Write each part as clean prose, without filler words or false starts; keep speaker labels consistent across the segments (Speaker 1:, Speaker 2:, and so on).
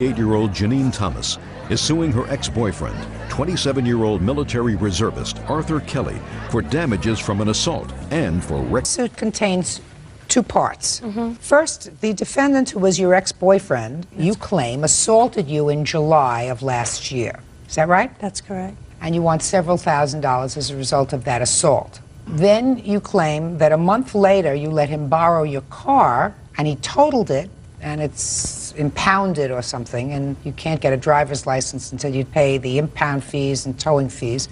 Speaker 1: 8-year-old Janine Thomas is suing her ex-boyfriend, 27-year-old military reservist Arthur Kelly, for damages from an assault and for
Speaker 2: The suit contains two parts. First, the defendant, who was your ex-boyfriend, you claim assaulted you in July of last year. Is that right?
Speaker 3: That's correct.
Speaker 2: And you want several $1,000s as a result of that assault. Then you claim that a month later you let him borrow your car and he totaled it and it's impounded or something, and you can't get a driver's license until you pay the impound fees and towing fees.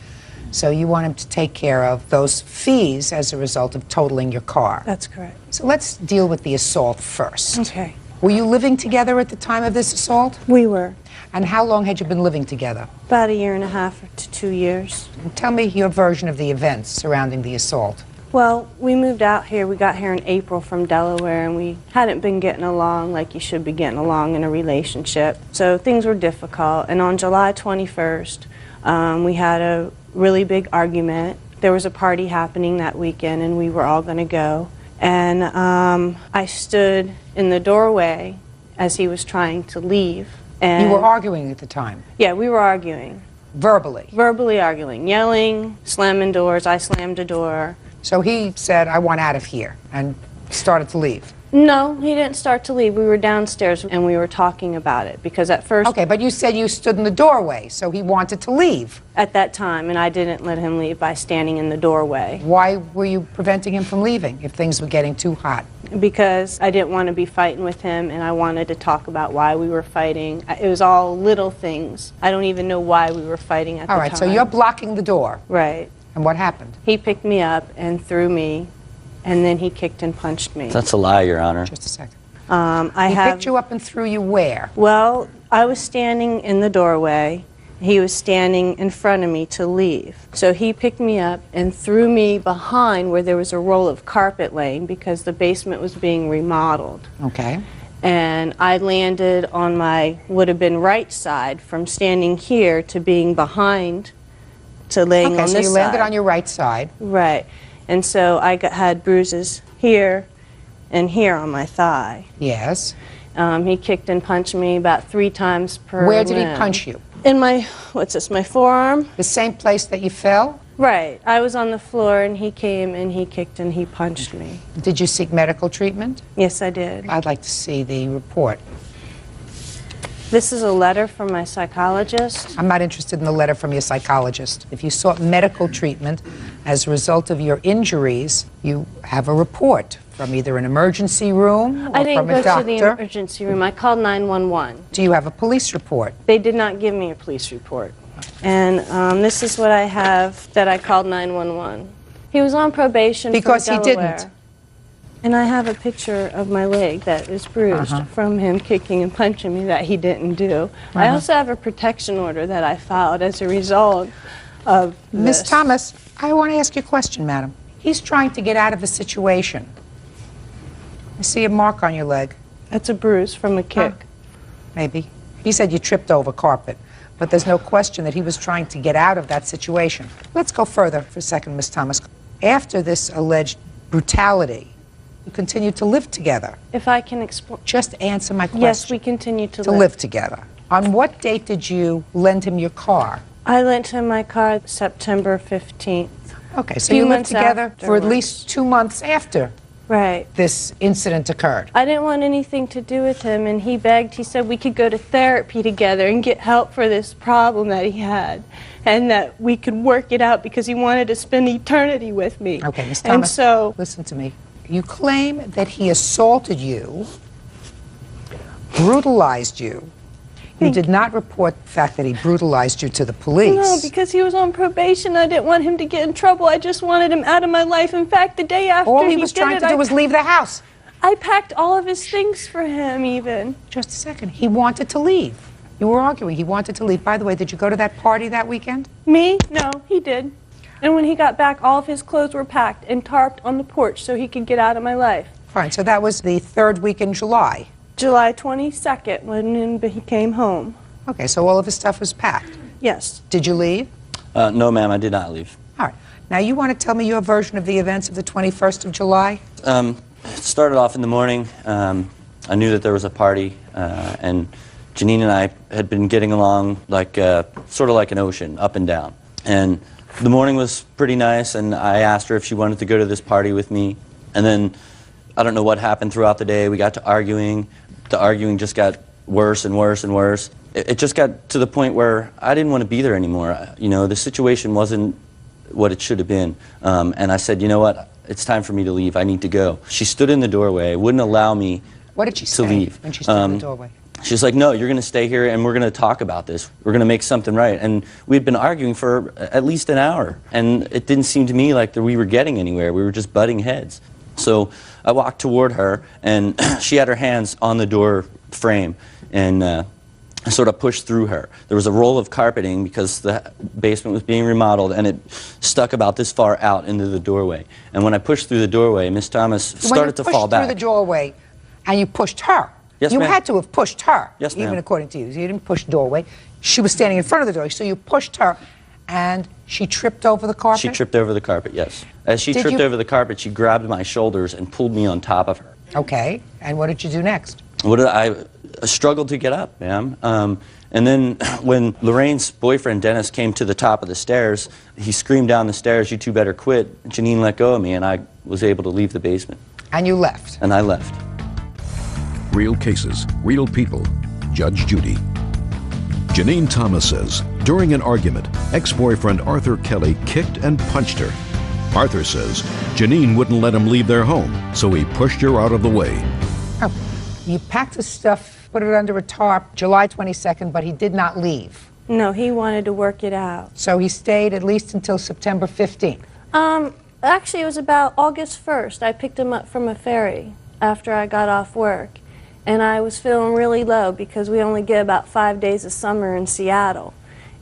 Speaker 2: So you want him to take care of those fees as a result of totaling your car.
Speaker 3: That's correct.
Speaker 2: So let's deal with the assault first.
Speaker 3: Okay.
Speaker 2: Were you living together at the time of this assault?
Speaker 3: We were.
Speaker 2: And how long had you been living together?
Speaker 3: About 1.5 to 2 years.
Speaker 2: And tell me your version of the events surrounding the assault.
Speaker 3: Well, we moved out here. We got here in April from Delaware, and we hadn't been getting along like you should be getting along in a relationship. So things were difficult. And on July 21st, we had a really big argument. There was a party happening that weekend, and we were all going to go. And I stood in the doorway as he was trying to leave. And
Speaker 2: You were arguing at the time?
Speaker 3: Yeah, we were arguing.
Speaker 2: Verbally?
Speaker 3: Verbally arguing, yelling, slamming doors. I slammed a door.
Speaker 2: So he said, I want out of here, and started to leave?
Speaker 3: No, he didn't start to leave. We were downstairs and we were talking about it because at first...
Speaker 2: Okay, but you said you stood in the doorway, so he wanted to leave.
Speaker 3: At that time, and I didn't let him leave by standing in the doorway.
Speaker 2: Why were you preventing him from leaving if things were getting too hot?
Speaker 3: Because I didn't want to be fighting with him, and I wanted to talk about why we were fighting. It was all little things. I don't even know why we were fighting at the time.
Speaker 2: All right, so you're blocking the door.
Speaker 3: Right.
Speaker 2: And what happened?
Speaker 3: He picked me up and threw me, and then he kicked and punched me.
Speaker 4: That's a lie, Your Honor.
Speaker 2: Just a second.
Speaker 3: He
Speaker 2: picked you up and threw you where?
Speaker 3: Well, I was standing in the doorway. He was standing in front of me to leave. So he picked me up and threw me behind where there was a roll of carpet laying because the basement was being remodeled.
Speaker 2: Okay.
Speaker 3: And I landed on my would have been right side from standing here to being behind to laying on this side.
Speaker 2: Okay, so you landed on your right side.
Speaker 3: Right. And so I had bruises here and here on my thigh.
Speaker 2: Yes.
Speaker 3: He kicked and punched me about 3 times per
Speaker 2: Where did he
Speaker 3: limb.
Speaker 2: punch you?
Speaker 3: In my, what's this, my forearm?
Speaker 2: The same place that you fell?
Speaker 3: Right. I was on the floor and he came and he kicked and he punched me.
Speaker 2: Did you seek medical treatment?
Speaker 3: Yes, I did.
Speaker 2: I'd like to see the report.
Speaker 3: This is a letter from my psychologist.
Speaker 2: I'm not interested in the letter from your psychologist. If you sought medical treatment as a result of your injuries, you have a report from either an emergency room or
Speaker 3: I didn't
Speaker 2: from a
Speaker 3: go
Speaker 2: doctor.
Speaker 3: to the emergency room. I called 911.
Speaker 2: Do you have a police report?
Speaker 3: They did not give me a police report. And this is what I have that I called 911. He was on probation
Speaker 2: Because
Speaker 3: from
Speaker 2: he
Speaker 3: Delaware.
Speaker 2: didn't.
Speaker 3: And I have a picture of my leg that is bruised from him kicking and punching me that he didn't do. I also have a protection order that I filed as a result of this.
Speaker 2: Ms. Thomas, I want to ask you a question, madam. He's trying to get out of a situation. I see a mark on your leg.
Speaker 3: That's a bruise from a kick.
Speaker 2: Maybe. He said you tripped over carpet, but there's no question that he was trying to get out of that situation. Let's go further for a second, Ms. Thomas. After this alleged brutality, you continued to live together.
Speaker 3: If I can explain.
Speaker 2: Just answer my question.
Speaker 3: Yes, we continued to
Speaker 2: live together. On what date did you lend him your car?
Speaker 3: I lent him my car September 15th.
Speaker 2: Okay, so you lived together for at least 2 months after this incident occurred.
Speaker 3: I didn't want anything to do with him, and he begged. He said we could go to therapy together and get help for this problem that he had, and that we could work it out because he wanted to spend eternity with me.
Speaker 2: Okay, Ms. Thomas,
Speaker 3: and so,
Speaker 2: listen to me. You claim that he assaulted you, brutalized you. You did not report the fact that he brutalized you to the police.
Speaker 3: No, because he was on probation. I didn't want him to get in trouble. I just wanted him out of my life. In fact, the day after
Speaker 2: all he was trying to do was leave the house.
Speaker 3: I packed all of his things for him, even.
Speaker 2: Just a second. He wanted to leave. You were arguing. He wanted to leave. By the way, did you go to that party that weekend?
Speaker 3: Me? No, he did. And when he got back, all of his clothes were packed and tarped on the porch so he could get out of my life.
Speaker 2: Fine. So that was the 3rd week in July.
Speaker 3: July 22nd, when he came home.
Speaker 2: Okay, so all of his stuff was packed?
Speaker 3: Yes.
Speaker 2: Did you leave?
Speaker 4: No, ma'am, I did not leave.
Speaker 2: All right. Now, you want to tell me your version of the events of the 21st of July?
Speaker 4: It started off in the morning. I knew that there was a party, and Janine and I had been getting along like sort of like an ocean, up and down. And the morning was pretty nice, and I asked her if she wanted to go to this party with me. And then I don't know what happened throughout the day. We got to arguing. The arguing just got worse and worse and worse. It just got to the point where I didn't want to be there anymore. You know, the situation wasn't what it should have been. And I said, you know what? It's time for me to leave. I need to go. She stood in the doorway, wouldn't allow me
Speaker 2: What did she
Speaker 4: to
Speaker 2: say
Speaker 4: leave.
Speaker 2: when she stood in the doorway?
Speaker 4: She's like, no, you're going to stay here and we're going to talk about this. We're going to make something right. And we'd been arguing for at least an hour. And it didn't seem to me like that we were getting anywhere. We were just butting heads. So I walked toward her, and she had her hands on the door frame, and I sort of pushed through her. There was a roll of carpeting because the basement was being remodeled, and it stuck about this far out into the doorway. And when I pushed through the doorway, Miss Thomas started to fall back.
Speaker 2: When you pushed through the doorway and you pushed her,
Speaker 4: Yes,
Speaker 2: you
Speaker 4: ma'am.
Speaker 2: had to have pushed her,
Speaker 4: Yes,
Speaker 2: even
Speaker 4: ma'am.
Speaker 2: according to you. You didn't push doorway. She was standing in front of the door, so you pushed her, and she tripped over the carpet?
Speaker 4: She tripped over the carpet, yes. As she tripped over the carpet, she grabbed my shoulders and pulled me on top of her.
Speaker 2: Okay, and what did you do next?
Speaker 4: I struggled to get up, ma'am. And then when Lorraine's boyfriend, Dennis, came to the top of the stairs, he screamed down the stairs, "You two better quit." Janine let go of me, and I was able to leave the basement.
Speaker 2: And you left?
Speaker 4: And I left.
Speaker 1: Real cases, real people. Judge Judy. Janine Thomas says, during an argument, ex-boyfriend Arthur Kelly kicked and punched her. Arthur says Janine wouldn't let him leave their home, so he pushed her out of the way.
Speaker 2: Oh, you packed his stuff, put it under a tarp, July 22nd, but he did not leave.
Speaker 3: No, he wanted to work it out.
Speaker 2: So he stayed at least until September 15th.
Speaker 3: Actually, it was about August 1st. I picked him up from a ferry after I got off work. And I was feeling really low because we only get about 5 days of summer in Seattle.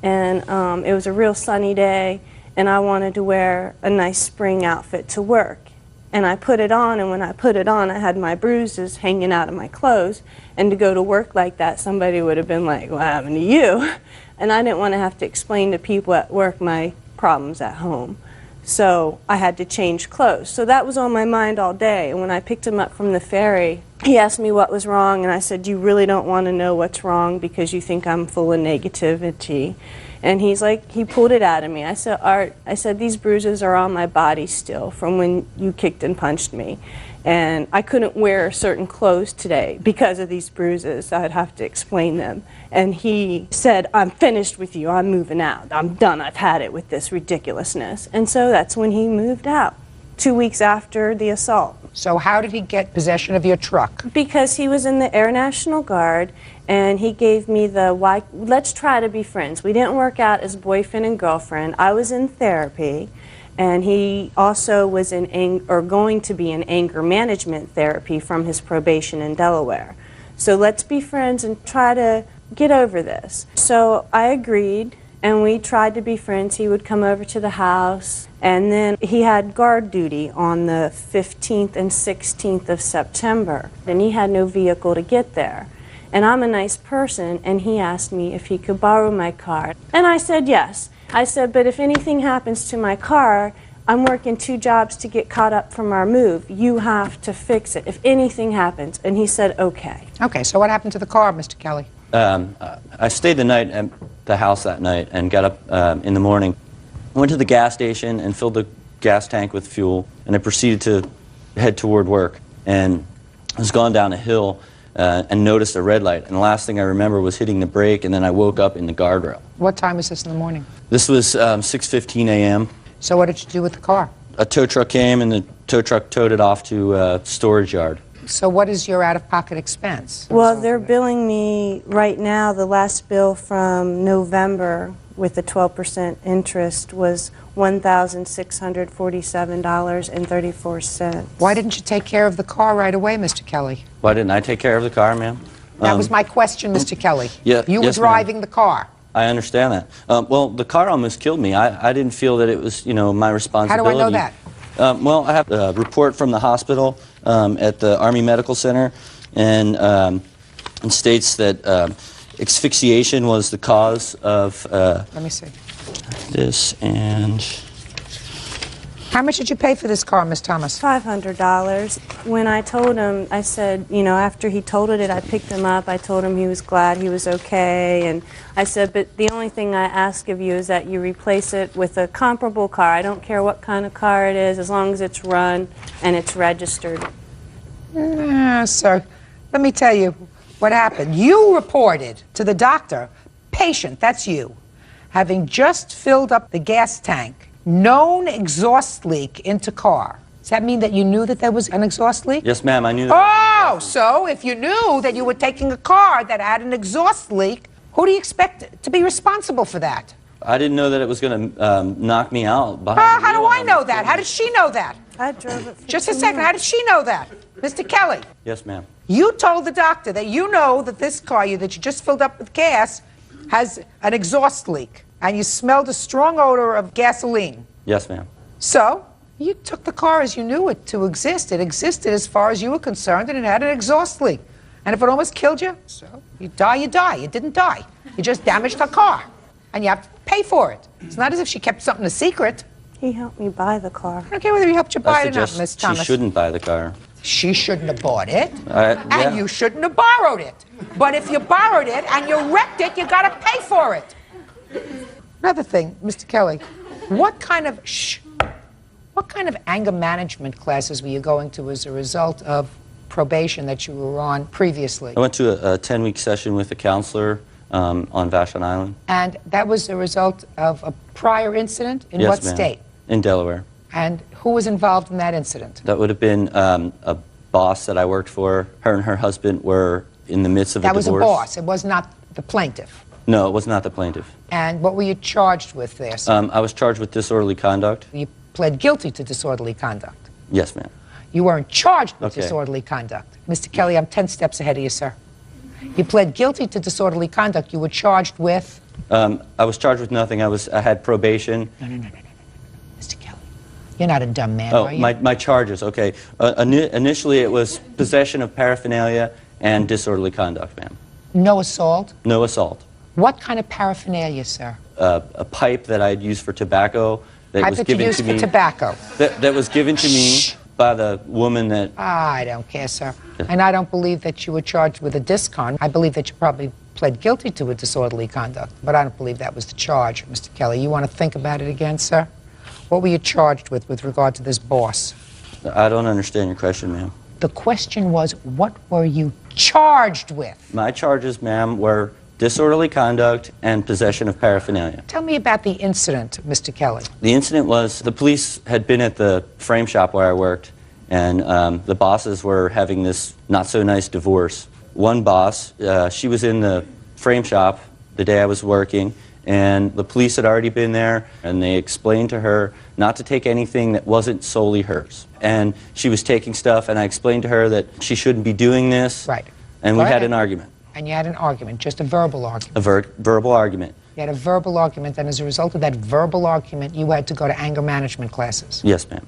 Speaker 3: And it was a real sunny day, and I wanted to wear a nice spring outfit to work. And I put it on, and when I put it on, I had my bruises hanging out of my clothes. And to go to work like that, somebody would have been like, "What happened to you?" And I didn't want to have to explain to people at work my problems at home. So I had to change clothes. So that was on my mind all day. And when I picked him up from the ferry, he asked me what was wrong, and I said, "You really don't want to know what's wrong because you think I'm full of negativity." And he's like, he pulled it out of me. I said, "Art," I said, "these bruises are on my body still from when you kicked and punched me. And I couldn't wear certain clothes today because of these bruises. I'd have to explain them." And he said, "I'm finished with you. I'm moving out. I'm done. I've had it with this ridiculousness." And so that's when he moved out, 2 weeks after the assault.
Speaker 2: So how did he get possession of your truck?
Speaker 3: Because he was in the Air National Guard, and he gave me the, "Why, let's try to be friends." We didn't work out as boyfriend and girlfriend. I was in therapy, and he also was in going to be in anger management therapy from his probation in Delaware. So let's be friends and try to get over this. So I agreed, and we tried to be friends. He would come over to the house, and then he had guard duty on the 15th and 16th of September, and he had no vehicle to get there. And I'm a nice person, and he asked me if he could borrow my car. And I said yes. I said, "But if anything happens to my car, I'm working 2 jobs to get caught up from our move. You have to fix it if anything happens." And he said, "Okay."
Speaker 2: Okay, so what happened to the car, Mr. Kelly?
Speaker 4: I stayed the night at the house that night and got up in the morning. Went to the gas station and filled the gas tank with fuel, and I proceeded to head toward work. And I was going down a hill and noticed a red light, and the last thing I remember was hitting the brake, and then I woke up in the guardrail.
Speaker 2: What time was this in the morning?
Speaker 4: This was 6:15 a.m.
Speaker 2: So what did you do with the car?
Speaker 4: A tow truck came, and the tow truck towed it off to a storage yard.
Speaker 2: So what is your out-of-pocket expense?
Speaker 3: Well, they're billing me right now, the last bill from November with the 12% interest was $1,647.34.
Speaker 2: Why didn't you take care of the car right away, Mr. Kelly?
Speaker 4: Why didn't I take care of the car, ma'am?
Speaker 2: That was my question, Mr. Kelly.
Speaker 4: Yeah,
Speaker 2: you were
Speaker 4: yes,
Speaker 2: driving the car.
Speaker 4: I understand that. Well, the car almost killed me. I didn't feel that it was, my responsibility.
Speaker 2: How do I know that?
Speaker 4: Well, I have a report from the hospital at the Army Medical Center, and it states that asphyxiation was the cause of
Speaker 2: Let me see.
Speaker 4: this, and
Speaker 2: How much did you pay for this car, Miss Thomas?
Speaker 3: $500. When I told him, I said, you know, after he totaled it, I picked him up. I told him he was glad he was okay. And I said, but the only thing I ask of you is that you replace it with a comparable car. I don't care what kind of car it is, as long as it's run and it's registered.
Speaker 2: Sir, let me tell you what happened. You reported to the doctor, patient, that's you, having just filled up the gas tank, known exhaust leak into car. Does that mean that you knew that there was an exhaust leak?
Speaker 4: Yes, ma'am, I knew that.
Speaker 2: Oh, so if you knew that you were taking a car that had an exhaust leak, who do you expect to be responsible for that?
Speaker 4: I didn't know that it was going to knock me out.
Speaker 2: How do I know that? How did she know that?
Speaker 3: I drove it for
Speaker 2: Just a second, how did she know that? Mr. Kelly,
Speaker 4: Yes, ma'am.
Speaker 2: you told the doctor that you know that this car that you just filled up with gas has an exhaust leak, and you smelled a strong odor of gasoline.
Speaker 4: Yes, ma'am.
Speaker 2: So, you took the car as you knew it to exist. It existed as far as you were concerned, and it had an exhaust leak. And if it almost killed you, so you die, you die. You didn't die. You just damaged her car, and you have to pay for it. It's not as if she kept something a secret.
Speaker 3: He helped me buy the car.
Speaker 2: I don't care whether he helped you buy
Speaker 4: I
Speaker 2: it or not,
Speaker 4: suggest
Speaker 2: Miss Thomas.
Speaker 4: she shouldn't buy the car.
Speaker 2: She shouldn't have bought it,
Speaker 4: Yeah.
Speaker 2: and you shouldn't have borrowed it. But if you borrowed it and you wrecked it, you got to pay for it. Another thing, Mr. Kelly, what kind of anger management classes were you going to as a result of probation that you were on previously?
Speaker 4: I went to a 10-week session with a counselor on Vashon Island.
Speaker 2: And that was a result of a prior incident? In
Speaker 4: Yes,
Speaker 2: what
Speaker 4: ma'am.
Speaker 2: state?
Speaker 4: In Delaware.
Speaker 2: And who was involved in that incident?
Speaker 4: That would have been a boss that I worked for. Her and her husband were in the midst of a divorce.
Speaker 2: That was a boss. It was not the plaintiff.
Speaker 4: No, it was not the plaintiff.
Speaker 2: And what were you charged with there, sir?
Speaker 4: I was charged with disorderly conduct.
Speaker 2: You pled guilty to disorderly conduct.
Speaker 4: Yes, ma'am.
Speaker 2: You weren't charged with
Speaker 4: Okay.
Speaker 2: disorderly conduct. Mr. Kelly, I'm 10 steps ahead of you, sir. You pled guilty to disorderly conduct. You were charged with...
Speaker 4: I was charged with nothing. I had probation.
Speaker 2: No. Mr. Kelly, you're not a dumb man,
Speaker 4: Oh,
Speaker 2: are you?
Speaker 4: my charges, okay. Initially, it was possession of paraphernalia and disorderly conduct, ma'am.
Speaker 2: No assault?
Speaker 4: No assault.
Speaker 2: What kind of paraphernalia, sir?
Speaker 4: A pipe that I had used for tobacco that
Speaker 2: I
Speaker 4: was
Speaker 2: bet you
Speaker 4: given
Speaker 2: used
Speaker 4: to
Speaker 2: for
Speaker 4: me.
Speaker 2: tobacco.
Speaker 4: That was given to me by the woman that.
Speaker 2: I don't care, sir. And I don't believe that you were charged with a discon. I believe that you probably pled guilty to a disorderly conduct, but I don't believe that was the charge, Mr. Kelly. You want to think about it again, sir? What were you charged with regard to this boss?
Speaker 4: I don't understand your question, ma'am.
Speaker 2: The question was, what were you charged with?
Speaker 4: My charges, ma'am, were disorderly conduct and possession of paraphernalia.
Speaker 2: Tell me about the incident, Mr. Kelly.
Speaker 4: The incident was the police had been at the frame shop where I worked, and the bosses were having this not-so-nice divorce. One boss, she was in the frame shop the day I was working, and the police had already been there, and they explained to her not to take anything that wasn't solely hers. And she was taking stuff, and I explained to her that she shouldn't be doing this.
Speaker 2: Right.
Speaker 4: And
Speaker 2: Go
Speaker 4: we had
Speaker 2: ahead.
Speaker 4: an argument.
Speaker 2: And you had an argument, just a verbal argument.
Speaker 4: A verbal argument.
Speaker 2: You had a verbal argument, and as a result of that verbal argument, you had to go to anger management classes.
Speaker 4: Yes, ma'am.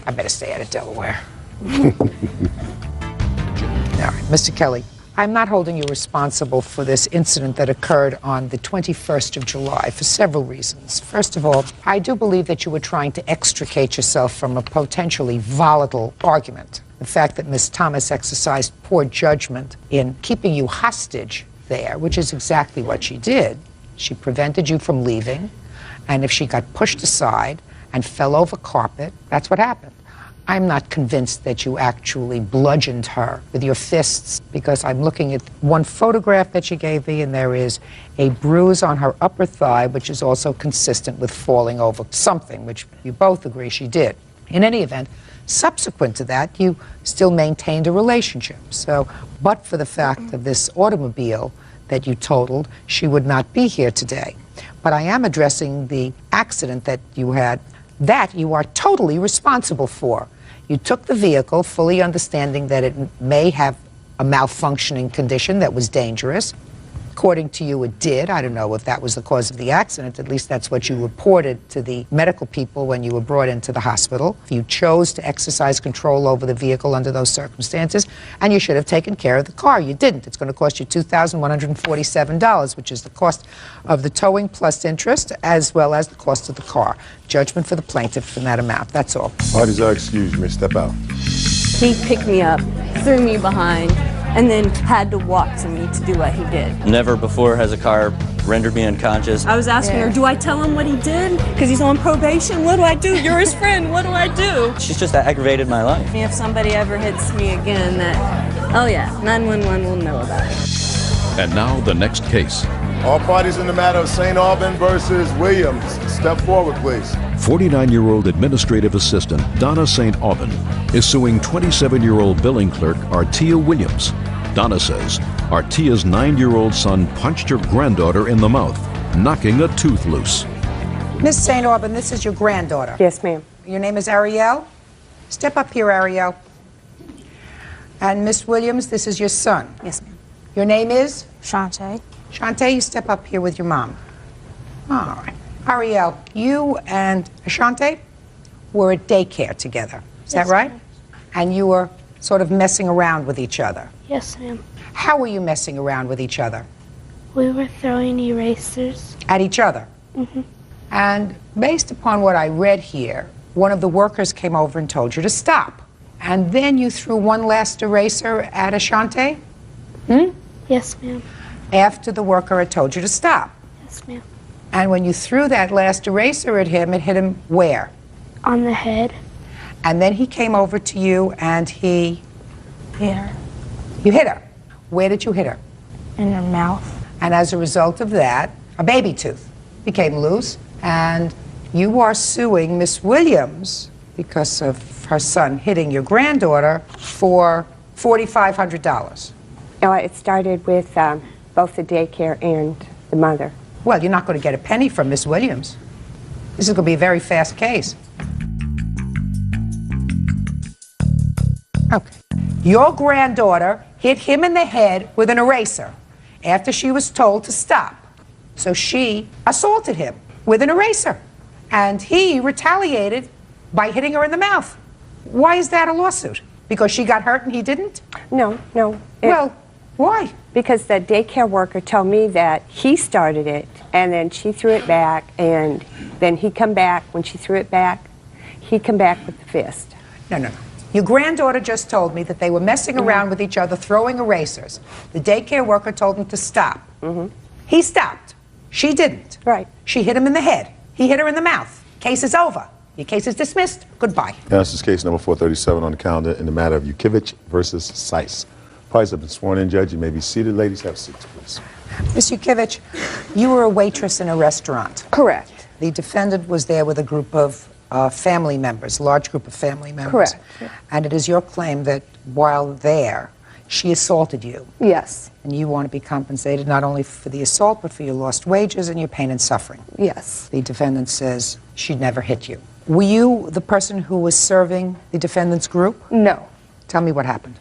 Speaker 2: I better stay out of Delaware. All right, Mr. Kelly, I'm not holding you responsible for this incident that occurred on the 21st of July for several reasons. First of all, I do believe that you were trying to extricate yourself from a potentially volatile argument. The fact that Ms. Thomas exercised poor judgment in keeping you hostage there, which is exactly what she did. She prevented you from leaving, and if she got pushed aside and fell over carpet, that's what happened. I'm not convinced that you actually bludgeoned her with your fists, because I'm looking at one photograph that she gave me, and there is a bruise on her upper thigh, which is also consistent with falling over something, which you both agree she did. In any event, subsequent to that, you still maintained a relationship. So, but for the fact of this automobile that you totaled, she would not be here today. But I am addressing the accident that you had, that you are totally responsible for. You took the vehicle, fully understanding that it may have a malfunctioning condition that was dangerous, According to you, it did. I don't know if that was the cause of the accident. At least that's what you reported to the medical people when you were brought into the hospital. You chose to exercise control over the vehicle under those circumstances, and you should have taken care of the car. You didn't. It's going to cost you $2,147, which is the cost of the towing plus interest, as well as the cost of the car. Judgment for the plaintiff in that amount. That's all.
Speaker 5: Parties are excused. You may step out.
Speaker 3: He picked me up, threw me behind, and then had to walk to me to do what he did.
Speaker 4: Never before has a car rendered me unconscious.
Speaker 3: I was asking her, do I tell him what he did? Because he's on probation. What do I do? You're his friend. What do I do?
Speaker 4: She's just aggravated my life.
Speaker 3: If somebody ever hits me again, oh yeah, 911 will know about it.
Speaker 1: And now the next case.
Speaker 5: All parties in the matter of St. Albans versus Williams. Step forward, please.
Speaker 1: 49-year-old administrative assistant Donna St. Aubin is suing 27-year-old billing clerk Artia Williams. Donna says Artia's 9-year-old son punched her granddaughter in the mouth, knocking a tooth loose.
Speaker 2: Miss St. Aubin, this is your granddaughter.
Speaker 6: Yes, ma'am.
Speaker 2: Your name is Ariel? Step up here, Ariel. And Miss Williams, this is your son.
Speaker 7: Yes, ma'am.
Speaker 2: Your name is?
Speaker 7: Shantae.
Speaker 2: Shantae, you step up here with your mom. All right. Ariel, you and Shantae were at daycare together. Is that right?
Speaker 7: Ma'am.
Speaker 2: And you were sort of messing around with each other.
Speaker 7: Yes, ma'am.
Speaker 2: How were you messing around with each other?
Speaker 7: We were throwing erasers.
Speaker 2: At each other?
Speaker 7: Mm-hmm.
Speaker 2: And based upon what I read here, one of the workers came over and told you to stop. And then you threw one last eraser at Ashante?
Speaker 7: Yes, ma'am.
Speaker 2: After the worker had told you to stop.
Speaker 7: Yes, ma'am.
Speaker 2: And when you threw that last eraser at him, it hit him where?
Speaker 7: On the head.
Speaker 2: And then he came over to you and he...
Speaker 7: Here.
Speaker 2: You hit her. Where did you hit her?
Speaker 7: In her mouth.
Speaker 2: And as a result of that, a baby tooth became loose, and you are suing Miss Williams because of her son hitting your granddaughter for $4,500.
Speaker 6: No, it started with both the daycare and the mother.
Speaker 2: Well, you're not going to get a penny from Miss Williams. This is going to be a very fast case. Okay. Your granddaughter hit him in the head with an eraser after she was told to stop. So she assaulted him with an eraser. And he retaliated by hitting her in the mouth. Why is that a lawsuit? Because she got hurt and he didn't?
Speaker 6: No.
Speaker 2: Well, why?
Speaker 6: Because the daycare worker told me that he started it, and then she threw it back, and then he come back. When she threw it back, he come back with the fist.
Speaker 2: No. Your granddaughter just told me that they were messing around with each other, throwing erasers. The daycare worker told him to stop. He stopped. She didn't.
Speaker 6: Right.
Speaker 2: She hit him in the head. He hit her in the mouth. Case is over. Your case is dismissed. Goodbye.
Speaker 5: Now, this is case number 437 on the calendar in the matter of Yukevich versus Seiss. Parties have been sworn in, Judge. You may be seated. Ladies, have seats, please.
Speaker 2: Ms. Yukevich, you were a waitress in a restaurant.
Speaker 6: Correct.
Speaker 2: The defendant was there with a group of family members, a large group of family members.
Speaker 6: Correct.
Speaker 2: And it is your claim that while there, she assaulted you.
Speaker 6: Yes.
Speaker 2: And you want to be compensated not only for the assault, but for your lost wages and your pain and suffering.
Speaker 6: Yes.
Speaker 2: The defendant says she never hit you. Were you the person who was serving the defendant's group?
Speaker 8: No.
Speaker 2: Tell me what happened.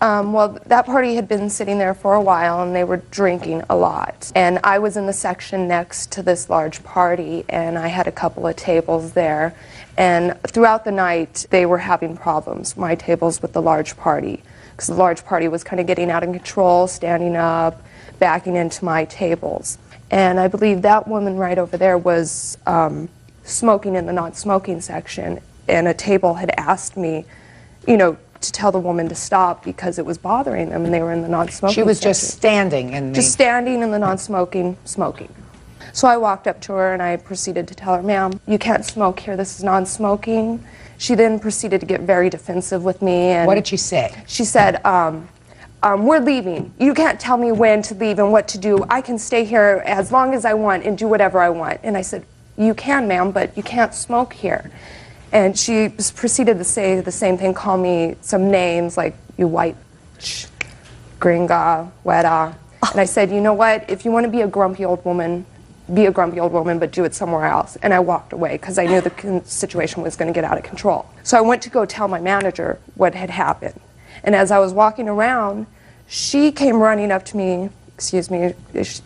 Speaker 8: Well, that party had been sitting there for a while, and they were drinking a lot. And I was in the section next to this large party, and I had a couple of tables there. And throughout the night, they were having problems, my tables with the large party, because the large party was kind of getting out of control, standing up, backing into my tables. And I believe that woman right over there was smoking in the non-smoking section, and a table had asked me, to tell the woman to stop because it was bothering them, and they were in the non-smoking
Speaker 2: She was
Speaker 8: section.
Speaker 2: just standing in the...
Speaker 8: Just standing in the non-smoking, smoking. So I walked up to her and I proceeded to tell her, ma'am, you can't smoke here, this is non-smoking. She then proceeded to get very defensive with me. And
Speaker 2: What did she say?
Speaker 8: She said, we're leaving. You can't tell me when to leave and what to do. I can stay here as long as I want and do whatever I want. And I said, you can, ma'am, but you can't smoke here. And she proceeded to say the same thing, call me some names like, you white gringa, weta. And I said, you know what, if you want to be a grumpy old woman, be a grumpy old woman, but do it somewhere else. And I walked away because I knew the situation was going to get out of control. So I went to go tell my manager what had happened. And as I was walking around, she came running up to me excuse me,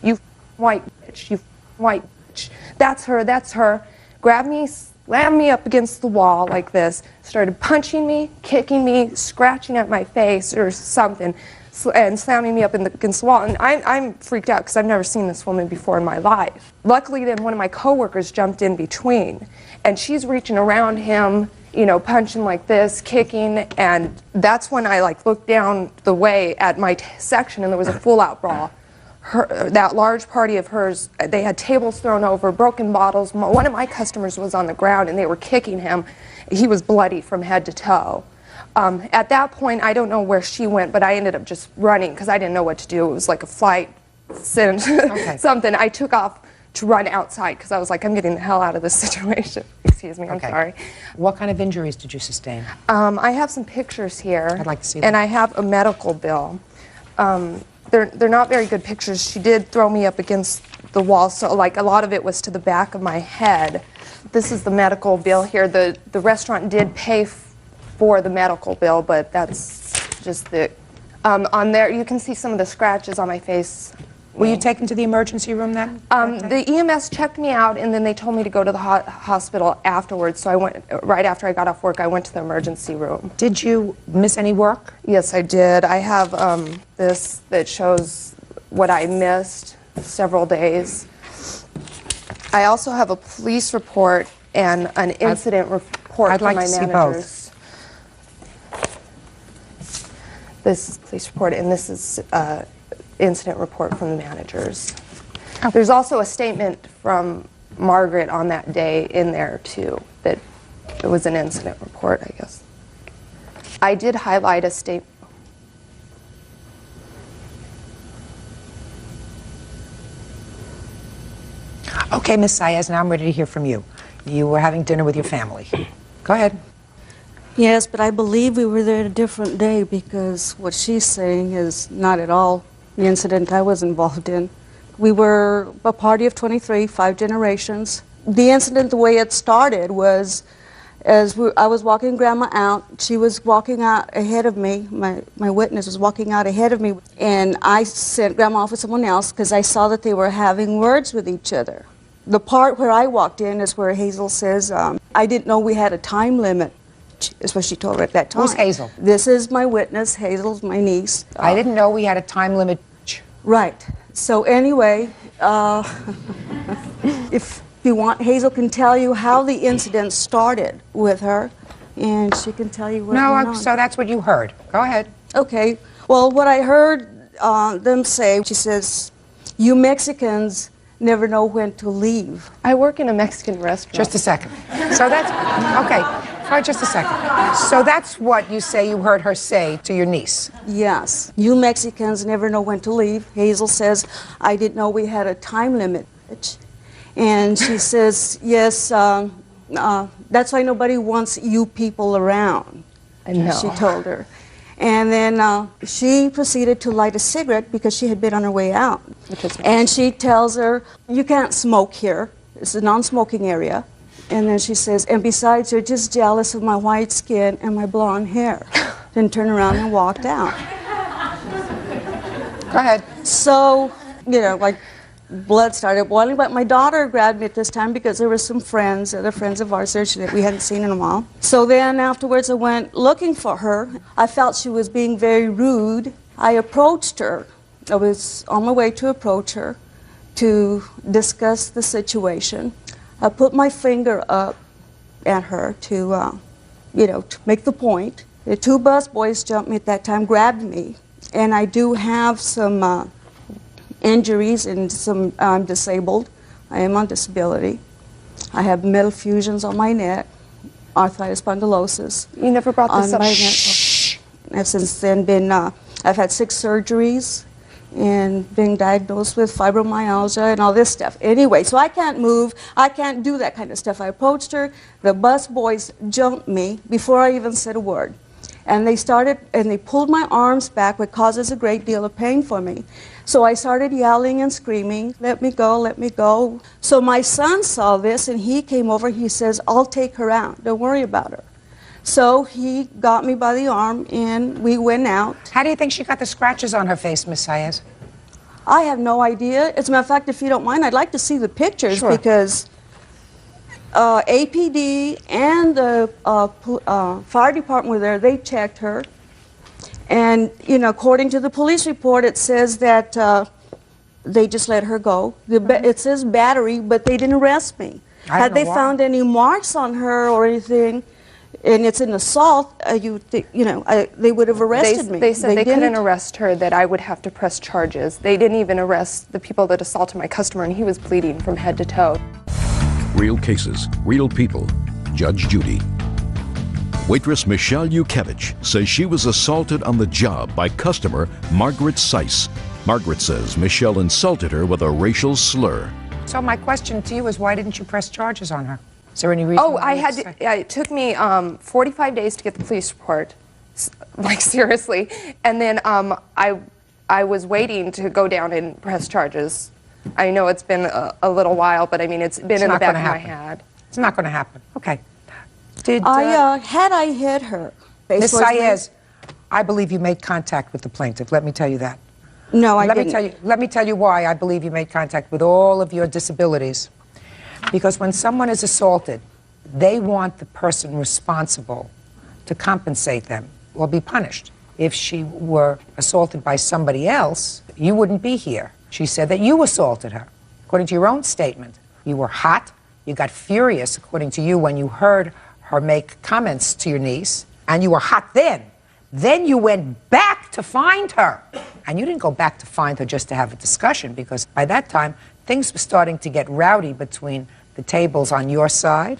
Speaker 8: you white bitch, you white bitch. That's her. Grabbed me, slammed me up against the wall like this, started punching me, kicking me, scratching at my face or something, and slamming me up against the wall. And I'm freaked out because I've never seen this woman before in my life. Luckily, then one of my coworkers jumped in between, and she's reaching around him, you know, punching like this, kicking, and that's when I like looked down the way at my section, and there was a full-out brawl. That large party of hers, they had tables thrown over, broken bottles. One of my customers was on the ground, and they were kicking him. He was bloody from head to toe. At that point, I don't know where she went, but I ended up just running because I didn't know what to do. It was like a flight, something. I took off to run outside because I was like, I'm getting the hell out of this situation. Excuse me, I'm sorry.
Speaker 2: What kind of injuries did you sustain?
Speaker 8: I have some pictures here.
Speaker 2: I'd like to see them.
Speaker 8: And I have a medical bill. They're not very good pictures. She did throw me up against the wall, so like a lot of it was to the back of my head. This is the medical bill here. The restaurant did pay for the medical bill, but that's just the... on there, you can see some of the scratches on my face.
Speaker 2: Were you taken to the emergency room then?
Speaker 8: The EMS checked me out, and then they told me to go to the hospital afterwards. So I went, right after I got off work, I went to the emergency room.
Speaker 2: Did you miss any work?
Speaker 8: Yes, I did. I have this that shows what I missed several days. I also have a police report and an incident report from my managers.
Speaker 2: I'd like to see both.
Speaker 8: This is police report, and this is incident report from the managers. There's also a statement from Margaret on that day in there too, that it was an incident report, I guess. I did highlight a statement.
Speaker 2: Okay, Ms. Saez, now I'm ready to hear from you. You were having dinner with your family. Go ahead.
Speaker 9: Yes, but I believe we were there a different day because what she's saying is not at all the incident I was involved in. We were a party of 23, 5 generations. The incident, the way it started was I was walking Grandma out. She was walking out ahead of me. My witness was walking out ahead of me. And I sent Grandma off with someone else because I saw that they were having words with each other. The part where I walked in is where Hazel says, I didn't know we had a time limit, is what she told her at that time.
Speaker 2: Who's Hazel?
Speaker 9: This is my witness. Hazel's my niece.
Speaker 2: I didn't know we had a time limit.
Speaker 9: Right. So anyway, if you want, Hazel can tell you how the incident started with her, and she can tell you what went on.
Speaker 2: So that's what you heard. Go ahead.
Speaker 9: Okay. Well, what I heard them say, she says, you Mexicans never know when to leave.
Speaker 8: I work in a Mexican restaurant.
Speaker 2: Just a second. So that's, okay, all right, just a second. So that's what you say you heard her say to your niece?
Speaker 9: Yes. You Mexicans never know when to leave. Hazel says, I didn't know we had a time limit. And she says, yes, that's why nobody wants you people around.
Speaker 8: I know.
Speaker 9: She told her. And then she proceeded to light a cigarette because she had been on her way out. And she tells her, you can't smoke here. It's a non-smoking area. And then she says, and besides, you're just jealous of my white skin and my blonde hair. Then turned around and walked out.
Speaker 2: Go ahead.
Speaker 9: So, you know, like, blood started boiling, but my daughter grabbed me at this time because there were some friends, other friends of ours there that we hadn't seen in a while. So then afterwards I went looking for her. I felt she was being very rude. I approached her. I was on my way to approach her to discuss the situation. I put my finger up at her to, you know, to make the point. The 2 bus boys jumped me at that time, grabbed me, and I do have some injuries and some, I'm disabled. I am on disability. I have metal fusions on my neck, arthritis spondylosis.
Speaker 8: You never brought this up.
Speaker 9: I've since then been, I've had 6 surgeries and been diagnosed with fibromyalgia and all this stuff. Anyway, so I can't move. I can't do that kind of stuff. I approached her. The bus boys jumped me before I even said a word. And they started, and they pulled my arms back, which causes a great deal of pain for me. So I started yelling and screaming, let me go, let me go. So my son saw this, and he came over. He says, I'll take her out. Don't worry about her. So he got me by the arm, and we went out.
Speaker 2: How do you think she got the scratches on her face, Miss Saez?
Speaker 9: I have no idea. As a matter of fact, if you don't mind, I'd like to see the pictures because APD and the fire department were there. They checked her. And, you know, according to the police report, it says that they just let her go. It says battery, but they didn't arrest me. Had they found any marks on her or anything, and it's an assault, they would have arrested me.
Speaker 8: They said they couldn't arrest her, that I would have to press charges. They didn't even arrest the people that assaulted my customer, and he was bleeding from head to toe.
Speaker 1: Real cases, real people. Judge Judy. Waitress Michelle Yukevich says she was assaulted on the job by customer Margaret Seiss. Margaret says Michelle insulted her with a racial slur.
Speaker 2: So my question to you is, why didn't you press charges on her? Is there any reason?
Speaker 8: Oh, it took me 45 days to get the police report, like seriously. And then I was waiting to go down and press charges. I know it's been a little while, but I mean, it's been in the back of my head.
Speaker 2: It's not going to happen. Okay.
Speaker 9: Had I hit her?
Speaker 2: Ms. Saez, I believe you made contact with the plaintiff. Let me tell you that.
Speaker 9: No, I didn't.
Speaker 2: Let me tell you why I believe you made contact with all of your disabilities. Because when someone is assaulted, they want the person responsible to compensate them or be punished. If she were assaulted by somebody else, you wouldn't be here. She said that you assaulted her. According to your own statement, you were hot, you got furious, according to you, when you heard her make comments to your niece, and you were hot then. Then you went back to find her. And you didn't go back to find her just to have a discussion, because by that time, things were starting to get rowdy between the tables on your side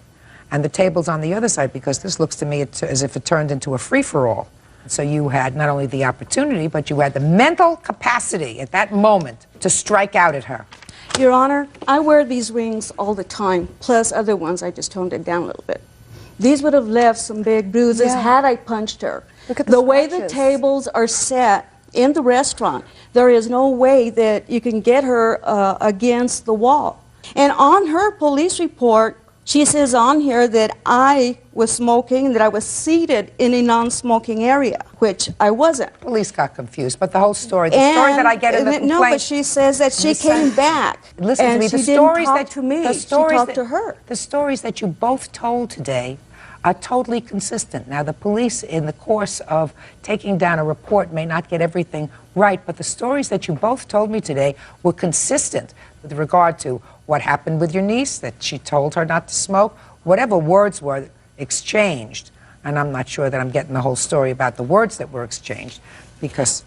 Speaker 2: and the tables on the other side, because this looks to me as if it turned into a free-for-all. So you had not only the opportunity, but you had the mental capacity at that moment to strike out at her.
Speaker 9: Your Honor, I wear these rings all the time, plus other ones. I just toned it down a little bit. These would have left some big bruises had I punched her.
Speaker 8: Look at
Speaker 9: the way the tables are set in the restaurant, there is no way that you can get her against the wall. And on her police report, she says on here that I was smoking and that I was seated in a non-smoking area, which I wasn't.
Speaker 2: Police got confused, but the whole story, the story that I get in the complaint...
Speaker 9: No, but she says that she came back.
Speaker 2: Listen
Speaker 9: and
Speaker 2: to me,
Speaker 9: she
Speaker 2: the stories
Speaker 9: didn't
Speaker 2: that
Speaker 9: talk to me,
Speaker 2: the stories
Speaker 9: she talked
Speaker 2: that,
Speaker 9: to her.
Speaker 2: The stories that you both told today are totally consistent. Now, the police, in the course of taking down a report, may not get everything right, but the stories that you both told me today were consistent with regard to what happened with your niece, that she told her not to smoke, whatever words were exchanged. And I'm not sure that I'm getting the whole story about the words that were exchanged, because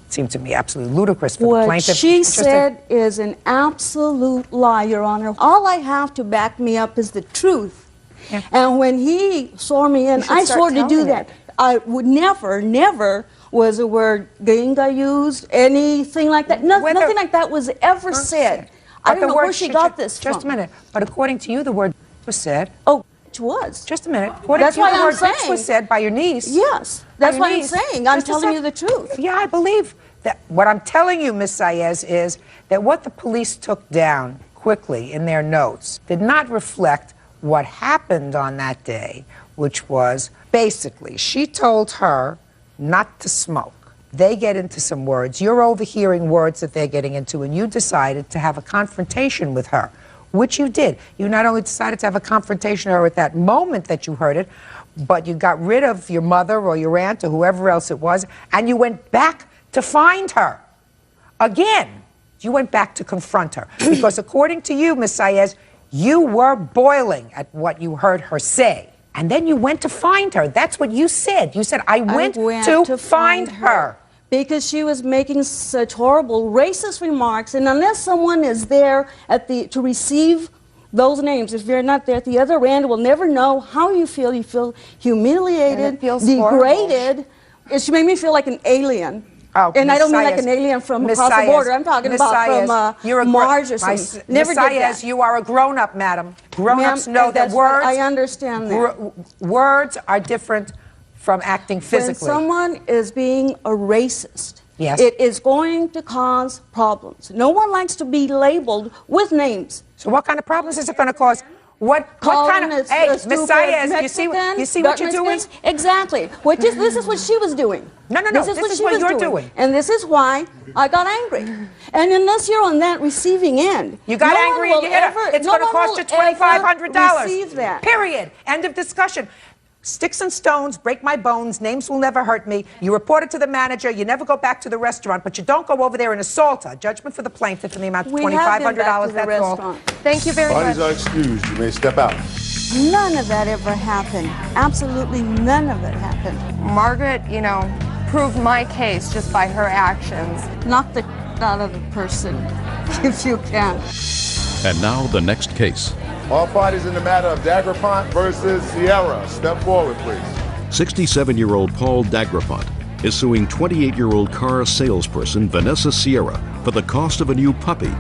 Speaker 2: it seemed to me absolutely ludicrous for the plaintiff.
Speaker 9: What she said is an absolute lie, Your Honor. All I have to back me up is the truth. Yeah. And when he swore me in, I swore to do that. I would never was the word gringa used, anything like that. Nothing like that was ever said. I don't know where she got this from.
Speaker 2: Just a minute. But according to you, the word was said.
Speaker 9: Oh, it was.
Speaker 2: Just a minute. According to you, the word bitch was said by your niece.
Speaker 9: Yes. That's what I'm saying. I'm telling you the truth.
Speaker 2: Yeah, I believe that. What I'm telling you, Ms. Saez, is that what the police took down quickly in their notes did not reflect what happened on that day, which was basically she told her not to smoke. They get into some words. You're overhearing words that they're getting into, and you decided to have a confrontation with her, which you did. You not only decided to have a confrontation with her at that moment that you heard it, but you got rid of your mother or your aunt or whoever else it was, and you went back to find her. Again, you went back to confront her. Because according to you, Ms. Saez, you were boiling at what you heard her say. And then you went to find her. That's what you said. You said, I went to find her.
Speaker 9: Because she was making such horrible racist remarks. And unless someone is there to receive those names, if you're not there at the other end, will never know how you feel. You feel humiliated, degraded. She made me feel like an alien.
Speaker 2: Oh,
Speaker 9: and I don't mean like an alien from across the border. I'm talking about from Mars or something. Never did that.
Speaker 2: You are a grown-up, madam. Grown-ups know that words...
Speaker 9: I understand that.
Speaker 2: Words are different from acting physically.
Speaker 9: When someone is being a racist,
Speaker 2: yes,
Speaker 9: it is going to cause problems. No one likes to be labeled with names.
Speaker 2: So what kind of problems is it going to cause? What kind of, hey, Miss Saez, you see what you're doing?
Speaker 9: Exactly. This is what she was doing.
Speaker 2: No, this is what you're doing.
Speaker 9: And this is why I got angry. And unless you're on that receiving end,
Speaker 2: you got angry and you hit her. It's going to cost you $2,500.
Speaker 9: Receive that.
Speaker 2: Period. End of discussion. Sticks and stones break my bones. Names will never hurt me. You report it to the manager. You never go back to the restaurant, but you don't go over there and assault her. Judgment for the plaintiff in the amount of $2,500. That's all.
Speaker 8: Thank you very much.
Speaker 5: Parties are excused. You may step out.
Speaker 9: None of that ever happened. Absolutely none of it happened.
Speaker 8: Margaret, you know, proved my case just by her actions.
Speaker 9: Knock the out of the person, if you can.
Speaker 1: And now the next case.
Speaker 5: All parties in the matter of Dagrapont versus Sierra. Step forward, please.
Speaker 1: 67-year-old Paul Dagrapont is suing 28-year-old car salesperson Vanessa Sierra for the cost of a new puppy.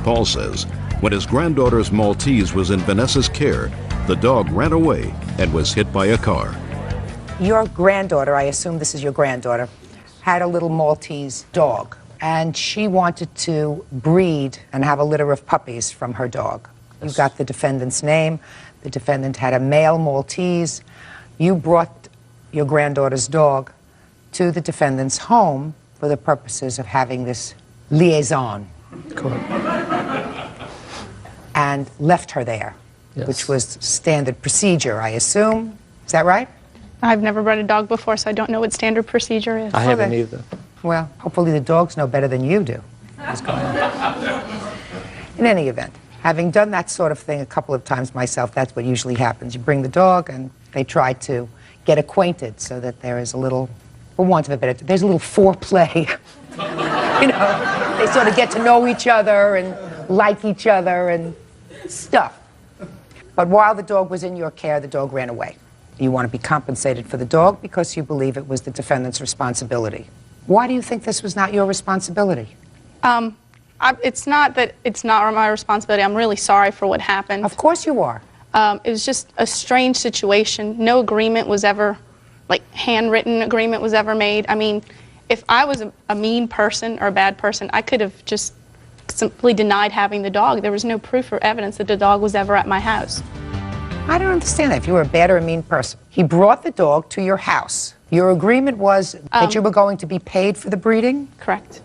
Speaker 1: Paul says when his granddaughter's Maltese was in Vanessa's care, the dog ran away and was hit by a car.
Speaker 2: Your granddaughter, I assume this is your granddaughter, had a little Maltese dog, and she wanted to breed and have a litter of puppies from her dog. You got the defendant's name. The defendant had a male Maltese. You brought your granddaughter's dog to the defendant's home for the purposes of having this liaison.
Speaker 10: Correct.
Speaker 2: And left her there,
Speaker 10: Yes.
Speaker 2: which was standard procedure, I assume. Is that right?
Speaker 11: I've never bred a dog before, so I don't know what standard procedure is.
Speaker 10: I haven't either.
Speaker 2: Well, hopefully the dogs know better than you do what's going on. In any event, having done that sort of thing a couple of times myself, that's what usually happens. You bring the dog and they try to get acquainted so that there is a little, for want of a better, there's a little foreplay. You know, they sort of get to know each other and like each other and stuff. But while the dog was in your care, the dog ran away. You want to be compensated for the dog because you believe it was the defendant's responsibility. Why do you think this was not your responsibility?
Speaker 11: It's not that it's not my responsibility. I'm really sorry for what happened.
Speaker 2: Of course you are.
Speaker 11: It was just a strange situation. No agreement was ever, like handwritten agreement was ever made. I mean, if I was a mean person or a bad person, I could have just simply denied having the dog. There was no proof or evidence that the dog was ever at my house.
Speaker 2: I don't understand that. If you were a bad or a mean person. He brought the dog to your house. Your agreement was that you were going to be paid for the breeding?
Speaker 11: Correct.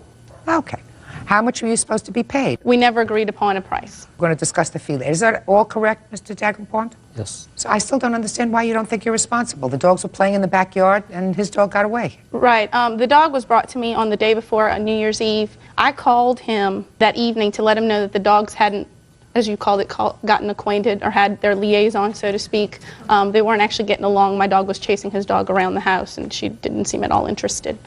Speaker 2: Okay. How much were you supposed to be paid?
Speaker 11: We never agreed upon a price.
Speaker 2: We're going to discuss the fee later. Is that all correct, Mr. Dagrapont?
Speaker 10: Yes.
Speaker 2: So I still don't understand why you don't think you're responsible. The dogs were playing in the backyard and his dog got away.
Speaker 11: Right. The dog was brought to me on the day before New Year's Eve. I called him that evening to let him know that the dogs hadn't, as you called it, gotten acquainted or had their liaison, so to speak. They weren't actually getting along. My dog was chasing his dog around the house, and she didn't seem at all interested.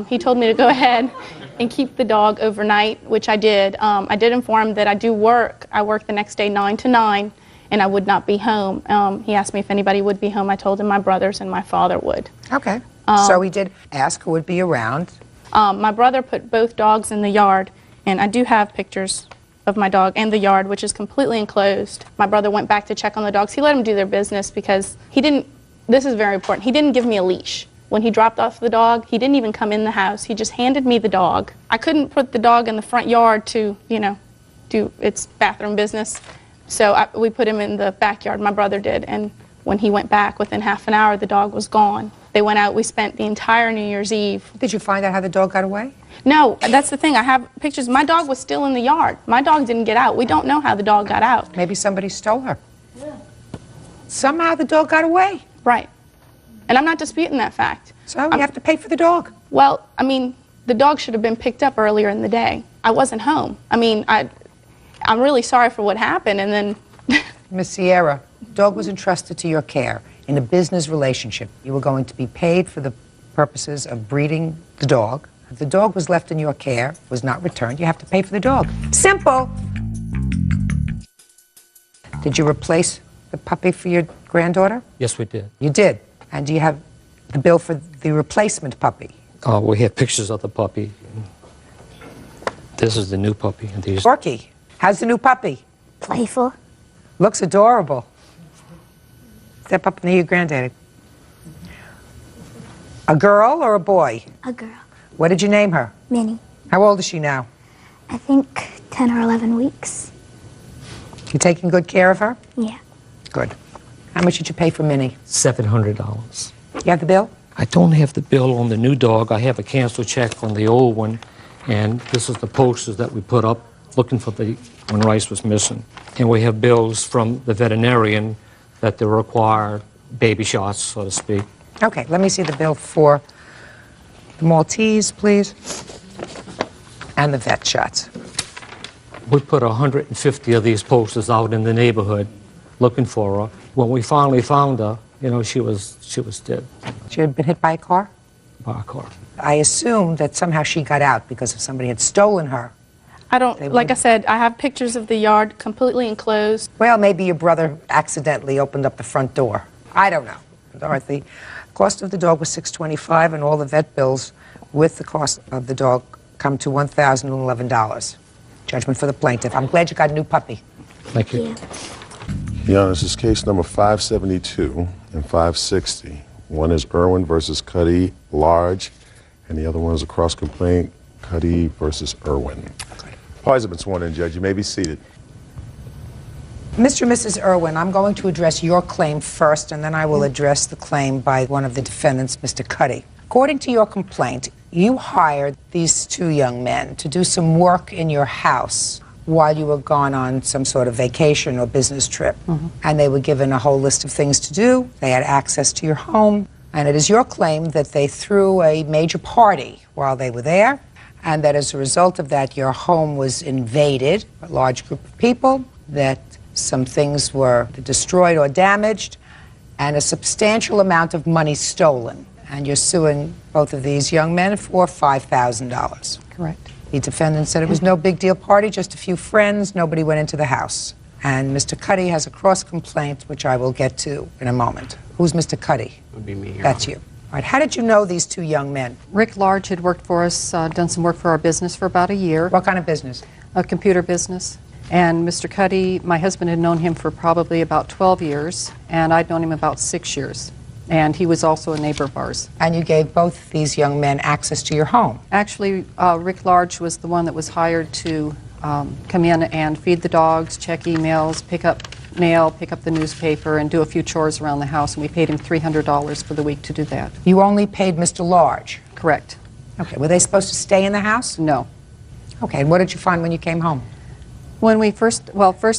Speaker 11: He told me to go ahead and keep the dog overnight, which I did. I did inform him that I do work. I work the next day 9 to 9, and I would not be home. He asked me if anybody would be home. I told him my brothers and my father would.
Speaker 2: Okay. So he did ask who would be around.
Speaker 11: My brother put both dogs in the yard, and I do have pictures of my dog and the yard, which is completely enclosed. My brother went back to check on the dogs. He let them do their business because he didn't, this is very important, he didn't give me a leash. When he dropped off the dog, he didn't even come in the house. He just handed me the dog. I couldn't put the dog in the front yard to, you know, do its bathroom business. So we put him in the backyard, my brother did, and when he went back, within half an hour, the dog was gone. They went out, we spent the entire New Year's Eve.
Speaker 2: Did you find out how the dog got away?
Speaker 11: No, that's the thing. I have pictures. My dog was still in the yard. My dog didn't get out. We don't know how the dog got out.
Speaker 2: Maybe somebody stole her. Yeah. Somehow the dog got away.
Speaker 11: Right. And I'm not disputing that fact.
Speaker 2: So you have to pay for the dog.
Speaker 11: Well, I mean, the dog should have been picked up earlier in the day. I wasn't home. I mean, I'm really sorry for what happened, and then...
Speaker 2: Miss Sierra, dog was entrusted to your care in a business relationship. You were going to be paid for the purposes of breeding the dog. If the dog was left in your care, was not returned, you have to pay for the dog. Simple! Did you replace the puppy for your granddaughter?
Speaker 10: Yes, we did.
Speaker 2: You did. And do you have the bill for the replacement puppy?
Speaker 10: We have pictures of the puppy. This is the new puppy. And these...
Speaker 2: Porky, how's the new puppy?
Speaker 7: Playful.
Speaker 2: Looks adorable. Step up near your granddaddy. A girl or a boy?
Speaker 7: A girl.
Speaker 2: What did you name her?
Speaker 7: Minnie.
Speaker 2: How old is she now?
Speaker 7: I think 10 or 11 weeks.
Speaker 2: You taking good care of her?
Speaker 7: Yeah.
Speaker 2: Good. How much did you pay for Minnie?
Speaker 10: $700.
Speaker 2: You have the bill?
Speaker 10: I don't have the bill on the new dog. I have a canceled check on the old one, and this is the posters that we put up looking for when Rice was missing. And we have bills from the veterinarian that they require baby shots, so to speak.
Speaker 2: Okay, let me see the bill for the Maltese, please, and the vet shots.
Speaker 10: We put 150 of these posters out in the neighborhood looking for her. When we finally found her, you know, she was dead.
Speaker 2: She had been hit by a car?
Speaker 10: By a car.
Speaker 2: I assume that somehow she got out because if somebody had stolen her.
Speaker 11: I don't, like I said, I have pictures of the yard completely enclosed.
Speaker 2: Well, maybe your brother accidentally opened up the front door. I don't know. Dorothy, cost of the dog was $625, and all the vet bills with the cost of the dog come to $1,011. Judgment for the plaintiff. I'm glad you got a new puppy.
Speaker 10: Thank you.
Speaker 5: Your Honor, this is case number 572 and 560. One is Irwin versus Cuddy Large, and the other one is a cross complaint, Cuddy versus Irwin. Parties have been sworn in, Judge. You may be seated.
Speaker 2: Mr. and Mrs. Irwin, I'm going to address your claim first, and then I will address the claim by one of the defendants, Mr. Cuddy. According to your complaint, you hired these two young men to do some work in your house while you were gone on some sort of vacation or business trip. And they were given a whole list of things to do. They had access to your home. And it is your claim that they threw a major party while they were there, and that as a result of that, your home was invaded, a large group of people, that some things were destroyed or damaged, and a substantial amount of money stolen. And you're suing both of these young men for $5,000.
Speaker 12: Correct.
Speaker 2: The defendant said it was no big deal party, just a few friends, nobody went into the house. And Mr. Cuddy has a cross complaint, which I will get to in a moment. Who's Mr. Cuddy?
Speaker 12: Would be me.
Speaker 2: That's you. All right, how did you know these two young men?
Speaker 12: Rick Large had worked for us, done some work for our business for about a year.
Speaker 2: What kind of business?
Speaker 12: A computer business. And Mr. Cuddy, my husband had known him for probably about 12 years, and I'd known him about 6 years. And he was also a neighbor of ours.
Speaker 2: And you gave both these young men access to your home?
Speaker 12: Actually, Rick Large was the one that was hired to come in and feed the dogs, check emails, pick up mail, pick up the newspaper, and do a few chores around the house, and we paid him $300 for the week to do that.
Speaker 2: You only paid Mr. Large?
Speaker 12: Correct.
Speaker 2: Okay, were they supposed to stay in the house?
Speaker 12: No.
Speaker 2: Okay, and what did you find when you came home?
Speaker 12: When we first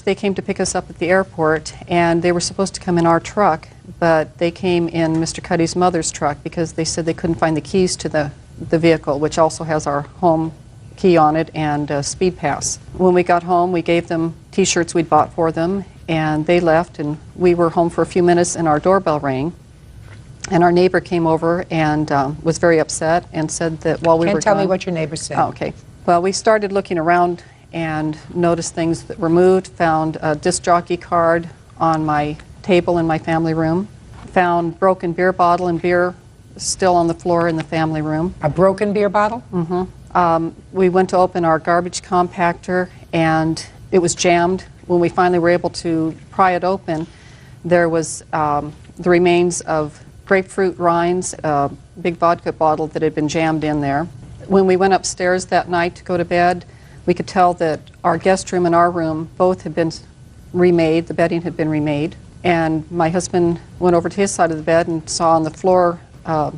Speaker 12: they came to pick us up at the airport, and they were supposed to come in our truck, but they came in Mr. Cuddy's mother's truck because they said they couldn't find the keys to the vehicle, which also has our home key on it and speed pass. When we got home, we gave them T-shirts we'd bought for them, and they left, and we were home for a few minutes, and our doorbell rang, and our neighbor came over and was very upset and said that while we were
Speaker 2: Can't tell
Speaker 12: gone,
Speaker 2: me what your neighbor said.
Speaker 12: Oh, okay. Well, we started looking around and noticed things that were moved, found a disc jockey card on my table in my family room, found broken beer bottle and beer still on the floor in the family room.
Speaker 2: A broken beer bottle?
Speaker 12: Mm-hmm. We went to open our garbage compactor, and it was jammed. When we finally were able to pry it open, there was the remains of grapefruit rinds, a big vodka bottle that had been jammed in there. When we went upstairs that night to go to bed, we could tell that our guest room and our room both had been remade, the bedding had been remade, and my husband went over to his side of the bed and saw on the floor a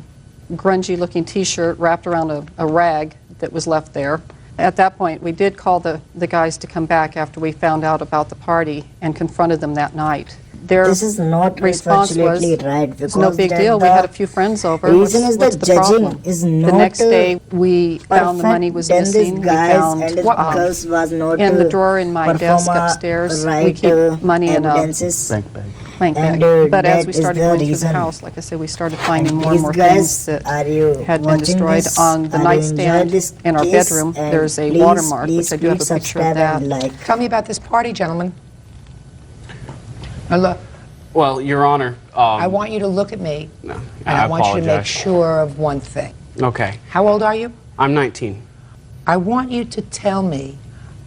Speaker 12: grungy-looking T-shirt wrapped around a rag that was left there. At that point, we did call the guys to come back after we found out about the party and confronted them that night. Their
Speaker 13: this is not
Speaker 12: response was,
Speaker 13: right, because
Speaker 12: it's no big deal. We had a few friends over.
Speaker 13: Reason is
Speaker 12: what's
Speaker 13: the
Speaker 12: the
Speaker 13: judging
Speaker 12: problem?
Speaker 13: is
Speaker 12: The
Speaker 13: not
Speaker 12: next day, we found the money was
Speaker 13: then
Speaker 12: missing.
Speaker 13: This
Speaker 12: We found
Speaker 13: and his girls was not
Speaker 12: in the drawer in my desk upstairs. We keep money in a bank bag. But as we started going through the house, like I said, we started finding more and more things that had been destroyed. On the nightstand in our bedroom, there's a watermark, which I do have a picture of that.
Speaker 2: Tell me about this party, gentlemen. Look.
Speaker 14: Well, Your Honor,
Speaker 2: I want you to look at me,
Speaker 14: no,
Speaker 2: and I want you to make sure of one thing.
Speaker 14: Okay.
Speaker 2: How old are you?
Speaker 14: I'm 19.
Speaker 2: I want you to tell me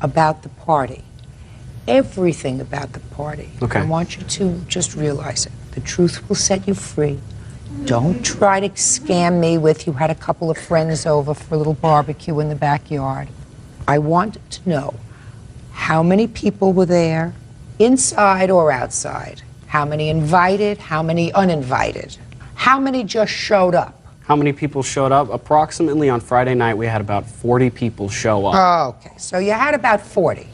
Speaker 2: about the party, everything about the party.
Speaker 14: Okay.
Speaker 2: I want you to just realize it. The truth will set you free. Don't try to scam me with you had a couple of friends over for a little barbecue in the backyard. I want to know how many people were there, inside or outside. How many invited? How many uninvited? How many just showed up?
Speaker 14: How many people showed up? Approximately on Friday night, we had about 40 people show up.
Speaker 2: Oh, okay, so you had about 40.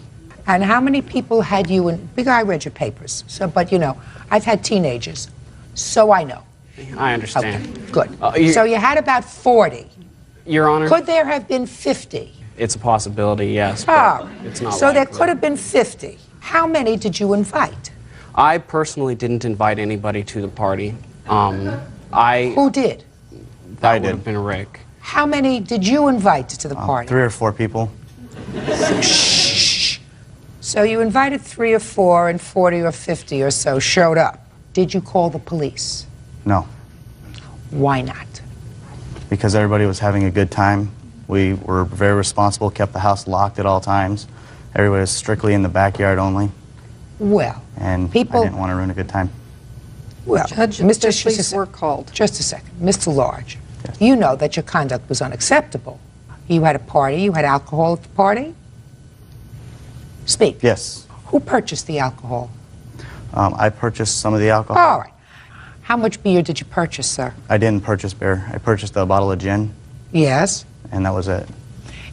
Speaker 2: And how many people had you in, because I read your papers, so, but you know, I've had teenagers, so I know.
Speaker 14: I understand.
Speaker 2: Okay, good. So you had about 40.
Speaker 14: Your Honor?
Speaker 2: Could there have been 50?
Speaker 14: It's a possibility, yes, but it's not
Speaker 2: So
Speaker 14: likely.
Speaker 2: there could have been 50. How many did you invite?
Speaker 14: I personally didn't invite anybody to the party.
Speaker 2: Who did?
Speaker 14: That would have been Rick.
Speaker 2: How many did you invite to the party?
Speaker 4: 3 or 4 people.
Speaker 2: Shh. So you invited 3 or 4 and 40 or 50 or so showed up. Did you call the police?
Speaker 4: No,
Speaker 2: Why not?
Speaker 4: because everybody was having a good time. We were very responsible, kept the house locked at all times. Everybody was strictly in the backyard only,
Speaker 2: Well,
Speaker 4: and I
Speaker 2: people,
Speaker 4: didn't want to ruin a good time.
Speaker 2: well,
Speaker 12: Judge,
Speaker 2: Mr.
Speaker 12: the police were called.
Speaker 2: Just a second. Mr. Large, you know that your conduct was unacceptable. You had a party, you had alcohol at the party? Speak.
Speaker 4: Yes.
Speaker 2: Who purchased the alcohol?
Speaker 4: I purchased some of the alcohol.
Speaker 2: All right. How much beer did you purchase, sir?
Speaker 4: I didn't purchase beer. I purchased a bottle of gin,
Speaker 2: Yes.
Speaker 4: and that was it.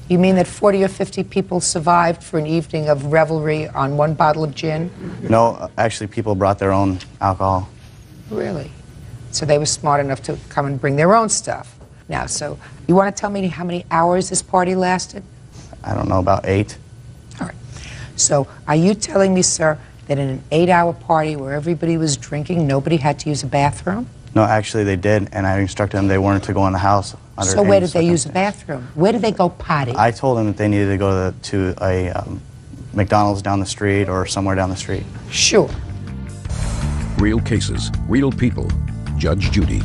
Speaker 2: You mean that 40 or 50 people survived for an evening of revelry on one bottle of gin?
Speaker 4: No, actually, people brought their own alcohol.
Speaker 2: Really? So they were smart enough to come and bring their own stuff. Now, so you want to tell me how many hours this party lasted?
Speaker 4: I don't know, about 8.
Speaker 2: All right. So are you telling me, sir, that in an 8-hour party where everybody was drinking, nobody had to use a bathroom?
Speaker 4: No, actually, they did, and I instructed them they weren't to go in the house.
Speaker 2: So where did they use a bathroom? Where did they go potty?
Speaker 4: I told them that they needed to go to a McDonald's down the street or somewhere down the street.
Speaker 2: Sure.
Speaker 1: Real cases, real people. Judge Judy.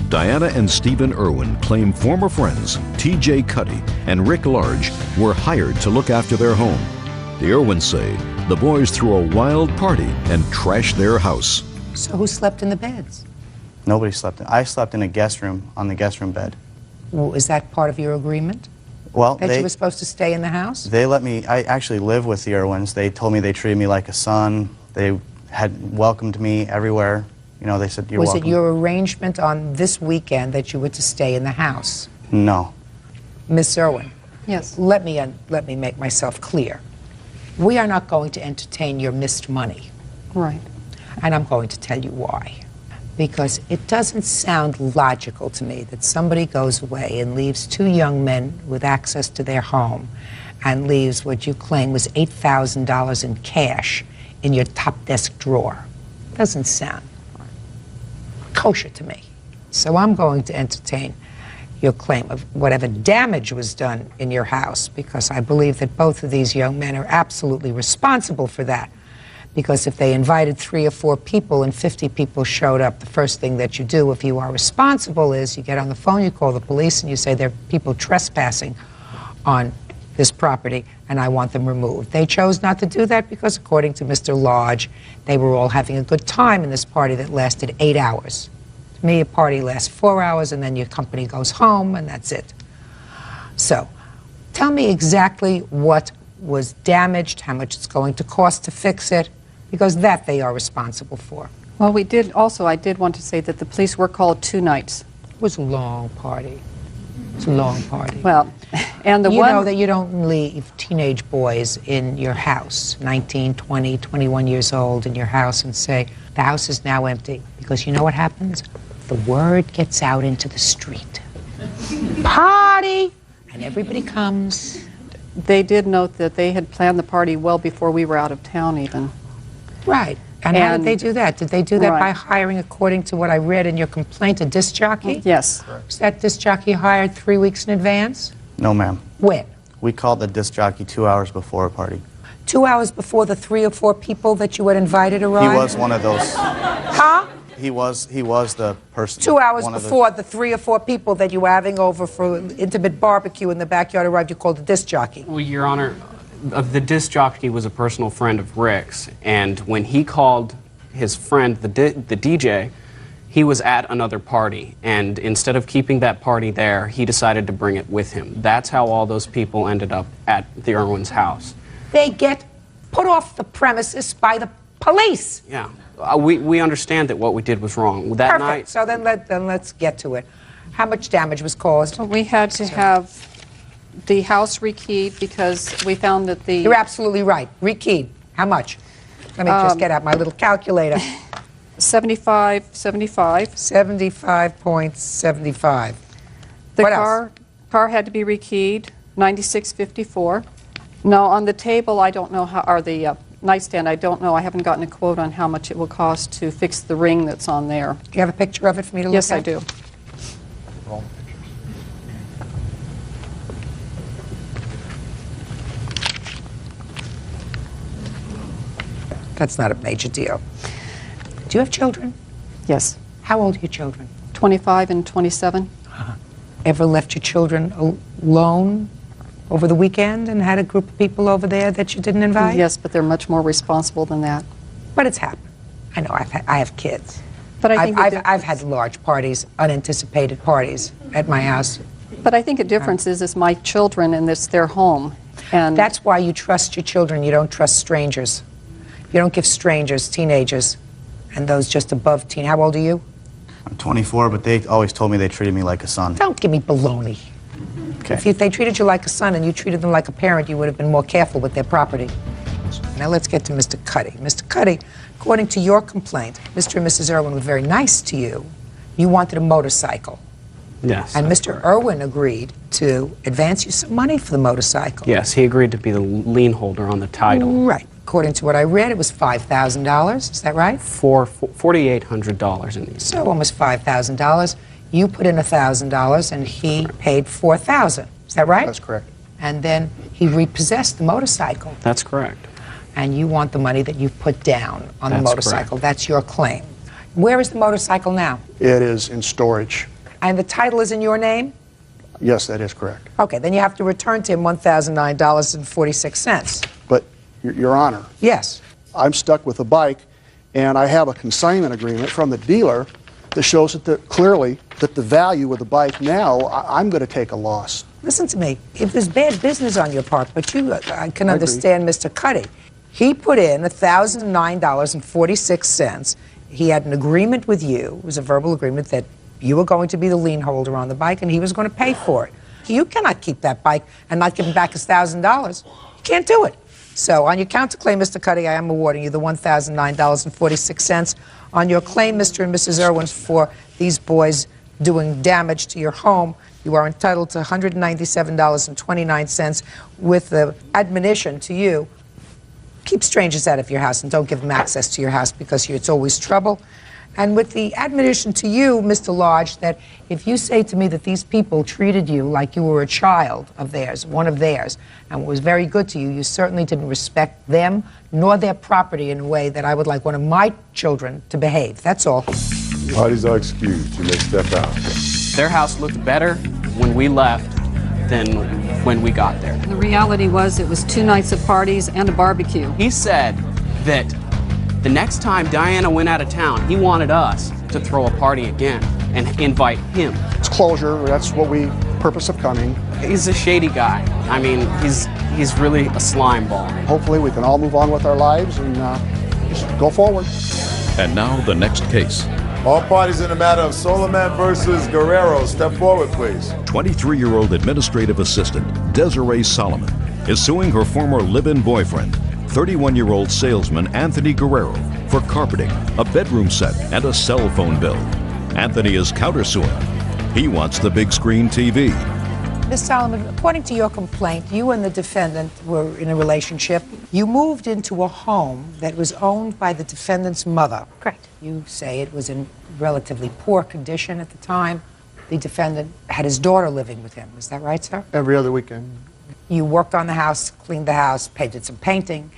Speaker 1: Diana and Stephen Irwin claim former friends T.J. Cuddy and Rick Large were hired to look after their home. The Irwins say the boys threw a wild party and trashed their house.
Speaker 2: So who slept in the beds?
Speaker 4: Nobody slept in. I slept in a guest room, on the guest room bed.
Speaker 2: Well, is that part of your agreement?
Speaker 4: Well,
Speaker 2: That you were supposed to stay in the house?
Speaker 4: they let me, I actually live with the Irwins. They told me they treated me like a son. They had welcomed me everywhere. You know, they said, you're
Speaker 2: Was
Speaker 4: welcome.
Speaker 2: it your arrangement on this weekend that you were to stay in the house?
Speaker 4: No.
Speaker 2: Miss Irwin?
Speaker 12: Yes.
Speaker 2: Let me make myself clear. We are not going to entertain your missed money.
Speaker 12: Right.
Speaker 2: And I'm going to tell you why. Because it doesn't sound logical to me that somebody goes away and leaves 2 young men with access to their home and leaves what you claim was $8,000 in cash in your top desk drawer. Doesn't sound kosher to me. So I'm going to entertain your claim of whatever damage was done in your house, because I believe that both of these young men are absolutely responsible for that. Because if they invited 3 or 4 people and 50 people showed up, the first thing that you do if you are responsible is you get on the phone, you call the police, and you say there are people trespassing on this property and I want them removed. They chose not to do that because, according to Mr. Lodge, they were all having a good time in this party that lasted 8 hours. To me, a party lasts 4 hours and then your company goes home and that's it. So, tell me exactly what was damaged, how much it's going to cost to fix it, because that they are responsible for.
Speaker 12: Well, we did also, I did want to say that the police were called 2 nights.
Speaker 2: It was a long party. It was a long party.
Speaker 12: Well, and the
Speaker 2: you
Speaker 12: one...
Speaker 2: know that you don't leave teenage boys in your house, 19, 20, 21 years old, in your house and say, the house is now empty. Because you know what happens? The word gets out into the street. Party! And everybody comes.
Speaker 12: They did note that they had planned the party well before we were out of town even.
Speaker 2: Right. And how did they do that? Did they do that by hiring, according to what I read in your complaint, a disc jockey?
Speaker 12: Yes.
Speaker 2: Was that disc jockey hired 3 weeks in advance?
Speaker 4: No, ma'am.
Speaker 2: When?
Speaker 4: We called the disc jockey 2 hours before a party.
Speaker 2: 2 hours before the 3 or 4 people that you had invited arrived?
Speaker 4: He was one of those.
Speaker 2: Huh?
Speaker 4: He was the person.
Speaker 2: 2 hours before the 3 or 4 people that you were having over for intimate barbecue in the backyard arrived, you called a disc jockey.
Speaker 14: Well, Your Honor, the disc jockey was a personal friend of Rick's, and when he called his friend, the DJ, he was at another party, and instead of keeping that party there, he decided to bring it with him. That's how all those people ended up at the Irwin's house.
Speaker 2: They get put off the premises by the Police.
Speaker 14: Yeah. We understand that what we did was wrong. That
Speaker 2: Perfect.
Speaker 14: night.
Speaker 2: So then let's get to it. How much damage was caused?
Speaker 12: We had to have the house rekeyed because we found that the...
Speaker 2: You're absolutely right. Rekeyed. How much? Let me just get out my little calculator.
Speaker 12: 75.75.
Speaker 2: 75.75.
Speaker 12: The
Speaker 2: What else?
Speaker 12: car had to be rekeyed, 96.54. No, on the table, I don't know how, or the nightstand, I don't know. I haven't gotten a quote on how much it will cost to fix the ring that's on there.
Speaker 2: Do you have a picture of it for me to look at?
Speaker 12: Yes, I do.
Speaker 2: That's not a major deal. Do you have children?
Speaker 12: Yes.
Speaker 2: How old are your children?
Speaker 12: 25 and 27.
Speaker 2: Ever left your children alone over the weekend and had a group of people over there that you didn't invite?
Speaker 12: Yes, but they're much more responsible than that.
Speaker 2: But it's happened. I know, I have kids.
Speaker 12: But I think
Speaker 2: I've had large parties, unanticipated parties at my house.
Speaker 12: But I think the difference is it's my children and it's their home. And
Speaker 2: that's why you trust your children. You don't trust strangers. You don't give strangers, teenagers, and those just above teen. How old are you?
Speaker 13: I'm 24, but they always told me they treated me like a son.
Speaker 2: Don't give me baloney.
Speaker 13: Okay.
Speaker 2: If they treated you like a son and you treated them like a parent, you would have been more careful with their property. Now let's get to Mr. Cuddy. Mr. Cuddy, according to your complaint, Mr. and Mrs. Irwin were very nice to you. You wanted a motorcycle.
Speaker 14: Yes.
Speaker 2: And Mr. Irwin agreed to advance you some money for the motorcycle.
Speaker 14: Yes, he agreed to be the lien holder on the title.
Speaker 2: Right. According to what I read, it was $5,000. Is that right?
Speaker 14: For $4,800 in these.
Speaker 2: So almost $5,000. You put in $1,000 and he paid $4,000. Is that right?
Speaker 15: That's correct.
Speaker 2: And then he repossessed the motorcycle.
Speaker 14: That's correct.
Speaker 2: And you want the money that you put down on the
Speaker 14: That's
Speaker 2: motorcycle.
Speaker 14: correct.
Speaker 2: That's your claim. Where is the motorcycle now?
Speaker 15: It is in storage.
Speaker 2: And the title is in your name?
Speaker 15: Yes, that is correct.
Speaker 2: Okay, then you have to return to him $1,009.46.
Speaker 15: But, Your Honor.
Speaker 2: Yes.
Speaker 15: I'm stuck with a bike, and I have a consignment agreement from the dealer that shows that clearly that the value of the bike now, I'm going to take a loss.
Speaker 2: Listen to me. If there's bad business on your part, but I can understand Mr. Cuddy. He put in $1,009.46. He had an agreement with you. It was a verbal agreement that you were going to be the lien holder on the bike, and he was going to pay for it. You cannot keep that bike and not give him back his $1,000. You can't do it. So on your counterclaim, Mr. Cuddy, I am awarding you the $1,009.46. On your claim, Mr. and Mrs. Irwin, for these boys doing damage to your home, you are entitled to $197.29 with the admonition to you, keep strangers out of your house and don't give them access to your house because it's always trouble. And with the admonition to you, Mr. Lodge, that if you say to me that these people treated you like you were a child of theirs, one of theirs, and was very good to you, you certainly didn't respect them nor their property in a way that I would like one of my children to behave. That's all.
Speaker 5: Parties are excused. You may step out.
Speaker 14: Their house looked better when we left than when we got there.
Speaker 12: The reality was it was 2 nights of parties and a barbecue.
Speaker 14: He said that the next time Diana went out of town, he wanted us to throw a party again and invite him.
Speaker 15: It's closure. That's what we purpose of coming.
Speaker 14: He's a shady guy. I mean, he's really a slime ball.
Speaker 15: Hopefully we can all move on with our lives and just go forward.
Speaker 1: And now the next case.
Speaker 16: All parties in the matter of Solomon versus Guerrero, step forward, please.
Speaker 1: 23-year-old administrative assistant Desiree Solomon is suing her former live-in boyfriend, 31-year-old salesman Anthony Guerrero, for carpeting, a bedroom set, and a cell phone bill. Anthony is countersuing. He wants the big screen TV.
Speaker 2: Ms. Solomon, according to your complaint, you and the defendant were in a relationship. You moved into a home that was owned by the defendant's mother.
Speaker 11: Correct.
Speaker 2: You say it was in relatively poor condition at the time. The defendant had his daughter living with him. Is that right, sir?
Speaker 15: Every other weekend.
Speaker 2: You worked on the house, cleaned the house, painted some painting.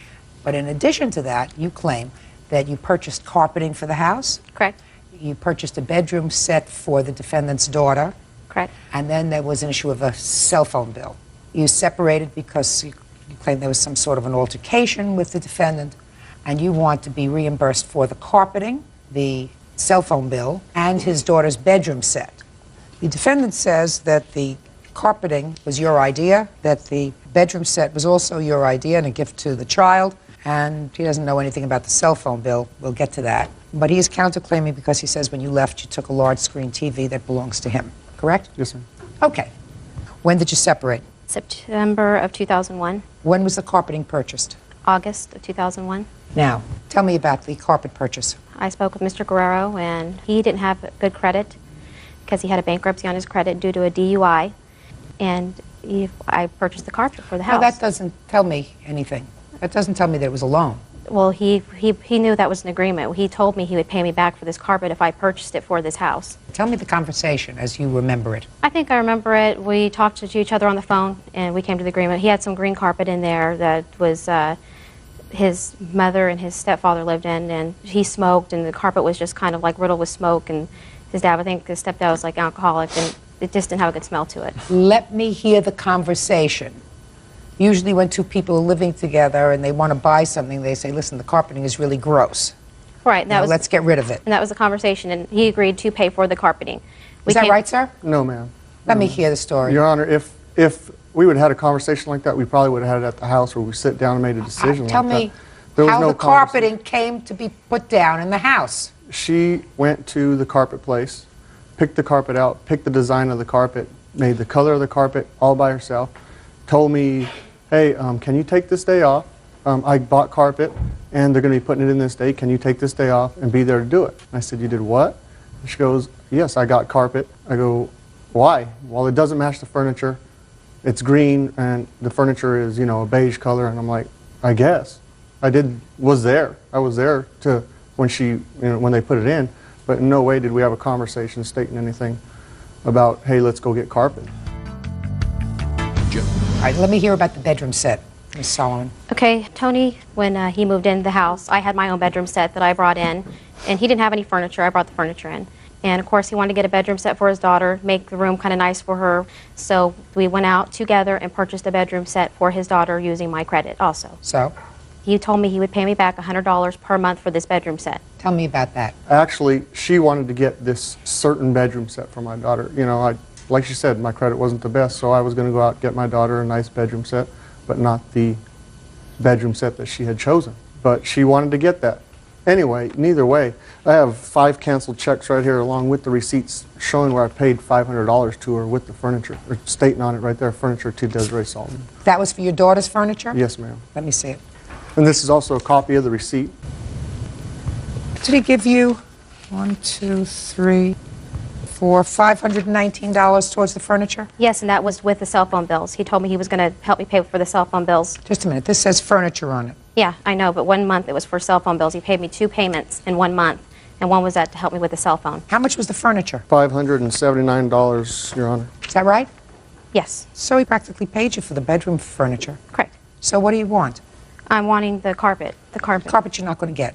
Speaker 2: But in addition to that, you claim that you purchased carpeting for the house.
Speaker 11: Correct.
Speaker 2: You purchased a bedroom set for the defendant's daughter.
Speaker 11: Correct.
Speaker 2: And then there was an issue of a cell phone bill. You separated because you claim there was some sort of an altercation with the defendant, and you want to be reimbursed for the carpeting, the cell phone bill, and his daughter's bedroom set. The defendant says that the carpeting was your idea, that the bedroom set was also your idea and a gift to the child, and he doesn't know anything about the cell phone bill. We'll get to that. But he is counterclaiming because he says when you left, you took a large screen TV that belongs to him. Correct?
Speaker 17: Yes, ma'am.
Speaker 2: Okay. When did you separate?
Speaker 18: September of 2001.
Speaker 2: When was the carpeting purchased?
Speaker 18: August of 2001.
Speaker 2: Now, tell me about the carpet purchase.
Speaker 18: I spoke with Mr. Guerrero, and he didn't have good credit because he had a bankruptcy on his credit due to a DUI, and I purchased the carpet for the house.
Speaker 2: No, that doesn't tell me anything. That doesn't tell me that it was a loan.
Speaker 18: Well, he knew that was an agreement. He told me he would pay me back for this carpet if I purchased it for this house.
Speaker 2: Tell me the conversation as you remember it.
Speaker 18: I think I remember it. We talked to each other on the phone, and we came to the agreement. He had some green carpet in there that was his mother and his stepfather lived in, and he smoked, and the carpet was just kind of like riddled with smoke, and his dad, I think his stepdad was like alcoholic, and it just didn't have a good smell to it.
Speaker 2: Let me hear the conversation. Usually when two people are living together and they want to buy something, they say, listen, the carpeting is really gross.
Speaker 18: Right. And
Speaker 2: let's get rid of it.
Speaker 18: And that was the conversation, and he agreed to pay for the carpeting.
Speaker 2: Is that right, sir?
Speaker 17: No, ma'am.
Speaker 2: Let me hear the story.
Speaker 17: Your Honor, if we would have had a conversation like that, we probably would have had it at the house where we sit down and made a decision
Speaker 2: Tell
Speaker 17: like
Speaker 2: me
Speaker 17: that. There was
Speaker 2: how
Speaker 17: no
Speaker 2: the carpeting came to be put down in the house.
Speaker 17: She went to the carpet place, picked the carpet out, picked the design of the carpet, made the color of the carpet all by herself, told me, hey, can you take this day off? I bought carpet, and they're going to be putting it in this day. Can you take this day off and be there to do it? I said, you did what? And she goes, yes, I got carpet. I go, why? Well, it doesn't match the furniture. It's green, and the furniture is, a beige color. And I'm like, I guess. I was there to when they put it in, but in no way did we have a conversation stating anything about, hey, let's go get carpet.
Speaker 2: All right, let me hear about the bedroom set, Ms. Solomon.
Speaker 18: Okay, Tony, when he moved into the house, I had my own bedroom set that I brought in, and he didn't have any furniture. I brought the furniture in. And of course, he wanted to get a bedroom set for his daughter, make the room kind of nice for her. So we went out together and purchased a bedroom set for his daughter using my credit also.
Speaker 2: So?
Speaker 18: He told me he would pay me back $100 per month for this bedroom set.
Speaker 2: Tell me about that.
Speaker 17: Actually, she wanted to get this certain bedroom set for my daughter. Like she said, my credit wasn't the best, so I was going to go out and get my daughter a nice bedroom set, but not the bedroom set that she had chosen. But she wanted to get that. Anyway, neither way, I have 5 canceled checks right here along with the receipts showing where I paid $500 to her with the furniture, or stating on it right there, furniture to Desiree Solomon.
Speaker 2: That was for your daughter's furniture?
Speaker 17: Yes, ma'am.
Speaker 2: Let me see it.
Speaker 17: And this is also a copy of the receipt.
Speaker 2: Did he give you $519 towards the furniture?
Speaker 18: Yes, and that was with the cell phone bills. He told me he was going to help me pay for the cell phone bills.
Speaker 2: Just a minute. This says furniture on it.
Speaker 18: Yeah, I know, but 1 month it was for cell phone bills. He paid me 2 payments in 1 month, and one was that to help me with the cell phone.
Speaker 2: How much was the furniture?
Speaker 17: $579, Your Honor.
Speaker 2: Is that right?
Speaker 18: Yes.
Speaker 2: So he practically paid you for the bedroom furniture.
Speaker 18: Correct.
Speaker 2: So what do you want?
Speaker 18: I'm wanting the carpet. The carpet.
Speaker 2: Carpet you're not going to get.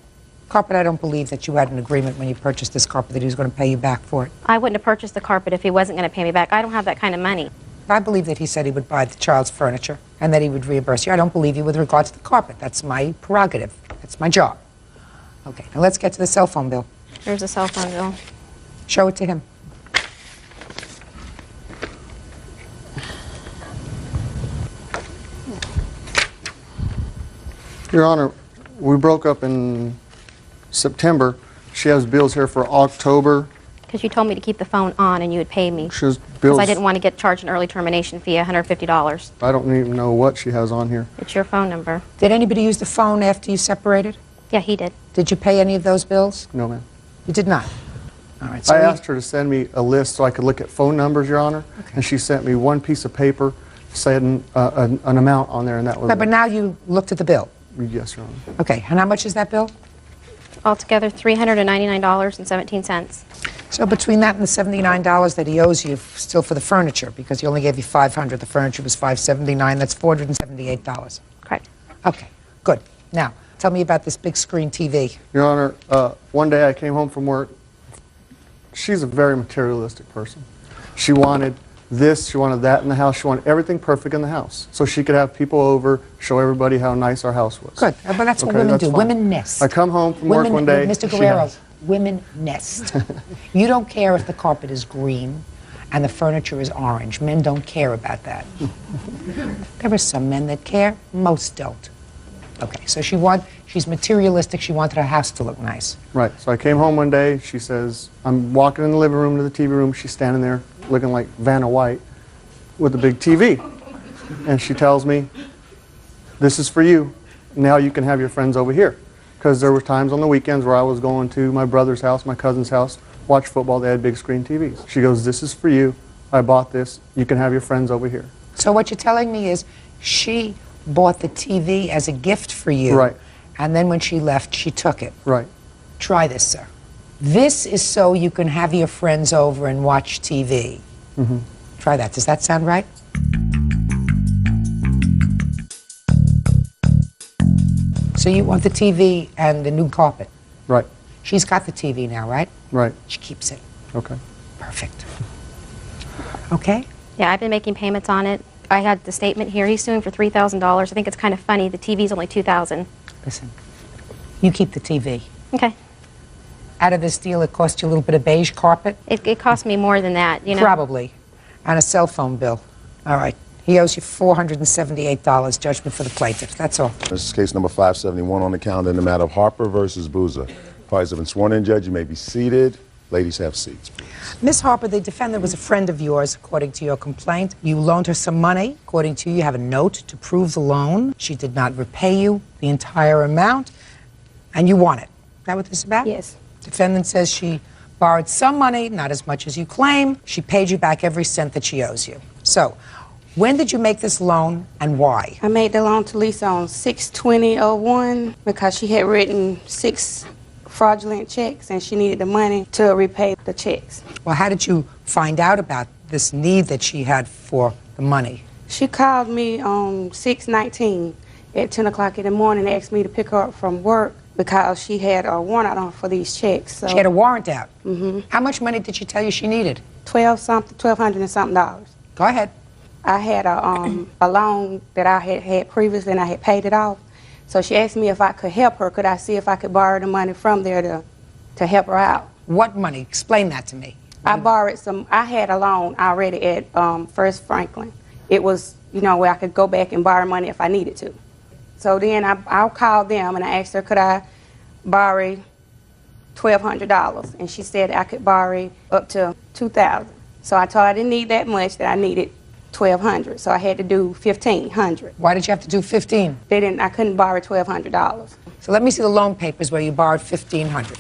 Speaker 2: Carpet, I don't believe that you had an agreement when you purchased this carpet that he was going to pay you back for it.
Speaker 18: I wouldn't have purchased the carpet if he wasn't going to pay me back. I don't have that kind of money.
Speaker 2: I believe that he said he would buy the child's furniture and that he would reimburse you. I don't believe you with regards to the carpet. That's my prerogative. That's my job. Okay, now let's get to the cell phone bill.
Speaker 18: Here's a cell phone bill.
Speaker 2: Show it to him.
Speaker 17: Your Honor, we broke up in September. She has bills here for October.
Speaker 18: Because you told me to keep the phone on and you would pay me.
Speaker 17: She has
Speaker 18: Because
Speaker 17: bills.
Speaker 18: I didn't want to get charged an early termination fee, $150.
Speaker 17: I don't even know what she has on here.
Speaker 18: It's your phone number.
Speaker 2: Did anybody use the phone after you separated?
Speaker 18: Yeah, he did.
Speaker 2: Did you pay any of those bills?
Speaker 17: No, ma'am.
Speaker 2: You did not? All right. So
Speaker 17: I asked her to send me a list so I could look at phone numbers, Your Honor, and she sent me one piece of paper saying an amount on there, and that was
Speaker 2: But now you looked at the bill.
Speaker 17: Yes, Your Honor.
Speaker 2: Okay, and how much is that bill?
Speaker 18: Altogether, $399.17.
Speaker 2: So between that and the $79 that he owes you still for the furniture, because he only gave you $500, the furniture was $579, that's $478.
Speaker 18: Correct.
Speaker 2: Okay, good. Now, tell me about this big screen TV.
Speaker 17: Your Honor, one day I came home from work. She's a very materialistic person. She wanted this, she wanted that in the house, she wanted everything perfect in the house. So she could have people over, show everybody how nice our house was.
Speaker 2: Good, but that's what women do.
Speaker 17: Fine.
Speaker 2: Women nest.
Speaker 17: I come home from work one day.
Speaker 2: Mr. Guerrero, women nest. You don't care if the carpet is green and the furniture is orange. Men don't care about that. There are some men that care, most don't. Okay, so she's materialistic. She wanted her house to look nice.
Speaker 17: Right. So I came home one day. She says, I'm walking in the living room to the TV room. She's standing there looking like Vanna White with a big TV. And she tells me, this is for you. Now you can have your friends over here. Because there were times on the weekends where I was going to my brother's house, my cousin's house, watch football. They had big screen TVs. She goes, this is for you. I bought this. You can have your friends over here.
Speaker 2: So what you're telling me is she bought the TV as a gift for you.
Speaker 17: Right.
Speaker 2: And then when she left, she took it.
Speaker 17: Right.
Speaker 2: Try this, sir. This is so you can have your friends over and watch TV.
Speaker 17: Mm-hmm.
Speaker 2: Try that. Does that sound right? So you want the TV and the new carpet?
Speaker 17: Right.
Speaker 2: She's got the TV now, right?
Speaker 17: Right.
Speaker 2: She keeps it.
Speaker 17: Okay.
Speaker 2: Perfect. Okay?
Speaker 18: Yeah, I've been making payments on it. I had the statement here. He's suing for $3,000. I think it's kind of funny. The TV's only $2,000.
Speaker 2: Listen, you keep the TV.
Speaker 18: Okay.
Speaker 2: Out of this deal, it cost you a little bit of beige carpet?
Speaker 18: It cost me more than that, you know.
Speaker 2: Probably. And a cell phone bill. All right. He owes you $478, judgment for the plaintiff. That's all.
Speaker 5: This is case number 571 on the calendar in the matter of Harper versus Boozer. Parties have been sworn in, Judge. You may be seated. Ladies, have seats, please.
Speaker 2: Miss Harper, the defendant was a friend of yours, according to your complaint. You loaned her some money. According to you, you have a note to prove the loan. She did not repay you the entire amount, and you want it. Is that what this is about?
Speaker 18: Yes.
Speaker 2: Defendant says she borrowed some money, not as much as you claim. She paid you back every cent that she owes you. So, when did you make this loan and why?
Speaker 19: I made the loan to Lisa on 6/20/01 because she had written 6 fraudulent checks and she needed the money to repay the checks.
Speaker 2: Well, how did you find out about this need that she had for the money?
Speaker 19: She called me on 6/19 at 10 o'clock in the morning and asked me to pick her up from work because she had a warrant out on for these checks. So.
Speaker 2: She had a warrant out?
Speaker 19: Mm-hmm.
Speaker 2: How much money did she tell you she needed?
Speaker 19: $1,200 and something dollars.
Speaker 2: Go ahead.
Speaker 19: I had a loan that I had previously and I had paid it off. So she asked me if I could help her. Could I see if I could borrow the money from there to help her out?
Speaker 2: What money? Explain that to me.
Speaker 19: I borrowed some. I had a loan already at First Franklin. It was, you know, where I could go back and borrow money if I needed to. So then I called them and I asked her, could I borrow $1,200? And she said I could borrow up to $2,000. So I told her I didn't need that much, that I needed $1,200. So I had to do $1,500.
Speaker 2: Why did you have to do 15?
Speaker 19: I couldn't borrow $1,200.
Speaker 2: So let me see the loan papers where you borrowed $1,500.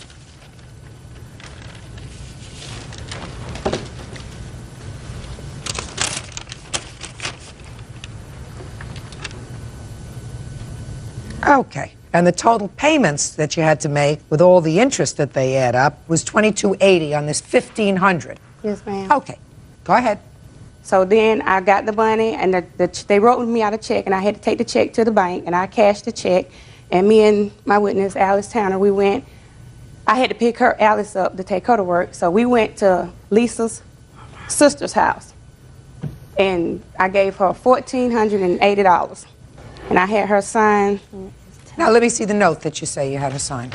Speaker 2: Okay. And the total payments that you had to make with all the interest that they add up was $2,280 on this $1,500.
Speaker 19: Yes, ma'am.
Speaker 2: Okay. Go ahead.
Speaker 19: So then I got the money, and they wrote me out a check, and I had to take the check to the bank, and I cashed the check. And me and my witness, Alice Tanner, we went. I had to pick Alice up to take her to work, so we went to Lisa's sister's house, and I gave her $1,480, and I had her sign.
Speaker 2: Now let me see the note that you say you had her sign.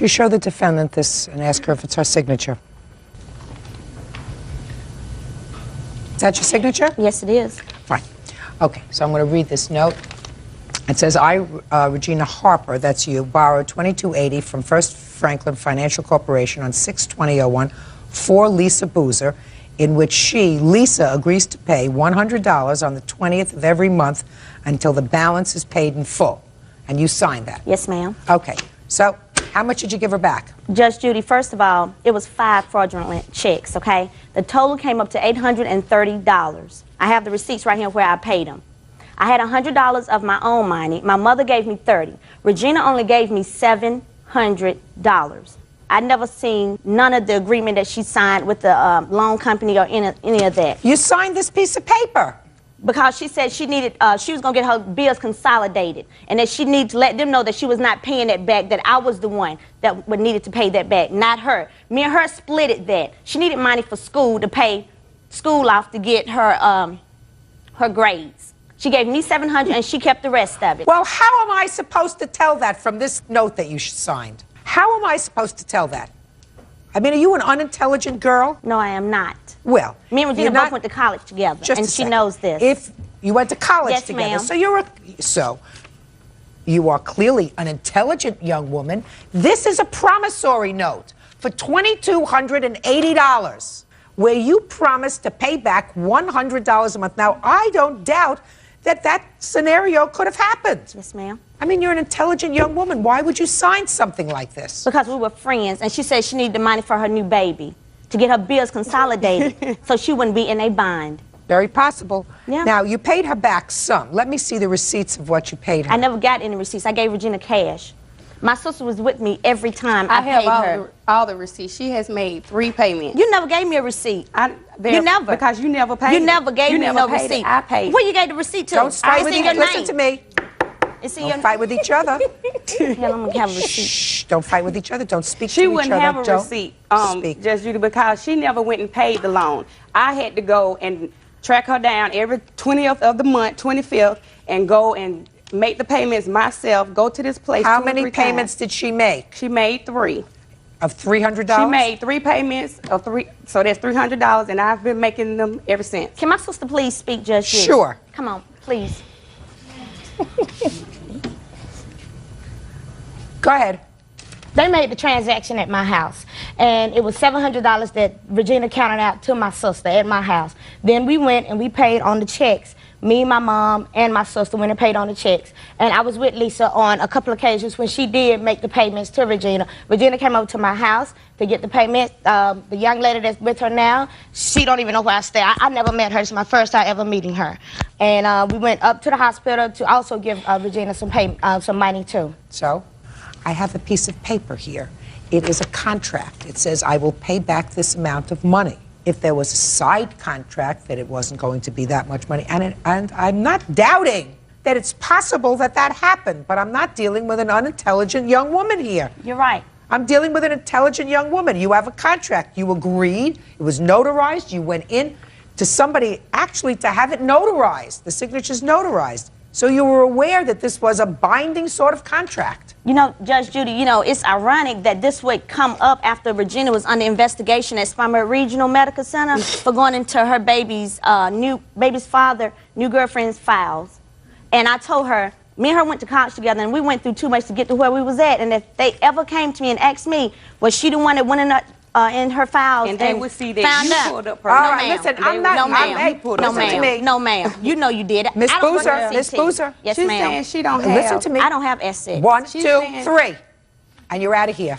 Speaker 2: You show the defendant this and ask her if it's her signature. Is that your signature?
Speaker 18: Yes, it is.
Speaker 2: Fine. Okay, so I'm going to read this note. It says, I, Regina Harper, that's you, borrowed $2,280 from First Franklin Financial Corporation on 6/20/01 for Lisa Boozer, in which she, Lisa, agrees to pay $100 on the 20th of every month until the balance is paid in full. And you signed that?
Speaker 20: Yes, ma'am.
Speaker 2: Okay. So, how much did you give her back?
Speaker 20: Judge Judy, first of all, it was 5 fraudulent checks, okay? The total came up to $830. I have the receipts right here where I paid them. I had $100 of my own money. My mother gave me $30. Regina only gave me $700. I never seen none of the agreement that she signed with the loan company or any of that.
Speaker 2: You signed this piece of paper?
Speaker 20: Because she said she needed, she was going to get her bills consolidated, and that she needed to let them know that she was not paying that back, that I was the one that would needed to pay that back, not her. Me and her split it that. She needed money for school to pay school off to get her, her grades. She gave me $700 and she kept the rest of it.
Speaker 2: Well, how am I supposed to tell that from this note that you signed? How am I supposed to tell that? I mean, are you an unintelligent girl?
Speaker 20: No, I am not.
Speaker 2: Well,
Speaker 20: me and Regina both went to college together, and she knows this.
Speaker 2: If you went to college
Speaker 20: yes,
Speaker 2: together,
Speaker 20: ma'am.
Speaker 2: so you are clearly an intelligent young woman. This is a promissory note for $2,280, where you promised to pay back $100 a month. Now, I don't doubt that scenario could have happened.
Speaker 20: Yes, ma'am.
Speaker 2: I mean, you're an intelligent young woman. Why would you sign something like this?
Speaker 20: Because we were friends, and she said she needed the money for her new baby to get her bills consolidated so she wouldn't be in a bind.
Speaker 2: Very possible.
Speaker 20: Yeah.
Speaker 2: Now, you paid her back some. Let me see the receipts of what you paid her.
Speaker 20: I never got any receipts. I gave Regina cash. My sister was with me every time I paid her.
Speaker 21: all the receipts. She has made 3 payments.
Speaker 20: You never gave me a receipt. You never.
Speaker 21: Because you never paid
Speaker 20: You
Speaker 21: it.
Speaker 20: never gave
Speaker 21: You
Speaker 20: me
Speaker 21: never
Speaker 20: no
Speaker 21: paid it.
Speaker 20: receipt.
Speaker 21: I paid.
Speaker 20: Where you gave the receipt to?
Speaker 2: Don't fight with
Speaker 20: your
Speaker 2: each other. Listen to me.
Speaker 20: Don't
Speaker 2: fight with each other.
Speaker 20: Hell, I'm gonna have a receipt.
Speaker 2: Shh, don't fight with each other. Don't speak to
Speaker 21: She
Speaker 2: each other.
Speaker 21: wouldn't have a
Speaker 2: Don't
Speaker 21: receipt,
Speaker 2: speak.
Speaker 21: Judge Judy, because she never went and paid the loan. I had to go and track her down every 20th of the month, 25th, and go and make the payments myself, go to this place.
Speaker 2: How many payments did she make?
Speaker 21: She made 3.
Speaker 2: Of $300?
Speaker 21: She made 3 payments of 3, so that's $300, and I've been making them ever since.
Speaker 20: Can my sister please speak, Judge Judy?
Speaker 2: Sure.
Speaker 20: Come on, please.
Speaker 2: Go ahead.
Speaker 22: They made the transaction at my house, and it was $700 that Regina counted out to my sister at my house. Then we went and we paid on the checks. Me, my mom, and my sister went and paid on the checks. And I was with Lisa on a couple of occasions when she did make the payments to Regina. Regina came over to my house to get the payment. The young lady that's with her now, she don't even know where I stay. I never met her. It's my first time ever meeting her. And we went up to the hospital to also give Regina some money too.
Speaker 2: So, I have a piece of paper here. It is a contract. It says, I will pay back this amount of money. If there was a side contract that it wasn't going to be that much money, and I'm not doubting that it's possible that that happened, but I'm not dealing with an unintelligent young woman here.
Speaker 20: You're right.
Speaker 2: I'm dealing with an intelligent young woman. You have a contract. You agreed. It was notarized. You went in to somebody actually to have it notarized. The signature's notarized. So you were aware that this was a binding sort of contract.
Speaker 20: You know, Judge Judy, you know, it's ironic that this would come up after Regina was under investigation at Spummer Regional Medical Center for going into her baby's father, new girlfriend's files. And I told her, me and her went to college together, and we went through too much to get to where we was at. And if they ever came to me and asked me, was she the one that went in her files
Speaker 21: And they would see that
Speaker 20: found
Speaker 21: you
Speaker 20: out.
Speaker 21: pulled up her.
Speaker 2: All
Speaker 21: No,
Speaker 2: right,
Speaker 21: ma'am.
Speaker 2: listen, I'm not.
Speaker 20: No, ma'am.
Speaker 2: Listen to me.
Speaker 20: No, ma'am. You know you did it.
Speaker 2: Miss
Speaker 20: I don't
Speaker 2: Boozer,
Speaker 20: want
Speaker 2: Miss
Speaker 20: SCT.
Speaker 2: Boozer.
Speaker 20: Yes,
Speaker 21: She's
Speaker 20: ma'am.
Speaker 21: saying she don't have.
Speaker 2: Listen to me.
Speaker 20: I don't have S6.
Speaker 2: 1,
Speaker 21: She's
Speaker 2: 2,
Speaker 21: saying-
Speaker 2: 3. And you're out of here.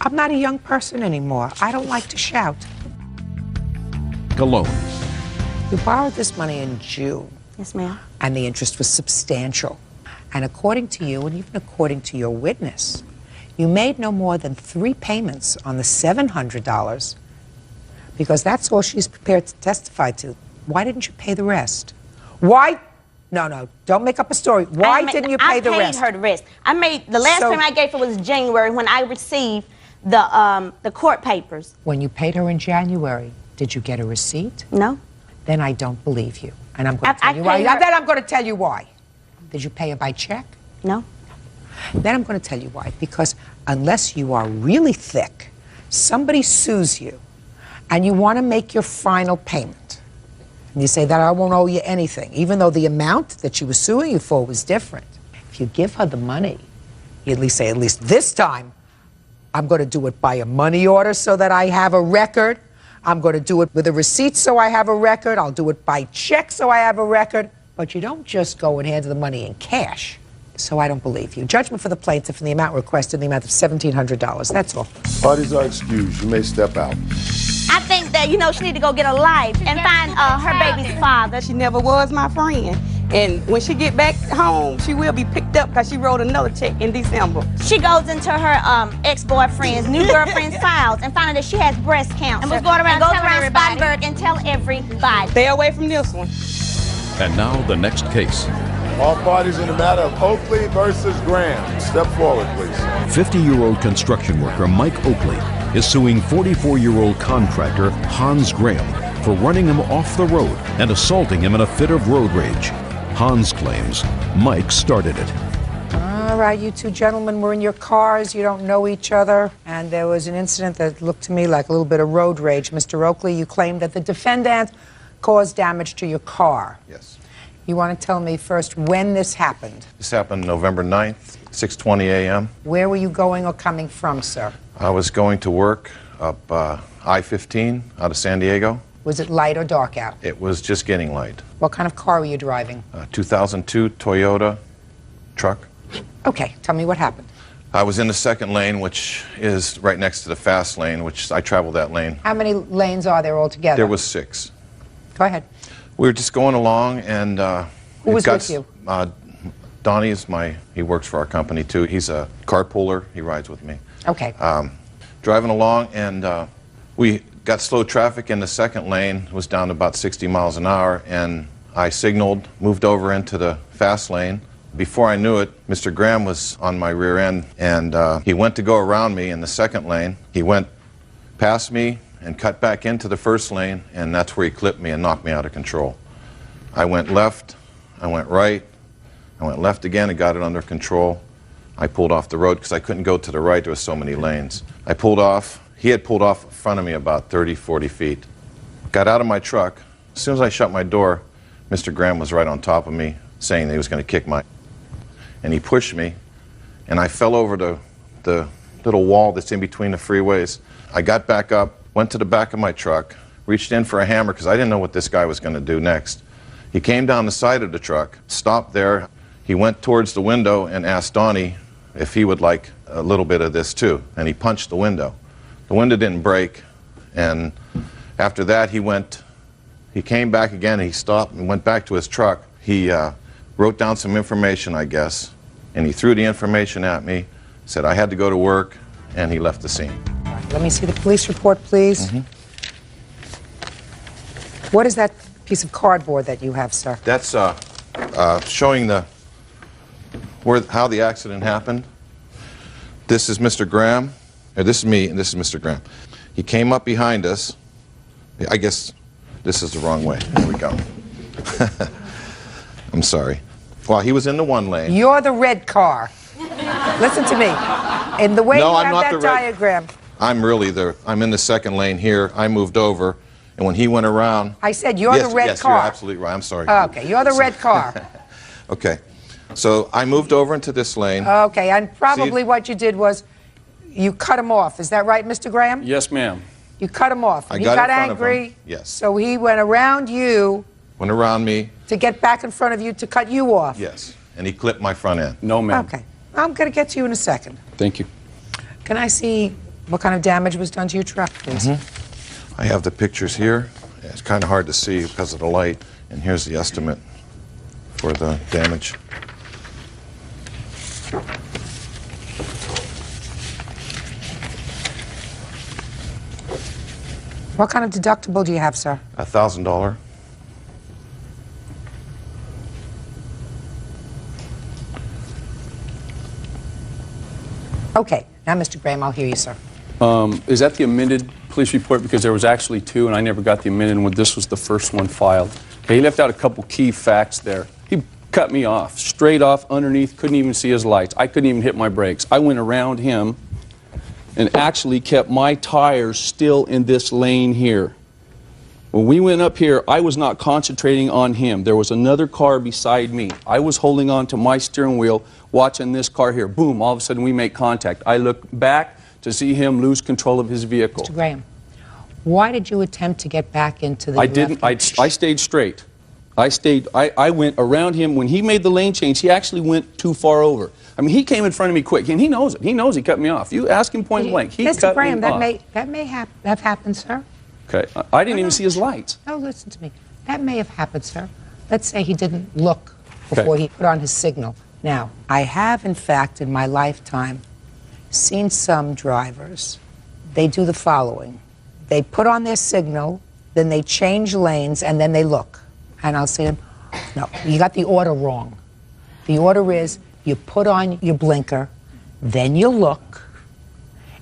Speaker 2: I'm not a young person anymore. I don't like to shout.
Speaker 1: Cologne.
Speaker 2: You borrowed this money in June.
Speaker 20: Yes, ma'am.
Speaker 2: And the interest was substantial. And according to you, and even according to your witness, you made no more than 3 payments on the $700 because that's all she's prepared to testify to. Why didn't you pay the rest? Why? No, don't make up a story. Why didn't you pay the rest?
Speaker 20: I paid her the rest. I made, the last payment I gave her was January when I received the court papers.
Speaker 2: When you paid her in January, did you get a receipt?
Speaker 20: No.
Speaker 2: Then I don't believe you. And I'm going to tell you
Speaker 20: I
Speaker 2: why.
Speaker 20: paid her-
Speaker 2: Then I'm going to tell you why. Did you pay her by check?
Speaker 20: No.
Speaker 2: Then I'm going to tell you why. Because unless you are really thick, somebody sues you, and you want to make your final payment. And you say that I won't owe you anything, even though the amount that she was suing you for was different. If you give her the money, you at least say, at least this time, I'm going to do it by a money order so that I have a record. I'm going to do it with a receipt so I have a record. I'll do it by check so I have a record. But you don't just go and hand her the money in cash. So I don't believe you. Judgment for the plaintiff in the amount requested in the amount of $1,700. That's all.
Speaker 16: Parties are excused. You may step out.
Speaker 20: I think that, you know, she need to go get a life and find her baby's father.
Speaker 21: She never was my friend. And when she get back home, she will be picked up because she wrote another check in December.
Speaker 20: She goes into her ex-boyfriend's new girlfriend's files and finds out that she has breast cancer.
Speaker 22: And was going around telling everybody.
Speaker 20: Spartanburg and tell everybody.
Speaker 21: Stay away from this one.
Speaker 1: And now the next case.
Speaker 16: All parties in the matter of Oakley versus Graham. Step forward, please.
Speaker 1: 50-year-old construction worker Mike Oakley is suing 44-year-old contractor Hans Graham for running him off the road and assaulting him in a fit of road rage. Hans claims Mike started it.
Speaker 2: All right, you two gentlemen were in your cars, you don't know each other, and there was an incident that looked to me like a little bit of road rage. Mr. Oakley, you claimed that the defendant caused damage to your car.
Speaker 3: Yes.
Speaker 2: You want to tell me first when this happened?
Speaker 3: This happened November 9th, 6:20 a.m.
Speaker 2: Where were you going or coming from, sir?
Speaker 3: I was going to work up I-15 out of San Diego.
Speaker 2: Was it light or dark out?
Speaker 3: It was just getting light.
Speaker 2: What kind of car were you driving?
Speaker 3: 2002 Toyota truck.
Speaker 2: Okay, tell me what happened.
Speaker 3: I was in the second lane, which is right next to the fast lane, which I travel that lane.
Speaker 2: How many lanes are there altogether?
Speaker 3: There was 6.
Speaker 2: Go ahead.
Speaker 3: We were just going along, and
Speaker 2: who was with you?
Speaker 3: Donnie is he works for our company too. He's a carpooler. He rides with me.
Speaker 2: Okay.
Speaker 3: Driving along, and we got slow traffic in the second lane. It was down to about 60 miles an hour, and I signaled, moved over into the fast lane. Before I knew it, Mr. Graham was on my rear end, and he went to go around me in the second lane. He went past me and cut back into the first lane, and that's where he clipped me and knocked me out of control. I went left, I went right, I went left again and got it under control. I pulled off the road because I couldn't go to the right, there were so many lanes. I pulled off. He had pulled off in front of me about 30, 40 feet. Got out of my truck. As soon as I shut my door, Mr. Graham was right on top of me, saying that he was going to kick my... And he pushed me, and I fell over the little wall that's in between the freeways. I got back up, went to the back of my truck, reached in for a hammer because I didn't know what this guy was going to do next. He came down the side of the truck, stopped there. He went towards the window and asked Donnie if he would like a little bit of this too, and he punched the window. The window didn't break, and after that he came back again, and he stopped and went back to his truck. He wrote down some information, I guess, and he threw the information at me, said I had to go to work, and he left the scene.
Speaker 2: All right, let me see the police report, please.
Speaker 3: Mm-hmm.
Speaker 2: What is that piece of cardboard that you have, sir?
Speaker 3: That's showing how the accident happened. This is Mr. Graham, or this is me, and this is Mr. Graham. He came up behind us. I guess this is the wrong way. Here we go. I'm sorry. Well, he was in the one lane.
Speaker 2: You're the red car. Listen to me. In the way
Speaker 3: No,
Speaker 2: you
Speaker 3: I'm
Speaker 2: have
Speaker 3: not
Speaker 2: that
Speaker 3: the red-
Speaker 2: diagram,
Speaker 3: I'm in the second lane here. I moved over, and when he went around...
Speaker 2: I said you're
Speaker 3: yes,
Speaker 2: the red
Speaker 3: yes,
Speaker 2: car.
Speaker 3: You're absolutely right. I'm sorry.
Speaker 2: Okay, you're the red car.
Speaker 3: Okay. So I moved over into this lane.
Speaker 2: Okay, and probably what you did was you cut him off. Is that right, Mr. Graham?
Speaker 14: Yes, ma'am.
Speaker 2: You cut him off.
Speaker 3: I
Speaker 2: He
Speaker 3: got in
Speaker 2: got
Speaker 3: front of him.
Speaker 2: angry.
Speaker 3: Yes.
Speaker 2: So he went around you
Speaker 3: Went around me.
Speaker 2: to get back in front of you to cut you off.
Speaker 3: Yes. And he clipped my front end.
Speaker 14: No, ma'am.
Speaker 2: Okay. I'm going to get to you in a second.
Speaker 14: Thank you.
Speaker 2: Can I see what kind of damage was done to your truck, please?
Speaker 3: I have the pictures here. It's kind of hard to see because of the light. And here's the estimate for the damage.
Speaker 2: What kind of deductible do you have, sir?
Speaker 3: $1,000.
Speaker 2: Okay. Now, Mr. Graham, I'll hear you, sir.
Speaker 6: Is that the amended police report? Because there was actually 2, and I never got the amended one. This was the first one filed. Okay, he left out a couple key facts there. He cut me off, straight off, underneath, couldn't even see his lights. I couldn't even hit my brakes. I went around him and actually kept my tires still in this lane here. When we went up here, I was not concentrating on him. There was another car beside me. I was holding on to my steering wheel, watching this car here. Boom, all of a sudden we make contact. I look back to see him lose control of his vehicle.
Speaker 2: Mr. Graham, why did you attempt to get back into the
Speaker 6: I didn't. I stayed straight. I went around him. When he made the lane change, he actually went too far over. I mean, he came in front of me quick, and he knows it. He knows he cut me off. You ask him point blank. He
Speaker 2: Mr.
Speaker 6: cut
Speaker 2: Graham,
Speaker 6: me off.
Speaker 2: that may have happened, sir.
Speaker 6: Okay, I didn't even see his lights.
Speaker 2: No, listen to me. That may have happened, sir. Let's say he didn't look before he put on his signal. Now, I have, in fact, in my lifetime, seen some drivers. They do the following. They put on their signal, then they change lanes, and then they look. And I'll say to them, no, you got the order wrong. The order is you put on your blinker, then you look.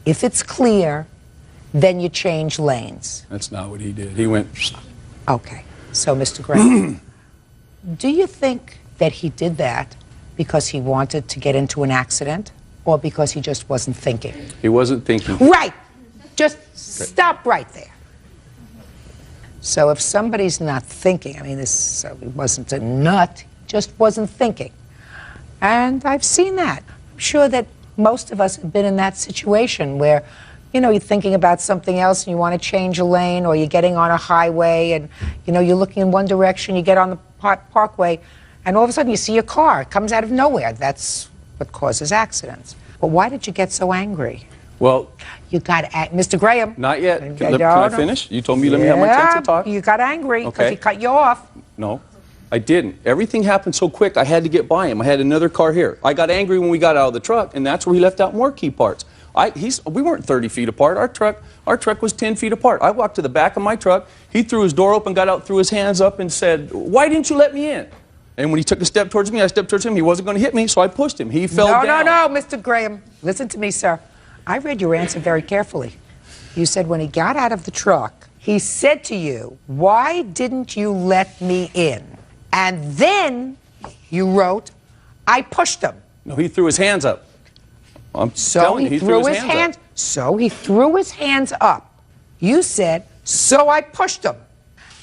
Speaker 2: If it's clear, then you change lanes.
Speaker 6: That's not what he did. He went...
Speaker 2: Okay. So, Mr. Graham, do you think that he did that because he wanted to get into an accident or because he just wasn't thinking?
Speaker 6: He wasn't thinking.
Speaker 2: Right! Just stop right there. So if somebody's not thinking, I mean, this he wasn't a nut, just wasn't thinking. And I've seen that. I'm sure that most of us have been in that situation where, you know, you're thinking about something else and you want to change a lane, or you're getting on a highway and, you know, you're looking in one direction, you get on the parkway, and all of a sudden you see a car. It comes out of nowhere. That's what causes accidents. But why did you get so angry?
Speaker 6: Well,
Speaker 2: you got Mr. Graham.
Speaker 6: Not yet. Can I finish? You told me let me have my chance to talk.
Speaker 2: You got angry because
Speaker 6: Okay.
Speaker 2: he cut you off.
Speaker 6: No, I didn't. Everything happened so quick, I had to get by him. I had another car here. I got angry when we got out of the truck, and that's where he left out more key parts. We weren't 30 feet apart. Our truck was 10 feet apart. I walked to the back of my truck. He threw his door open, got out, threw his hands up, and said, "Why didn't you let me in?" And when he took a step towards me, I stepped towards him. He wasn't going to hit me, so I pushed him. He fell down.
Speaker 2: No, Mr. Graham. Listen to me, sir. I read your answer very carefully. You said when he got out of the truck, he said to you, "Why didn't you let me in?" And then you wrote, "I pushed him."
Speaker 6: No, he threw his hands up. I'm telling you, he threw his hands up.
Speaker 2: So he threw his hands up. You said, "So I pushed him."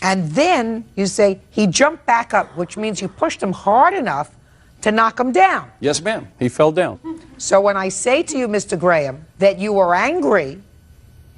Speaker 2: And then you say, he jumped back up, which means you pushed him hard enough to knock him down.
Speaker 6: Yes, ma'am. He fell down.
Speaker 2: So when I say to you, Mr. Graham, that you were angry, you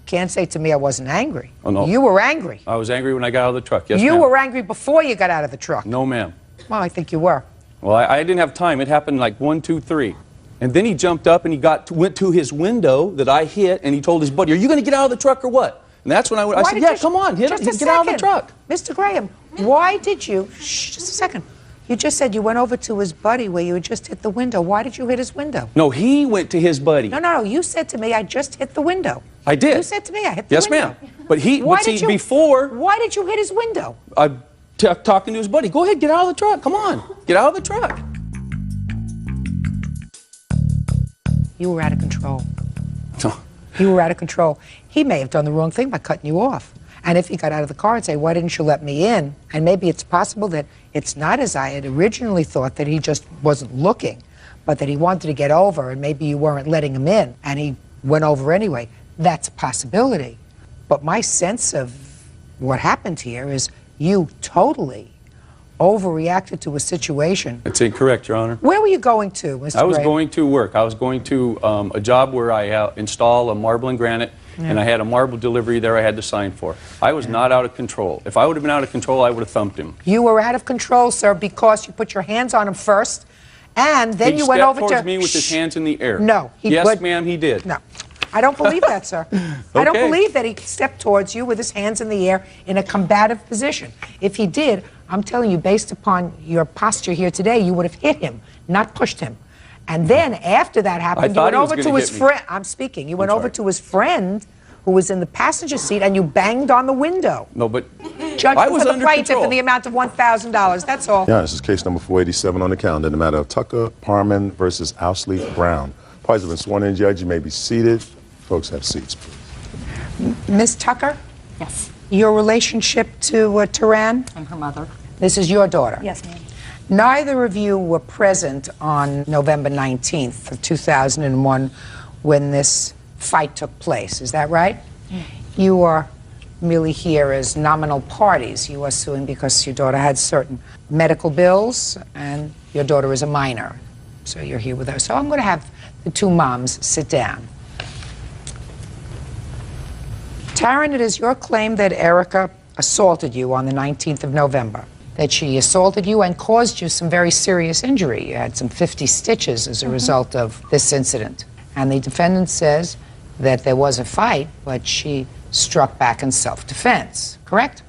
Speaker 2: can't say to me I wasn't angry.
Speaker 6: Oh, no.
Speaker 2: You were angry.
Speaker 6: I was angry when I got out of the truck. Yes,
Speaker 2: You
Speaker 6: ma'am.
Speaker 2: were angry before you got out of the truck.
Speaker 6: No, ma'am.
Speaker 2: Well, I think you were.
Speaker 6: Well, I didn't have time. It happened like 1, 2, 3. And then he jumped up and he went to his window that I hit, and he told his buddy, "Are you going to get out of the truck or what?" And that's when I said, "Yeah, come on, hit him, get out of the truck."
Speaker 2: Mr. Graham, why did you, just a second, you just said you went over to his buddy where you had just hit the window. Why did you hit his window?
Speaker 6: No, he went to his buddy.
Speaker 2: No, you said to me, I just hit the window.
Speaker 6: I did.
Speaker 2: You said to me, I hit the
Speaker 6: Yes,
Speaker 2: window.
Speaker 6: ma'am. But
Speaker 2: Why did you,
Speaker 6: before,
Speaker 2: why did you hit his window?
Speaker 6: I'm talking to his buddy. "Go ahead, get out of the truck. Come on, get out of the truck."
Speaker 2: You were out of control. You were out of control. He may have done the wrong thing by cutting you off. And if he got out of the car and say, "Why didn't you let me in?" And maybe it's possible that it's not as I had originally thought, that he just wasn't looking, but that he wanted to get over and maybe you weren't letting him in and he went over anyway. That's a possibility. But my sense of what happened here is you totally overreacted to a situation.
Speaker 6: It's incorrect, Your Honor.
Speaker 2: Where were you going to, Mr.
Speaker 6: I was
Speaker 2: Graham?
Speaker 6: going to work. I was going to a job where I install a marble and granite, and I had a marble delivery there I had to sign for. I was not out of control. If I would have been out of control, I would have thumped him.
Speaker 2: You were out of control, sir, because you put your hands on him first, and then you went over to...
Speaker 6: He stepped towards me with his hands in the air.
Speaker 2: No.
Speaker 6: Yes, ma'am, he did.
Speaker 2: No. I don't believe that, sir. I don't
Speaker 6: Okay.
Speaker 2: believe that he stepped towards you with his hands in the air in a combative position. If he did, I'm telling you, based upon your posture here today, you would have hit him, not pushed him. And then after that happened, you went over to his friend. I'm speaking. You went over to his friend who was in the passenger seat, and you banged on the window.
Speaker 6: No, but
Speaker 2: Judge
Speaker 6: I was
Speaker 2: for the
Speaker 6: under
Speaker 2: plaintiff
Speaker 6: control.
Speaker 2: in the amount of $1,000. That's all.
Speaker 5: Yeah, this is case number 487 on the calendar in the matter of Tucker Parman versus Owsley Brown. Parties have been sworn in, Judge. You may be seated. Folks, have seats, please.
Speaker 2: Miss Tucker?
Speaker 8: Yes.
Speaker 2: Your relationship to Turan?
Speaker 8: I'm her mother.
Speaker 2: This is your daughter?
Speaker 8: Yes, ma'am.
Speaker 2: Neither of you were present on November 19th of 2001 when this fight took place. Is that right? You are merely here as nominal parties. You are suing because your daughter had certain medical bills and your daughter is a minor. So you're here with her. So I'm going to have the two moms sit down. Taryn, it is your claim that Erica assaulted you on the 19th of November, that she assaulted you and caused you some very serious injury. You had some 50 stitches as a result of this incident. And the defendant says that there was a fight, but she struck back in self-defense, correct?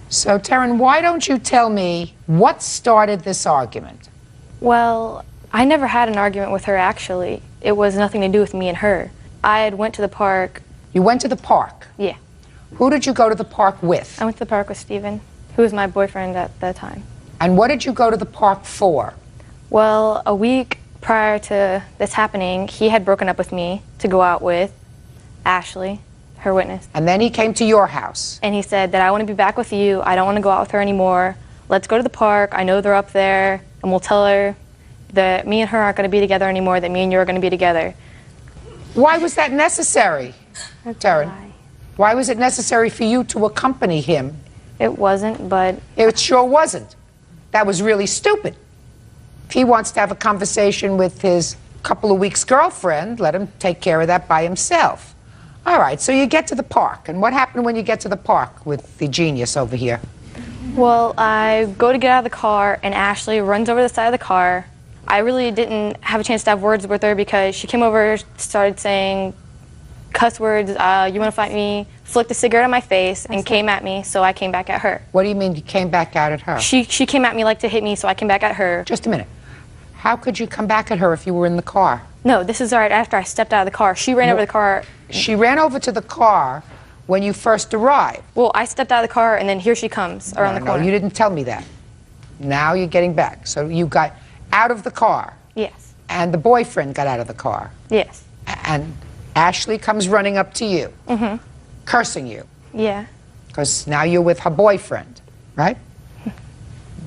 Speaker 2: So, Taryn, why don't you tell me what started this argument?
Speaker 18: Well, I never had an argument with her, actually. It was nothing to do with me and her. I had went to the park.
Speaker 2: You went to the park?
Speaker 18: Yeah.
Speaker 2: Who did you go to the park with?
Speaker 18: I went to the park with Steven, who was my boyfriend at the time.
Speaker 2: And what did you go to the park for?
Speaker 18: Well, a week prior to this happening, he had broken up with me to go out with Ashley, her witness.
Speaker 2: And then he came to your house?
Speaker 18: And he said that I want to be back with you. I don't want to go out with her anymore. Let's go to the park. I know they're up there, and we'll tell her
Speaker 8: that me and her aren't going to be together anymore, that me and you are going to be together.
Speaker 2: Why was that necessary, Taryn? Why was it necessary for you to accompany him?
Speaker 8: It wasn't, but...
Speaker 2: It sure wasn't. That was really stupid. If he wants to have a conversation with his couple of weeks girlfriend, let him take care of that by himself. All right, so you get to the park. And what happened when you get to the park with the genius over here?
Speaker 8: Well, I go to get out of the car, and Ashley runs over the side of the car. I really didn't have a chance to have words with her because she came over, started saying cuss words, you want to fight me, flicked a cigarette on my face, and came at me, so I came back at her.
Speaker 2: What do you mean you came back out at her?
Speaker 8: She came at me like to hit me, so I came back at her.
Speaker 2: Just a minute. How could you come back at her if you were in the car?
Speaker 8: No, this is right after I stepped out of the car. She ran over the car.
Speaker 2: She ran over to the car when you first arrived.
Speaker 8: Well, I stepped out of the car, and then here she comes around the corner.
Speaker 2: No, you didn't tell me that. Now you're getting back. So you got out of the car.
Speaker 8: Yes.
Speaker 2: And the boyfriend got out of the car.
Speaker 8: Yes.
Speaker 2: And Ashley comes running up to you, cursing you.
Speaker 8: Yeah.
Speaker 2: Because now you're with her boyfriend, right?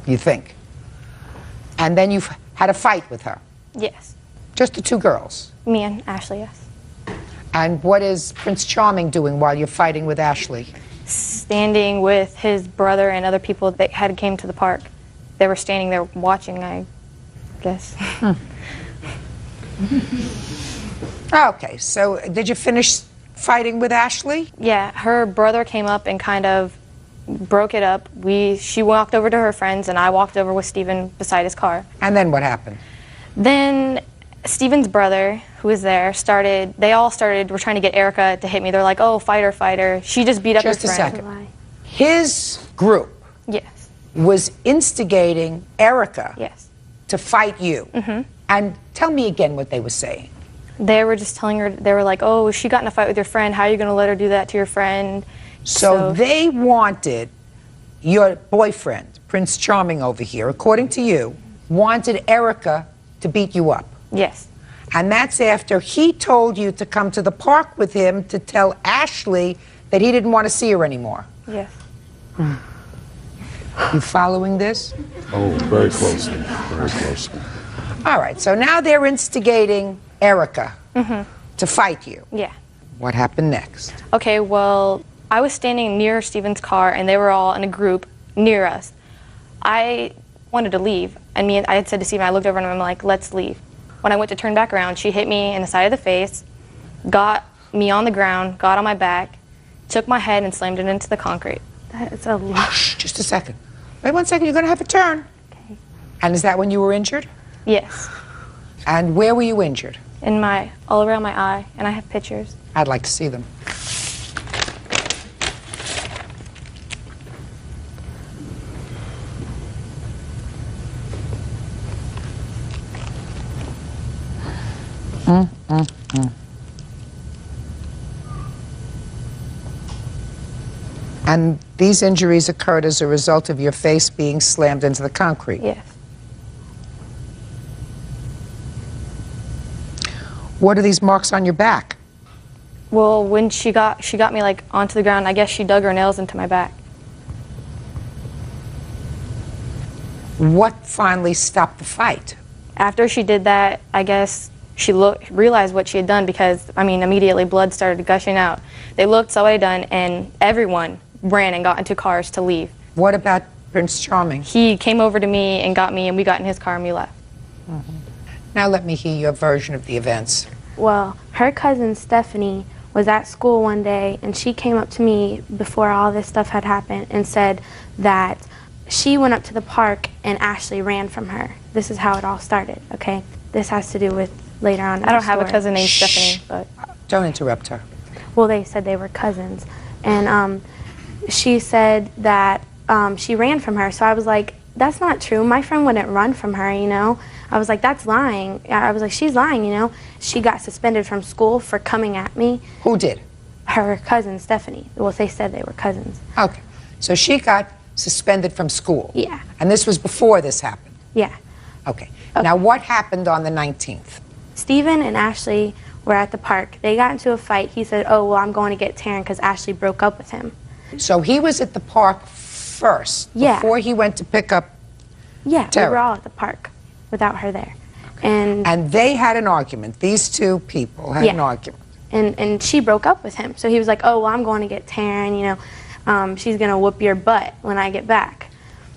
Speaker 2: You think. And then you've had a fight with her.
Speaker 8: Yes.
Speaker 2: Just the two girls.
Speaker 8: Me and Ashley, yes.
Speaker 2: And what is Prince Charming doing while you're fighting with Ashley?
Speaker 8: Standing with his brother and other people that had came to the park. They were standing there watching, I guess.
Speaker 2: Okay, so did you finish fighting with Ashley?
Speaker 8: Yeah, her brother came up and kind of broke it up. She walked over to her friends, and I walked over with Stephen beside his car.
Speaker 2: And then what happened?
Speaker 8: Then Stephen's brother, who was there, were trying to get Erica to hit me. They're like, oh, fighter, fighter. She just beat up her friend.
Speaker 2: Just a second. His group
Speaker 8: yes.
Speaker 2: was instigating Erica
Speaker 8: yes.
Speaker 2: to fight you. And tell me again what they were saying.
Speaker 8: They were just telling her, they were like, oh, she got in a fight with your friend. How are you going to let her do that to your friend?
Speaker 2: So they wanted your boyfriend, Prince Charming over here, according to you, wanted Erica to beat you up.
Speaker 8: Yes.
Speaker 2: And that's after he told you to come to the park with him to tell Ashley that he didn't want to see her anymore.
Speaker 8: Yes.
Speaker 2: You following this?
Speaker 5: Oh, very closely. Very closely.
Speaker 2: All right, so now they're instigating Erica to fight you.
Speaker 8: Yeah.
Speaker 2: What happened next?
Speaker 8: Okay, well, I was standing near Stephen's car, and they were all in a group near us. I wanted to leave, and I had said to Stephen, I looked over and I'm like, let's leave. When I went to turn back around, she hit me in the side of the face, got me on the ground, got on my back, took my head and slammed it into the concrete. That's a lot.
Speaker 2: Shh, just a second. Wait 1 second, you're going to have a turn.
Speaker 8: Okay.
Speaker 2: And is that when you were injured?
Speaker 8: Yes.
Speaker 2: And where were you injured?
Speaker 8: All around my eye, and I have pictures.
Speaker 2: I'd like to see them. And these injuries occurred as a result of your face being slammed into the concrete?
Speaker 8: Yes.
Speaker 2: What are these marks on your back?
Speaker 8: Well, when she got me like onto the ground, I guess she dug her nails into my back.
Speaker 2: What finally stopped the fight?
Speaker 8: After she did that, I guess she realized what she had done because, immediately blood started gushing out. They looked, saw what I'd done, and everyone ran and got into cars to leave.
Speaker 2: What about Prince Charming?
Speaker 8: He came over to me, and we got in his car and we left.
Speaker 2: Now let me hear your version of the events.
Speaker 7: Well, her cousin Stephanie was at school one day, and she came up to me before all this stuff had happened and said that she went up to the park and Ashley ran from her. This is how it all started, okay? This has to do with later on in
Speaker 8: I don't
Speaker 7: the
Speaker 8: have a
Speaker 7: story.
Speaker 8: cousin named Stephanie, but...
Speaker 2: Don't interrupt her.
Speaker 7: Well, they said they were cousins. And she said that she ran from her. So I was like, that's not true. My friend wouldn't run from her, you know? I was like, that's lying. I was like, she's lying, you know? She got suspended from school for coming at me.
Speaker 2: Who did?
Speaker 7: Her cousin, Stephanie. Well, they said they were cousins.
Speaker 2: Okay. So she got suspended from school?
Speaker 7: Yeah.
Speaker 2: And this was before this happened?
Speaker 7: Yeah.
Speaker 2: Okay. Now, what happened on the 19th?
Speaker 7: Stephen and Ashley were at the park. They got into a fight. He said, oh, well, I'm going to get Taryn because Ashley broke up with him.
Speaker 2: So he was at the park first,
Speaker 7: Yeah.
Speaker 2: before he went to pick up
Speaker 7: Yeah,
Speaker 2: Taryn.
Speaker 7: we were all at the park without her there.
Speaker 2: And they had an argument. These two people had an argument.
Speaker 7: And she broke up with him. So he was like, oh, well, I'm going to get Taryn, you know, she's going to whoop your butt when I get back.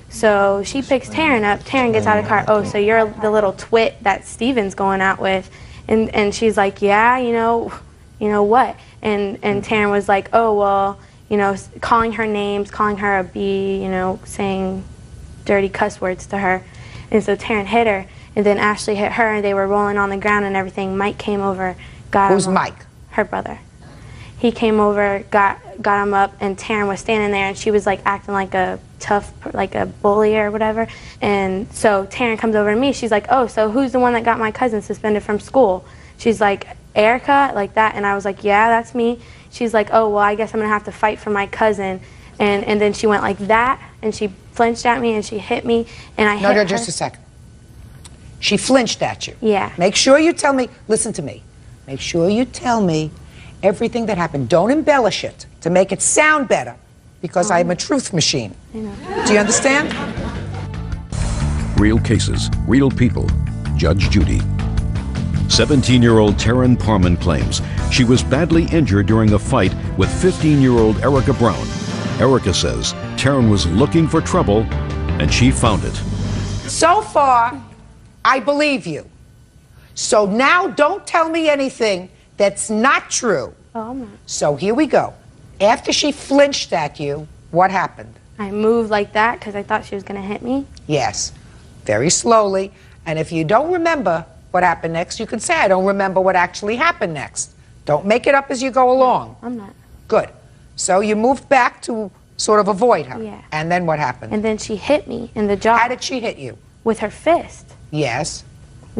Speaker 7: So she picks Taryn up. Taryn gets out of the car. Oh, so you're the little twit that Steven's going out with. And she's like, yeah, you know what? And Taryn was like, oh, well, you know, calling her names, calling her a B, you know, saying dirty cuss words to her. And so Taryn hit her. And then Ashley hit her, and they were rolling on the ground and everything. Mike came over, got
Speaker 2: Who's
Speaker 7: him.
Speaker 2: Mike?
Speaker 7: Her brother. He came over, got him up, and Taryn was standing there, and she was like acting like a tough, like a bully or whatever. And so Taryn comes over to me. She's like, oh, so who's the one that got my cousin suspended from school? She's like, Erica, like that. And I was like, yeah, that's me. She's like, oh, well, I guess I'm going to have to fight for my cousin. And then she went like that, and she flinched at me, and she hit me, and I hit her.
Speaker 2: No, just a second. She flinched at you.
Speaker 7: Yeah.
Speaker 2: Make sure you tell me, listen to me. Make sure you tell me everything that happened. Don't embellish it to make it sound better, because I'm a truth machine.
Speaker 7: I know.
Speaker 2: Do you understand?
Speaker 1: Real cases, real people. Judge Judy. 17-year-old Taryn Parman claims she was badly injured during a fight with 15-year-old Erica Brown. Erica says Taryn was looking for trouble, and she found it.
Speaker 2: So far, I believe you. So now don't tell me anything that's not true.
Speaker 7: Oh, I'm not.
Speaker 2: So here we go. After she flinched at you, what happened?
Speaker 7: I moved like that because I thought she was going to hit me.
Speaker 2: Yes, very slowly. And if you don't remember what happened next, you can say, I don't remember what actually happened next. Don't make it up as you go along.
Speaker 7: I'm not.
Speaker 2: Good. So you moved back to sort of avoid her.
Speaker 7: Yeah.
Speaker 2: And then what happened?
Speaker 7: And then she hit me in the jaw.
Speaker 2: How did she hit you?
Speaker 7: With her fist.
Speaker 2: Yes.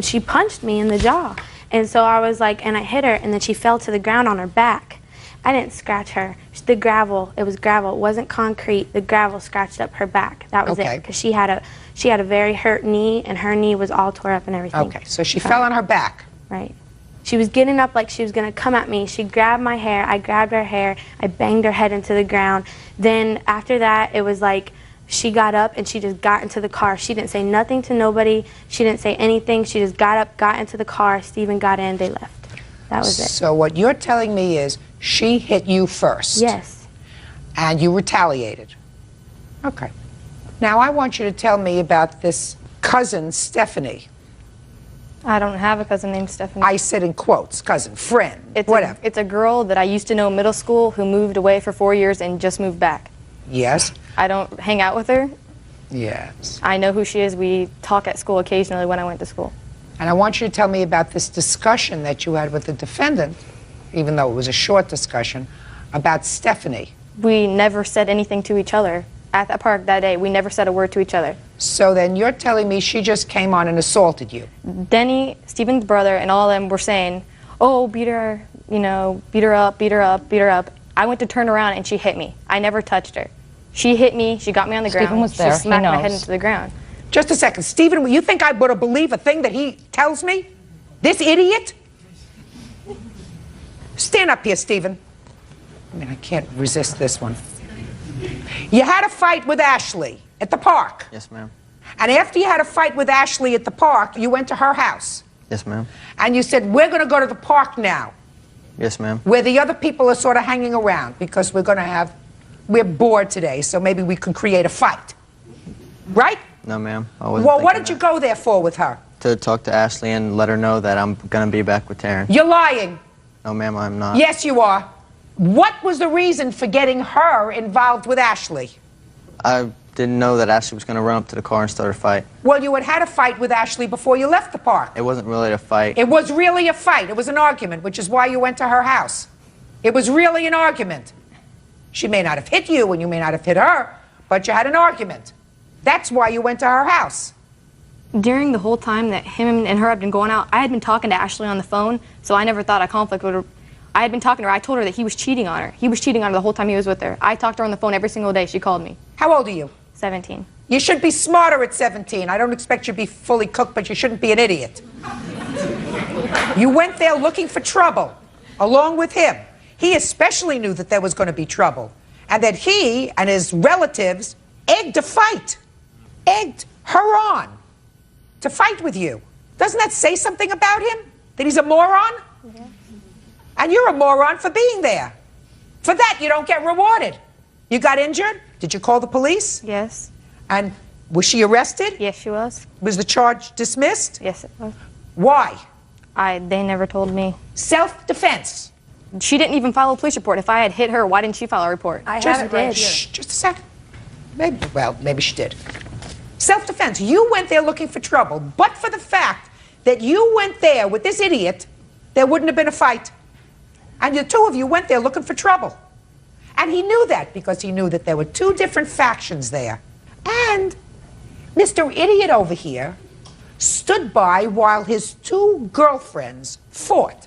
Speaker 7: She punched me in the jaw. And so I was like, and I hit her, and then she fell to the ground on her back. I didn't scratch her. The gravel, it was gravel. It wasn't concrete. The gravel scratched up her back. That was it. Because she had a very hurt knee, and her knee was all tore up and everything.
Speaker 2: Okay, so she fell on her back.
Speaker 7: Right. She was getting up like she was going to come at me. She grabbed my hair. I grabbed her hair. I banged her head into the ground. Then after that, it was like she got up and she just got into the car. She didn't say nothing to nobody. She didn't say anything. She just got up, got into the car. Steven got in. They left. That was it.
Speaker 2: So what you're telling me is she hit you first.
Speaker 7: Yes.
Speaker 2: And you retaliated. Okay. Now I want you to tell me about this cousin, Stephanie.
Speaker 8: I don't have a cousin named Stephanie.
Speaker 2: I said in quotes, cousin, friend, whatever.
Speaker 8: It's a girl that I used to know in middle school who moved away for 4 years and just moved back.
Speaker 2: Yes.
Speaker 8: I don't hang out with her.
Speaker 2: Yes.
Speaker 8: I know who she is. We talk at school occasionally when I went to school.
Speaker 2: And I want you to tell me about this discussion that you had with the defendant, even though it was a short discussion, about Stephanie.
Speaker 8: We never said anything to each other. At that park that day, we never said a word to each other.
Speaker 2: So then you're telling me she just came on and assaulted you?
Speaker 8: Denny, Steven's brother, and all of them were saying, oh, beat her, you know, beat her up, beat her up, beat her up. I went to turn around and she hit me. I never touched her. She hit me, she got me on the ground.
Speaker 9: was there.
Speaker 8: She smacked
Speaker 9: He
Speaker 8: my head
Speaker 9: knows.
Speaker 8: into the ground.
Speaker 2: Just a second. Stephen, you think I would believe a thing that he tells me? This idiot? Stand up here, Stephen. I mean, I can't resist this one. You had a fight with Ashley at the park.
Speaker 13: Yes, ma'am.
Speaker 2: And after you had a fight with Ashley at the park, you went to her house.
Speaker 13: Yes, ma'am.
Speaker 2: And you said, we're going to go to the park now,
Speaker 13: Yes, ma'am.
Speaker 2: where the other people are sort of hanging around, because we're bored today, so maybe we can create a fight. Right?
Speaker 13: No, ma'am. I wasn't
Speaker 2: Well, what
Speaker 13: thinking
Speaker 2: did you go there for with her?
Speaker 13: that. To talk to Ashley and let her know that I'm going to be back with Taryn.
Speaker 2: You're lying.
Speaker 13: No, ma'am, I'm not.
Speaker 2: Yes, you are. What was the reason for getting her involved with Ashley?
Speaker 13: I didn't know that Ashley was going to run up to the car and start a fight.
Speaker 2: Well, you had a fight with Ashley before you left the park.
Speaker 13: It wasn't really a fight.
Speaker 2: It was really a fight. It was an argument, which is why you went to her house. It was really an argument. She may not have hit you and you may not have hit her, but you had an argument. That's why you went to her house.
Speaker 8: During the whole time that him and her had been going out, I had been talking to Ashley on the phone, so I never thought a conflict would. I had been talking to her. I told her that he was cheating on her. He was cheating on her the whole time he was with her. I talked to her on the phone every single day. She called me.
Speaker 2: How old are you?
Speaker 8: 17.
Speaker 2: You should be smarter at 17. I don't expect you to be fully cooked, but you shouldn't be an idiot. You went there looking for trouble, along with him. He especially knew that there was going to be trouble, and that he and his relatives egged a fight, egged her on to fight with you. Doesn't that say something about him? That he's a moron? Yeah. And you're a moron for being there. For that, you don't get rewarded. You got injured? Did you call the police?
Speaker 8: Yes.
Speaker 2: And was she arrested?
Speaker 8: Yes, she was.
Speaker 2: Was the charge dismissed?
Speaker 8: Yes, it was.
Speaker 2: Why?
Speaker 8: They never told me.
Speaker 2: Self-defense.
Speaker 8: She didn't even file a police report. If I had hit her, why didn't she file a report?
Speaker 2: I have it right here. Shh, just a second. Maybe she did. Self-defense. You went there looking for trouble, but for the fact that you went there with this idiot, there wouldn't have been a fight. And the two of you went there looking for trouble. And he knew that because he knew that there were two different factions there. And Mr. Idiot over here stood by while his two girlfriends fought.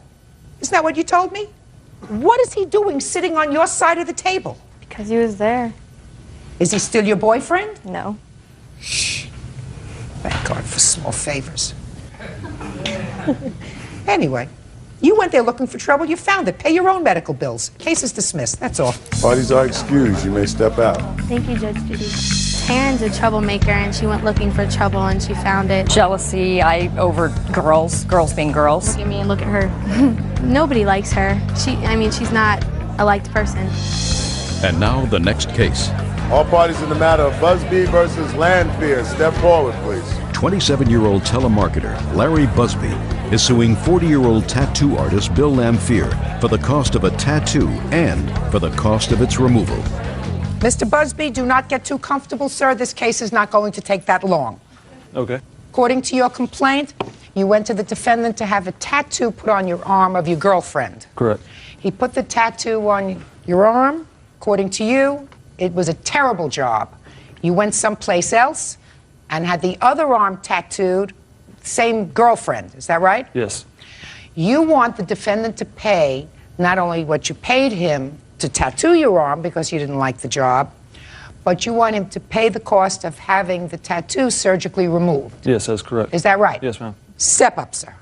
Speaker 2: Isn't that what you told me? What is he doing sitting on your side of the table?
Speaker 8: Because he was there.
Speaker 2: Is he still your boyfriend?
Speaker 8: No.
Speaker 2: Shh. Thank God for small favors. Anyway, you went there looking for trouble. You found it. Pay your own medical bills. Case is dismissed. That's all.
Speaker 5: Parties are excused. You may step out.
Speaker 7: Thank you, Judge Judy. Taryn's a troublemaker, and she went looking for trouble, and she found it.
Speaker 9: Jealousy, over girls being girls.
Speaker 7: Look at me and look at her. Nobody likes her. She's not a liked person.
Speaker 1: And now the next case.
Speaker 16: All parties in the matter of Busby versus Lanphier. Step forward, please.
Speaker 1: 27-year-old telemarketer Larry Busby is suing 40-year-old tattoo artist Bill Lanphier for the cost of a tattoo and for the cost of its removal.
Speaker 2: Mr. Busby, do not get too comfortable, sir. This case is not going to take that long.
Speaker 6: Okay.
Speaker 2: According to your complaint, you went to the defendant to have a tattoo put on your arm of your girlfriend.
Speaker 6: Correct.
Speaker 2: He put the tattoo on your arm. According to you, it was a terrible job. You went someplace else and had the other arm tattooed, same girlfriend. Is that right?
Speaker 6: Yes.
Speaker 2: You want the defendant to pay not only what you paid him to tattoo your arm because you didn't like the job, but you want him to pay the cost of having the tattoo surgically removed.
Speaker 6: Yes, that's correct.
Speaker 2: Is that right?
Speaker 6: Yes, ma'am.
Speaker 2: Step up, sir.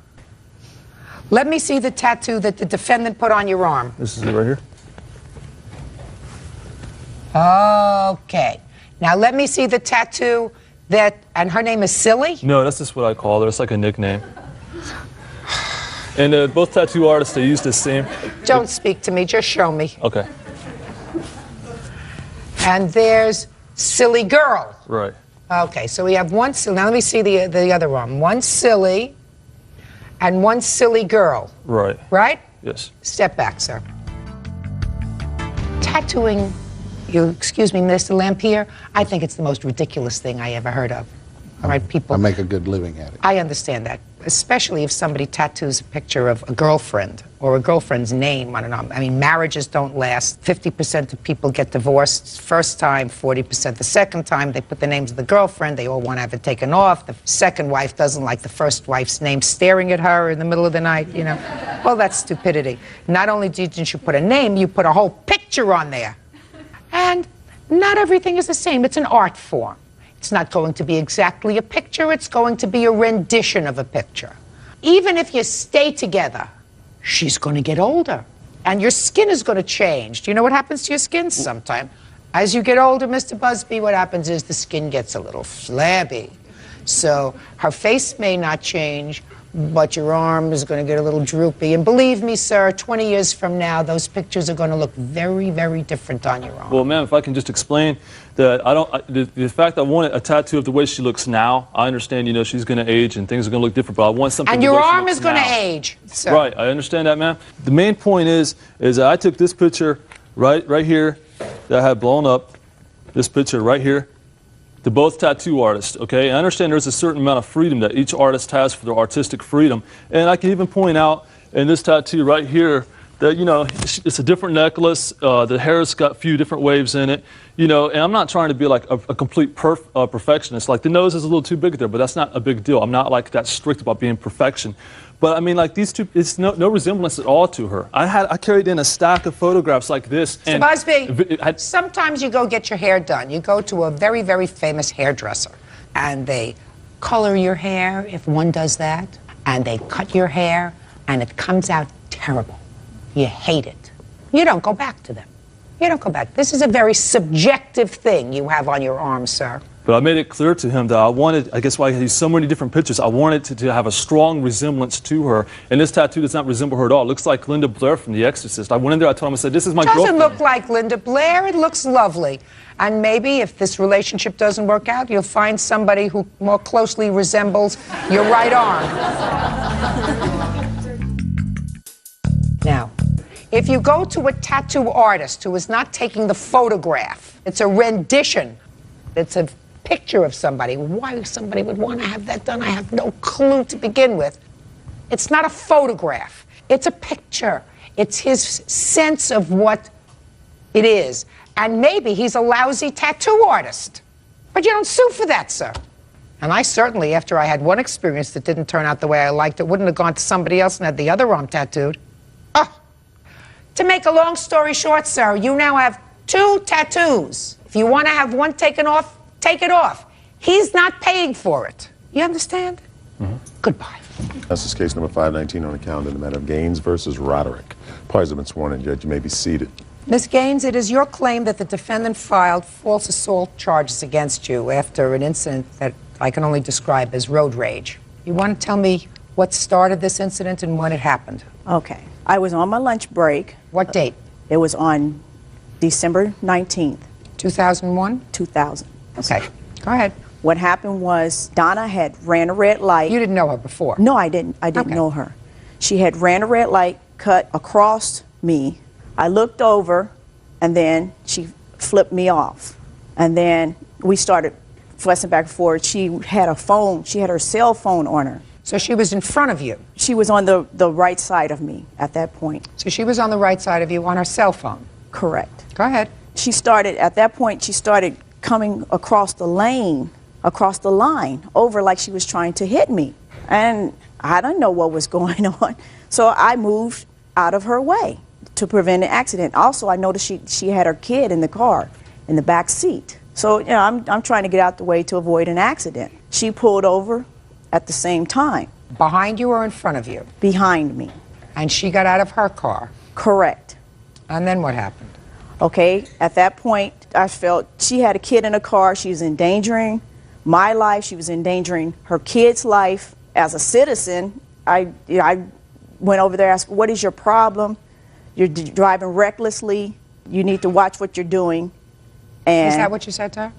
Speaker 2: Let me see the tattoo that the defendant put on your arm.
Speaker 6: This is it right here.
Speaker 2: Okay. Now let me see the tattoo and her name is Silly?
Speaker 10: No, that's just what I call her. It's like a nickname. And both tattoo artists, they use the same.
Speaker 2: Don't speak to me, just show me.
Speaker 10: Okay.
Speaker 2: And there's Silly Girl.
Speaker 10: Right.
Speaker 2: Okay, so we have one silly. Now let me see the other one. One Silly and one Silly Girl.
Speaker 10: Right.
Speaker 2: Right?
Speaker 10: Yes.
Speaker 2: Step back, sir. Tattooing, excuse me, Mr. Lanphier, I think it's the most ridiculous thing I ever heard of. All right, people.
Speaker 23: I make a good living at it.
Speaker 2: I understand that, especially if somebody tattoos a picture of a girlfriend or a girlfriend's name on an arm. I mean, marriages don't last. 50% of people get divorced first time, 40% the second time. They put the names of the girlfriend. They all want to have it taken off. The second wife doesn't like the first wife's name staring at her in the middle of the night, you know. Well, that's stupidity. Not only didn't you put a name, you put a whole picture on there. And not everything is the same. It's an art form. It's not going to be exactly a picture. It's going to be a rendition of a picture. Even if you stay together, she's going to get older. And your skin is going to change. Do you know what happens to your skin sometime? As you get older, Mr. Busby, what happens is the skin gets a little flabby. So her face may not change, but your arm is going to get a little droopy. And believe me, sir, 20 years from now, those pictures are going to look very, very different on your arm.
Speaker 10: Well, ma'am, if I can just explain that the fact I want a tattoo of the way she looks now, I understand, you know, she's going to age and things are going to look different, but I want something
Speaker 2: and
Speaker 10: the way
Speaker 2: your
Speaker 10: she
Speaker 2: arm
Speaker 10: looks
Speaker 2: is going to
Speaker 10: now.
Speaker 2: age, sir.
Speaker 10: Right, I understand that, ma'am. The main point is that I took this picture right here that I had blown up, this picture right here, to both tattoo artists, okay? I understand there's a certain amount of freedom that each artist has for their artistic freedom. And I can even point out in this tattoo right here that, you know, it's a different necklace. The hair's got a few different waves in it, you know, and I'm not trying to be like a complete perfectionist. Like the nose is a little too big there, but that's not a big deal. I'm not like that strict about being perfection. But I mean, like these two, it's no resemblance at all to her. I carried in a stack of photographs like this.
Speaker 2: Mr. Busby, sometimes you go get your hair done. You go to a very, very famous hairdresser, and they color your hair, if one does that, and they cut your hair, and it comes out terrible. You hate it. You don't go back to them. You don't go back. This is a very subjective thing you have on your arm, sir.
Speaker 10: But I made it clear to him that I wanted, I guess why I used so many different pictures, I wanted to have a strong resemblance to her. And this tattoo does not resemble her at all. It looks like Linda Blair from The Exorcist. I went in there, I told him, I said, this is my girlfriend.
Speaker 2: Doesn't look like Linda Blair. It looks lovely. And maybe if this relationship doesn't work out, you'll find somebody who more closely resembles your right arm. Now, if you go to a tattoo artist who is not taking the photograph, it's a rendition, it's a picture of somebody. Why somebody would want to have that done, I have no clue to begin with. It's not a photograph. It's a picture. It's his sense of what it is. And maybe he's a lousy tattoo artist. But you don't sue for that, sir. And I certainly, after I had one experience that didn't turn out the way I liked it, wouldn't have gone to somebody else and had the other arm tattooed. Oh. To make a long story short, sir, you now have 2 tattoos. If you want to have one taken off, take it off. He's not paying for it. You understand?
Speaker 5: Mm-hmm.
Speaker 2: Goodbye.
Speaker 5: This is case number 519 on the calendar in the matter of Gaines versus Roderick. Parties have been sworn in, Judge. You may be seated.
Speaker 2: Ms. Gaines, it is your claim that the defendant filed false assault charges against you after an incident that I can only describe as road rage. You want to tell me what started this incident and when it happened?
Speaker 4: Okay. I was on my lunch break.
Speaker 2: What date?
Speaker 4: It was on December 19th.
Speaker 2: 2001?
Speaker 4: 2000.
Speaker 2: Okay. Go ahead.
Speaker 4: What happened was Donna had ran a red light.
Speaker 2: You didn't know her before?
Speaker 4: No, I didn't. I didn't know her. She had ran a red light, cut across me. I looked over, and then she flipped me off. And then we started fussing back and forth. She had a phone. She had her cell phone on her.
Speaker 2: So she was in front of you?
Speaker 4: She was on the right side of me at that point.
Speaker 2: So she was on the right side of you on her cell phone?
Speaker 4: Correct.
Speaker 2: Go ahead.
Speaker 4: She started, at that point, she started coming across the line, over like she was trying to hit me. And I didn't know what was going on. So I moved out of her way to prevent an accident. Also, I noticed she had her kid in the car, in the back seat. So, you know, I'm trying to get out the way to avoid an accident. She pulled over at the same time.
Speaker 2: Behind you or in front of you?
Speaker 4: Behind me.
Speaker 2: And she got out of her car?
Speaker 4: Correct.
Speaker 2: And then what happened?
Speaker 4: Okay, at that point, I felt she had a kid in the car. She was endangering my life. She was endangering her kid's life. As a citizen, I went over there and asked, what is your problem? You're driving recklessly. You need to watch what you're doing. And
Speaker 2: is that what you said to her?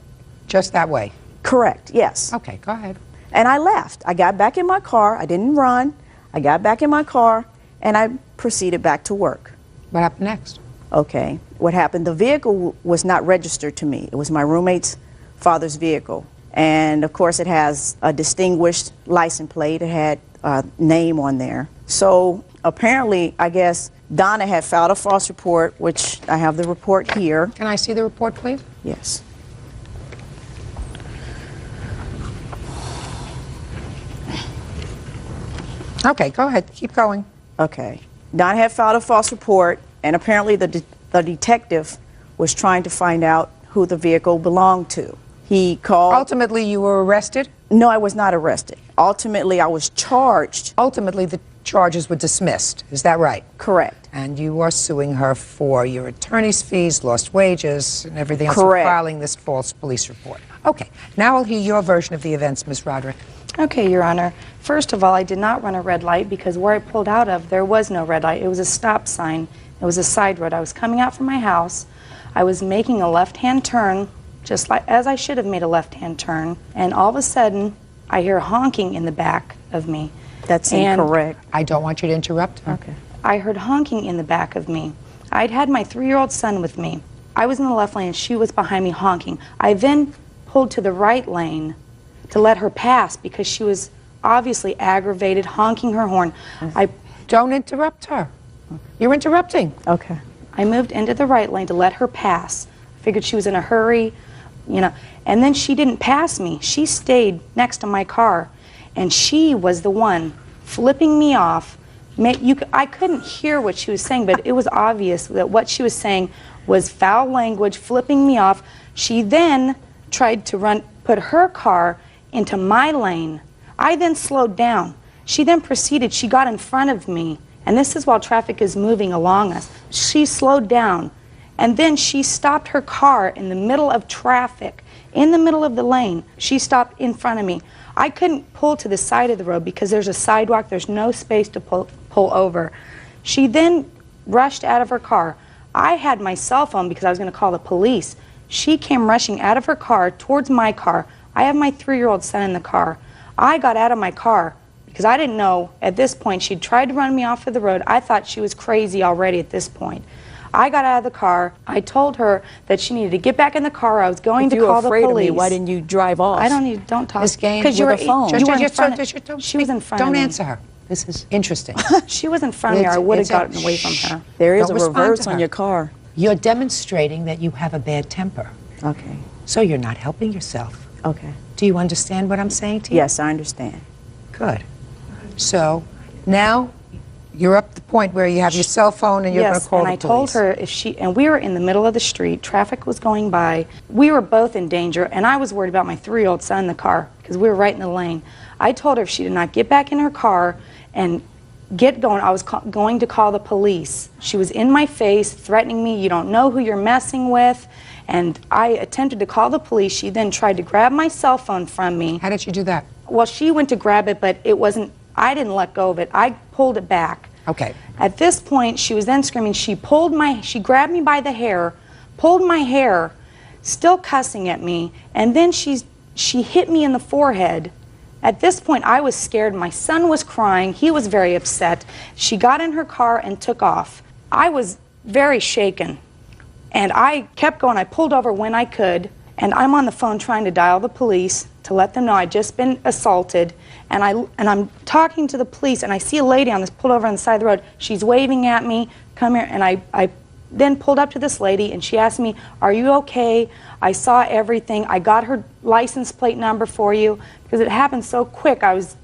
Speaker 2: Just that way?
Speaker 4: Correct, yes.
Speaker 2: Okay, go ahead.
Speaker 4: And I left. I got back in my car. I didn't run. I got back in my car, and I proceeded back to work.
Speaker 2: What happened next?
Speaker 4: Okay. What happened, the vehicle was not registered to me. It was my roommate's father's vehicle. And, of course, it has a distinguished license plate. It had a name on there. So, apparently, I guess, Donna had filed a false report, which I have the report here.
Speaker 2: Can I see the report, please?
Speaker 4: Yes.
Speaker 2: Okay, go ahead. Keep going.
Speaker 4: Okay. Donna had filed a false report, and apparently the detective was trying to find out who the vehicle belonged to. He called...
Speaker 2: Ultimately, you were arrested?
Speaker 4: No, I was not arrested. Ultimately, I was charged.
Speaker 2: Ultimately, the charges were dismissed. Is that right?
Speaker 4: Correct.
Speaker 2: And you are suing her for your attorney's fees, lost wages, and everything else
Speaker 4: Correct.
Speaker 2: for filing this false police report. Okay. Now I'll hear your version of the events, Ms. Roderick.
Speaker 12: Okay, Your Honor. First of all, I did not run a red light because where I pulled out of, there was no red light. It was a stop sign. It was a side road. I was coming out from my house. I was making a left-hand turn, just like as I should have made a left-hand turn, and all of a sudden, I hear honking in the back of me.
Speaker 4: That's incorrect.
Speaker 2: I don't want you to interrupt her.
Speaker 4: Okay.
Speaker 12: I heard honking in the back of me. I'd had my 3-year-old son with me. I was in the left lane, and she was behind me honking. I then pulled to the right lane to let her pass because she was obviously aggravated, honking her horn.
Speaker 2: Don't interrupt her. You're interrupting.
Speaker 4: Okay.
Speaker 12: I moved into the right lane to let her pass. Figured she was in a hurry, you know. And then she didn't pass me. She stayed next to my car, and she was the one flipping me off. I couldn't hear what she was saying, but it was obvious that what she was saying was foul language, flipping me off. She then tried to put her car into my lane. I then slowed down. She then proceeded, she got in front of me, and this is while traffic is moving along us. She slowed down And then she stopped her car in the middle of traffic, in the middle of the lane. She stopped in front of me. I couldn't pull to the side of the road because there's a sidewalk, there's no space to pull over. She then rushed out of her car. I had my cell phone because I was going to call the police. She came rushing out of her car towards my car. I have my 3-year-old son in the car. I got out of my car because I didn't know at this point she'd tried to run me off of the road. I thought she was crazy already at this point. I got out of the car. I told her that she needed to get back in the car. I was going to call the police.
Speaker 4: If you were afraid of me, why didn't you drive off?
Speaker 12: I don't talk.
Speaker 2: Ms. Gaines,
Speaker 12: because you were
Speaker 2: with a phone.
Speaker 12: You were in front
Speaker 2: She was in front of me. Don't answer her. This is interesting.
Speaker 12: She was in front of me, or I would have gotten away from her.
Speaker 4: There is
Speaker 2: Don't
Speaker 4: a
Speaker 2: respond
Speaker 4: reverse
Speaker 2: to
Speaker 4: on
Speaker 2: her.
Speaker 4: your car.
Speaker 2: You're demonstrating that you have a bad temper.
Speaker 4: Okay.
Speaker 2: So you're not helping yourself.
Speaker 4: Okay.
Speaker 2: Do you understand what I'm saying to you?
Speaker 4: Yes, I understand.
Speaker 2: Good. So now you're up to the point where you have your cell phone and you're going to call the police.
Speaker 12: Yes, and I told her if she, and we were in the middle of the street, traffic was going by, we were both in danger, and I was worried about my 3-year-old son in the car because we were right in the lane. I told her if she did not get back in her car and get going, I was going to call the police. She was in my face, threatening me, you don't know who you're messing with, and I attempted to call the police. She then tried to grab my cell phone from me.
Speaker 2: How did she do that?
Speaker 12: Well, she went to grab it, but it wasn't, I didn't let go of it. I pulled it back.
Speaker 2: Okay.
Speaker 12: At this point, she was then screaming. She grabbed me by the hair, pulled my hair, still cussing at me, and then she hit me in the forehead. At this point, I was scared. My son was crying. He was very upset. She got in her car and took off. I was very shaken, and I kept going. I pulled over when I could, and I'm on the phone trying to dial the police to let them know I'd just been assaulted. And I'm talking to the police, and I see a lady pulled over on the side of the road. She's waving at me, come here, and I then pulled up to this lady, and she asked me, are you okay? I saw everything. I got her license plate number for you, because it happened so quick. I was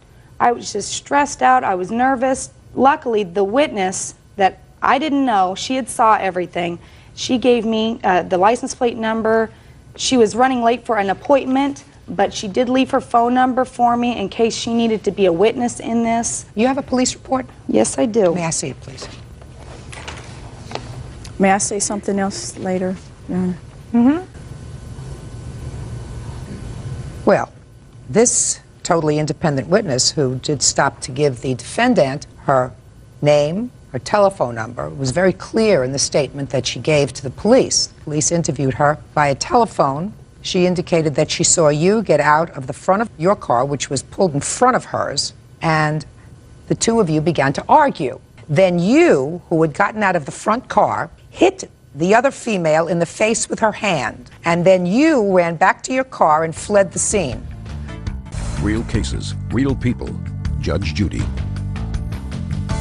Speaker 12: just stressed out. I was nervous. Luckily, the witness that I didn't know, she had saw everything. She gave me the license plate number. She was running late for an appointment, but she did leave her phone number for me in case she needed to be a witness in this.
Speaker 2: You have a police report?
Speaker 12: Yes, I do.
Speaker 2: May I see it, please?
Speaker 4: May I say something else later?
Speaker 2: Well, this totally independent witness who did stop to give the defendant her name, her telephone number, was very clear in the statement that she gave to the police. The police interviewed her via telephone. She indicated that she saw you get out of the front of your car, which was pulled in front of hers, and the two of you began to argue. Then you, who had gotten out of the front car, hit the other female in the face with her hand, and then you ran back to your car and fled the scene.
Speaker 1: Real cases, real people. Judge Judy.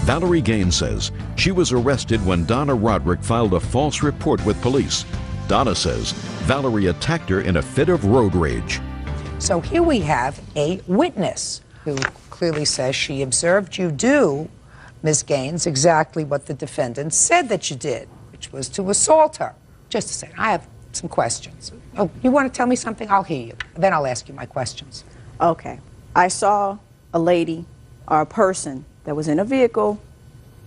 Speaker 1: Valerie Gaines says she was arrested when Donna Roderick filed a false report with police. Donna says Valerie attacked her in a fit of road rage.
Speaker 2: So here we have a witness who clearly says she observed you do, Ms. Gaines, exactly what the defendant said that you did, which was to assault her. Just a second, I have some questions. Oh, you want to tell me something? I'll hear you. Then I'll ask you my questions.
Speaker 4: Okay. I saw a lady or a person that was in a vehicle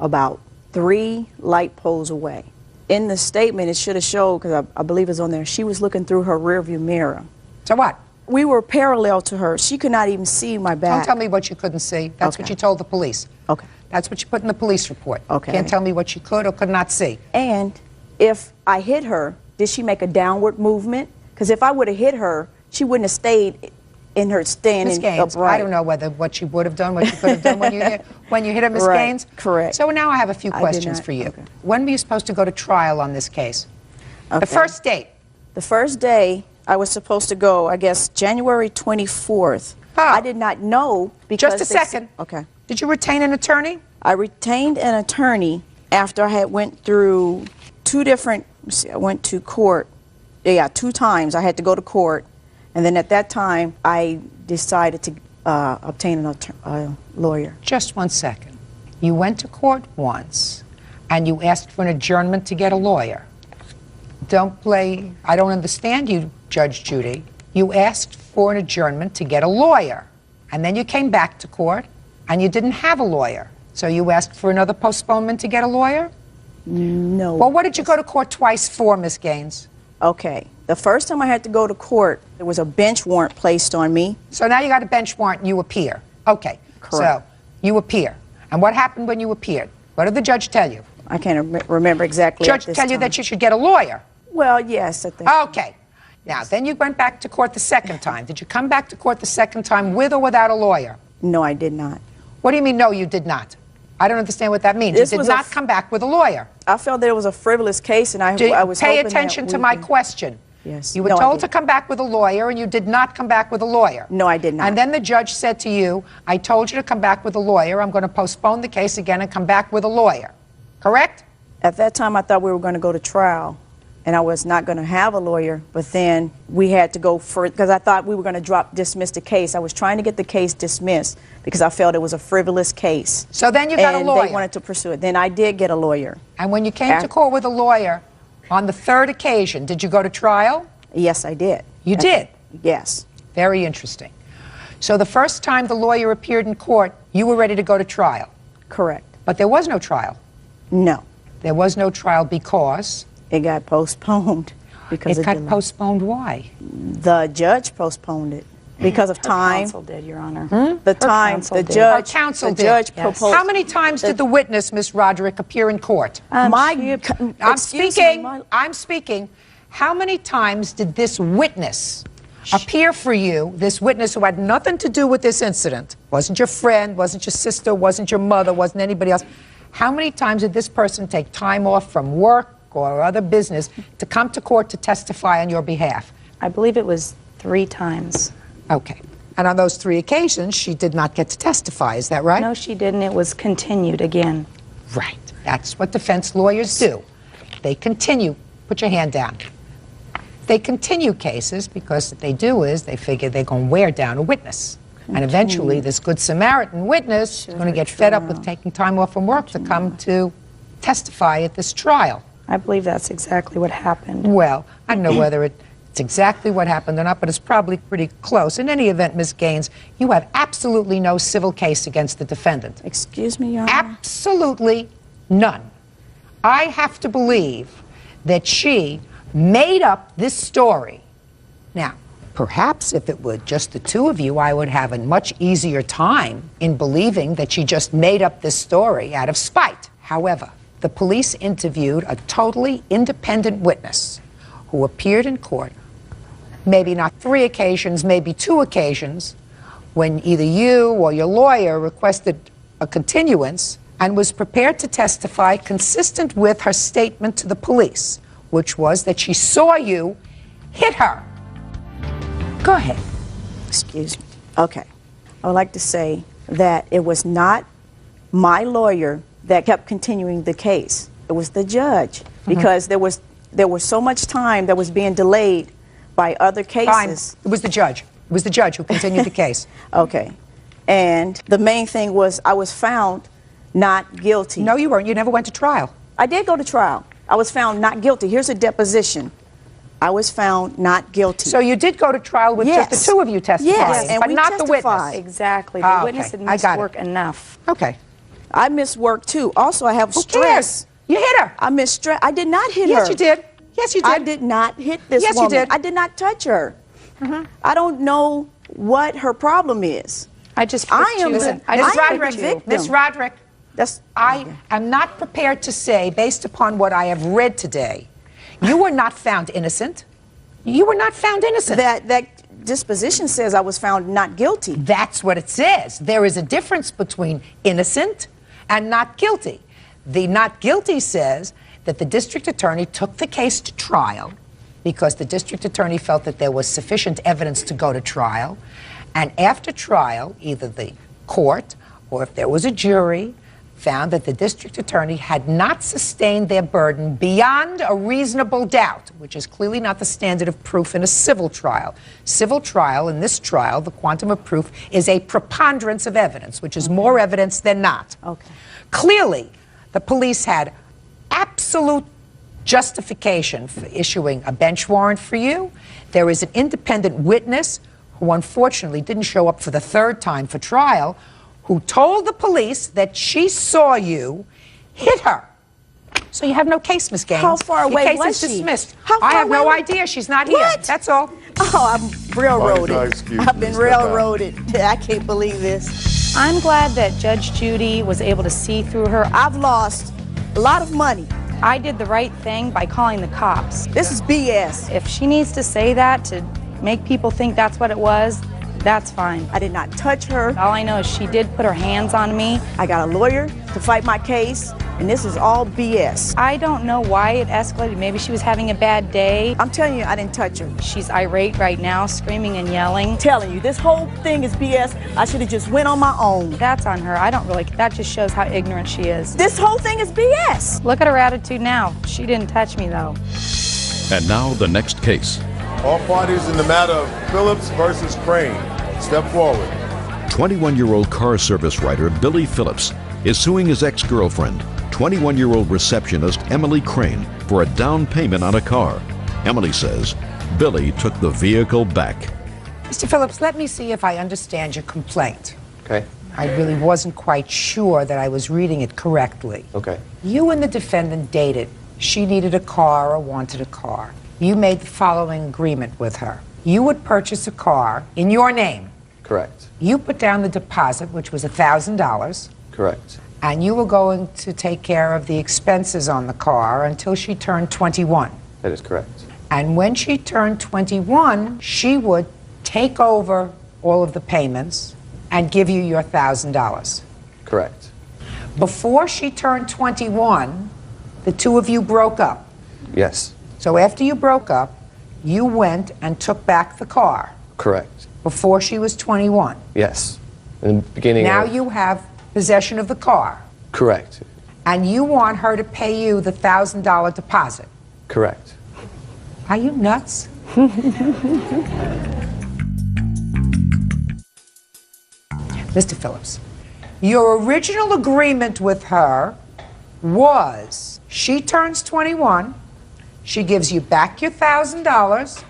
Speaker 4: about 3 light poles away. In the statement, it should have showed, because I believe it's on there, she was looking through her rearview mirror.
Speaker 2: So what?
Speaker 4: We were parallel to her. She could not even see my back.
Speaker 2: Don't tell me what you couldn't see. That's what you told the police.
Speaker 4: Okay.
Speaker 2: That's what you put in the police report.
Speaker 4: Okay.
Speaker 2: Can't tell me what you could or could not see.
Speaker 4: And if I hit her, did she make a downward movement? Because if I would have hit her, she wouldn't have stayed in her standing
Speaker 2: Ms. Gaines,
Speaker 4: upright.
Speaker 2: I don't know what you would have done, what you could have done when you hit her, Ms.
Speaker 4: Right.
Speaker 2: Gaines.
Speaker 4: Correct.
Speaker 2: So now I have a few
Speaker 4: I did
Speaker 2: questions
Speaker 4: not.
Speaker 2: for you.
Speaker 4: Okay.
Speaker 2: When were you supposed to go to trial on this case?
Speaker 4: Okay.
Speaker 2: The first date?
Speaker 4: The first day I was supposed to go, I guess, January 24th. I did not know because
Speaker 2: Just a second.
Speaker 4: Okay.
Speaker 2: Did you retain an attorney?
Speaker 4: I retained an attorney after I had went through 2 different, I went to court. Yeah, 2 times I had to go to court. And then at that time, I decided to obtain a lawyer.
Speaker 2: Just 1 second. You went to court once, and you asked for an adjournment to get a lawyer. I don't understand you, Judge Judy. You asked for an adjournment to get a lawyer, and then you came back to court, and you didn't have a lawyer. So you asked for another postponement to get a lawyer?
Speaker 4: No.
Speaker 2: Well, what did you go to court twice for, Miss Gaines?
Speaker 4: Okay. The first time I had to go to court, there was a bench warrant placed on me.
Speaker 2: So now you got a bench warrant and you appear. Okay.
Speaker 4: Correct.
Speaker 2: So you appear. And what happened when you appeared? What did the judge tell you?
Speaker 4: I can't remember exactly.
Speaker 2: Judge tell you that you should get a lawyer.
Speaker 4: Well, yes, I think.
Speaker 2: Okay. Now, then you went back to court the second time. Did you come back to court the second time with or without a lawyer?
Speaker 4: No, I did not.
Speaker 2: What do you mean, no, you did not? I don't understand what that means. You did not come back with a lawyer.
Speaker 4: I felt that it was a frivolous case, and I was
Speaker 2: Pay
Speaker 4: hoping
Speaker 2: attention
Speaker 4: that
Speaker 2: to my question.
Speaker 4: Yes.
Speaker 2: You were
Speaker 4: No, I
Speaker 2: told to
Speaker 4: didn't.
Speaker 2: come back with a lawyer, and you did not come back with a lawyer.
Speaker 4: No, I did not.
Speaker 2: And then the judge said to you, I told you to come back with a lawyer. I'm going to postpone the case again and come back with a lawyer. Correct?
Speaker 4: At that time, I thought we were going to go to trial, and I was not going to have a lawyer, but then we had to go for it because I thought we were going to dismiss the case. I was trying to get the case dismissed because I felt it was a frivolous case.
Speaker 2: So then you got a lawyer.
Speaker 4: And they wanted to pursue it. Then I did get a lawyer.
Speaker 2: And when you came to court with a lawyer, on the third occasion, did you go to trial?
Speaker 4: Yes, I did.
Speaker 2: You did?
Speaker 4: Yes.
Speaker 2: Very interesting. So the first time the lawyer appeared in court, you were ready to go to trial?
Speaker 4: Correct.
Speaker 2: But there was no trial?
Speaker 4: No.
Speaker 2: There was no trial because?
Speaker 4: It got postponed. Because
Speaker 2: it got postponed. Why?
Speaker 4: The judge postponed it because of time.
Speaker 12: Counsel did, Your Honor.
Speaker 4: The time, the judge,
Speaker 2: counsel
Speaker 4: the judge proposed.
Speaker 2: How many times did the witness, Miss Roderick, appear in court?
Speaker 4: I'm
Speaker 2: speaking. How many times did this witness appear for you, this witness who had nothing to do with this incident, wasn't your friend, wasn't your sister, wasn't your mother, wasn't anybody else? How many times did this person take time off from work or other business to come to court to testify on your behalf?
Speaker 12: I believe it was 3 times.
Speaker 2: Okay. And on those 3 occasions, she did not get to testify, is that right?
Speaker 12: No, she didn't. It was continued again.
Speaker 2: Right. That's what defense lawyers do. They continue. Put your hand down. They continue cases because what they do is they figure they're going to wear down a witness. And eventually, this Good Samaritan witness is going to get fed up with taking time off from work to come to testify at this trial.
Speaker 12: I believe that's exactly what happened.
Speaker 2: Well, I don't know whether it's exactly what happened or not, but it's probably pretty close. In any event, Ms. Gaines, you have absolutely no civil case against the defendant.
Speaker 4: Excuse me, Your Honor?
Speaker 2: Absolutely none. I have to believe that she made up this story. Now, perhaps if it were just the two of you, I would have a much easier time in believing that she just made up this story out of spite. However, the police interviewed a totally independent witness who appeared in court, maybe not 3 occasions, maybe 2 occasions, when either you or your lawyer requested a continuance and was prepared to testify consistent with her statement to the police, which was that she saw you hit her. Go ahead.
Speaker 4: Excuse me. Okay. I would like to say that it was not my lawyer that kept continuing the case. It was the judge, because there was so much time that was being delayed by other cases.
Speaker 2: Fine. It was the judge. It was the judge who continued the case.
Speaker 4: Okay. And the main thing was I was found not guilty.
Speaker 2: No, you weren't. You never went to trial.
Speaker 4: I did go to trial. I was found not guilty. Here's a deposition. I was found not guilty.
Speaker 2: So you did go to trial with just the 2 of you testifying,
Speaker 4: yes, and
Speaker 2: but
Speaker 4: we
Speaker 2: not the witness.
Speaker 4: testified.
Speaker 12: Exactly. The witness had missed work enough.
Speaker 2: Okay.
Speaker 4: I missed work too. Also, I have stress.
Speaker 2: You hit her.
Speaker 4: I missed stress. I did not hit her.
Speaker 2: Yes, you did. Yes, you did.
Speaker 4: I did not hit this woman.
Speaker 2: Yes, you did.
Speaker 4: I did not touch her. I don't know what her problem is.
Speaker 12: I just
Speaker 2: Miss Roderick, I am not prepared to say, based upon what I have read today, you were not found innocent. You were not found innocent.
Speaker 4: That disposition says I was found not guilty.
Speaker 2: That's what it says. There is a difference between innocent and not guilty. The not guilty says that the district attorney took the case to trial because the district attorney felt that there was sufficient evidence to go to trial. And after trial, either the court or if there was a jury found that the district attorney had not sustained their burden beyond a reasonable doubt, which is clearly not the standard of proof in a civil trial. Civil trial, in this trial, the quantum of proof is a preponderance of evidence, which is more evidence than not.
Speaker 4: Okay.
Speaker 2: Clearly, the police had absolute justification for issuing a bench warrant for you. There is an independent witness who unfortunately didn't show up for the 3rd time for trial, who told the police that she saw you hit her. So you have no case, Miss Gaines.
Speaker 4: How far away
Speaker 2: Your case
Speaker 4: was
Speaker 2: is
Speaker 4: she?
Speaker 2: dismissed.
Speaker 4: How far
Speaker 2: I have no
Speaker 4: away?
Speaker 2: idea. She's not here.
Speaker 4: What?
Speaker 2: That's all.
Speaker 4: Oh, I'm railroaded. I've been
Speaker 5: Step out.
Speaker 4: railroaded. I can't believe this.
Speaker 12: I'm glad that Judge Judy was able to see through her.
Speaker 4: I've lost a lot of money.
Speaker 12: I did the right thing by calling the cops.
Speaker 4: This is BS.
Speaker 12: If she needs to say that to make people think that's what it was, that's fine.
Speaker 4: I did not touch her.
Speaker 12: All I know is she did put her hands on me.
Speaker 4: I got a lawyer to fight my case, and this is all BS.
Speaker 12: I don't know why it escalated. Maybe she was having a bad day.
Speaker 4: I'm telling you, I didn't touch her.
Speaker 12: She's irate right now, screaming and yelling.
Speaker 4: I'm telling you, this whole thing is BS. I should have just went on my own.
Speaker 12: That's on her. I don't really, that just shows how ignorant she is.
Speaker 4: This whole thing is BS.
Speaker 12: Look at her attitude now. She didn't touch me though.
Speaker 1: And now the next case.
Speaker 16: All parties in the matter of Phillips versus Crane. Step forward.
Speaker 1: 21-year-old car service writer Billy Phillips is suing his ex-girlfriend, 21-year-old receptionist Emily Crane, for a down payment on a car. Emily says Billy took the vehicle back.
Speaker 2: Mr. Phillips, let me see if I understand your complaint.
Speaker 11: Okay.
Speaker 2: I really wasn't quite sure that I was reading it correctly.
Speaker 11: Okay.
Speaker 2: You and the defendant dated. She needed a car or wanted a car. You made the following agreement with her. You would purchase a car in your name.
Speaker 11: Correct.
Speaker 2: You put down the deposit, which was $1,000,
Speaker 11: Correct.
Speaker 2: and you were going to take care of the expenses on the car until she turned 21.
Speaker 11: That is correct.
Speaker 2: And when she turned 21, she would take over all of the payments and give you your $1,000.
Speaker 11: Correct.
Speaker 2: Before she turned 21, the two of you broke up.
Speaker 11: Yes.
Speaker 2: So after you broke up, you went and took back the car
Speaker 11: Correct.
Speaker 2: before she was 21.
Speaker 11: Yes. In the beginning
Speaker 2: Now
Speaker 11: of...
Speaker 2: you have possession of the car,
Speaker 11: Correct.
Speaker 2: and you want her to pay you the $1,000 deposit.
Speaker 11: Correct.
Speaker 2: Are you nuts? Mr. Phillips, your original agreement with her was she turns 21, she gives you back your $1,000,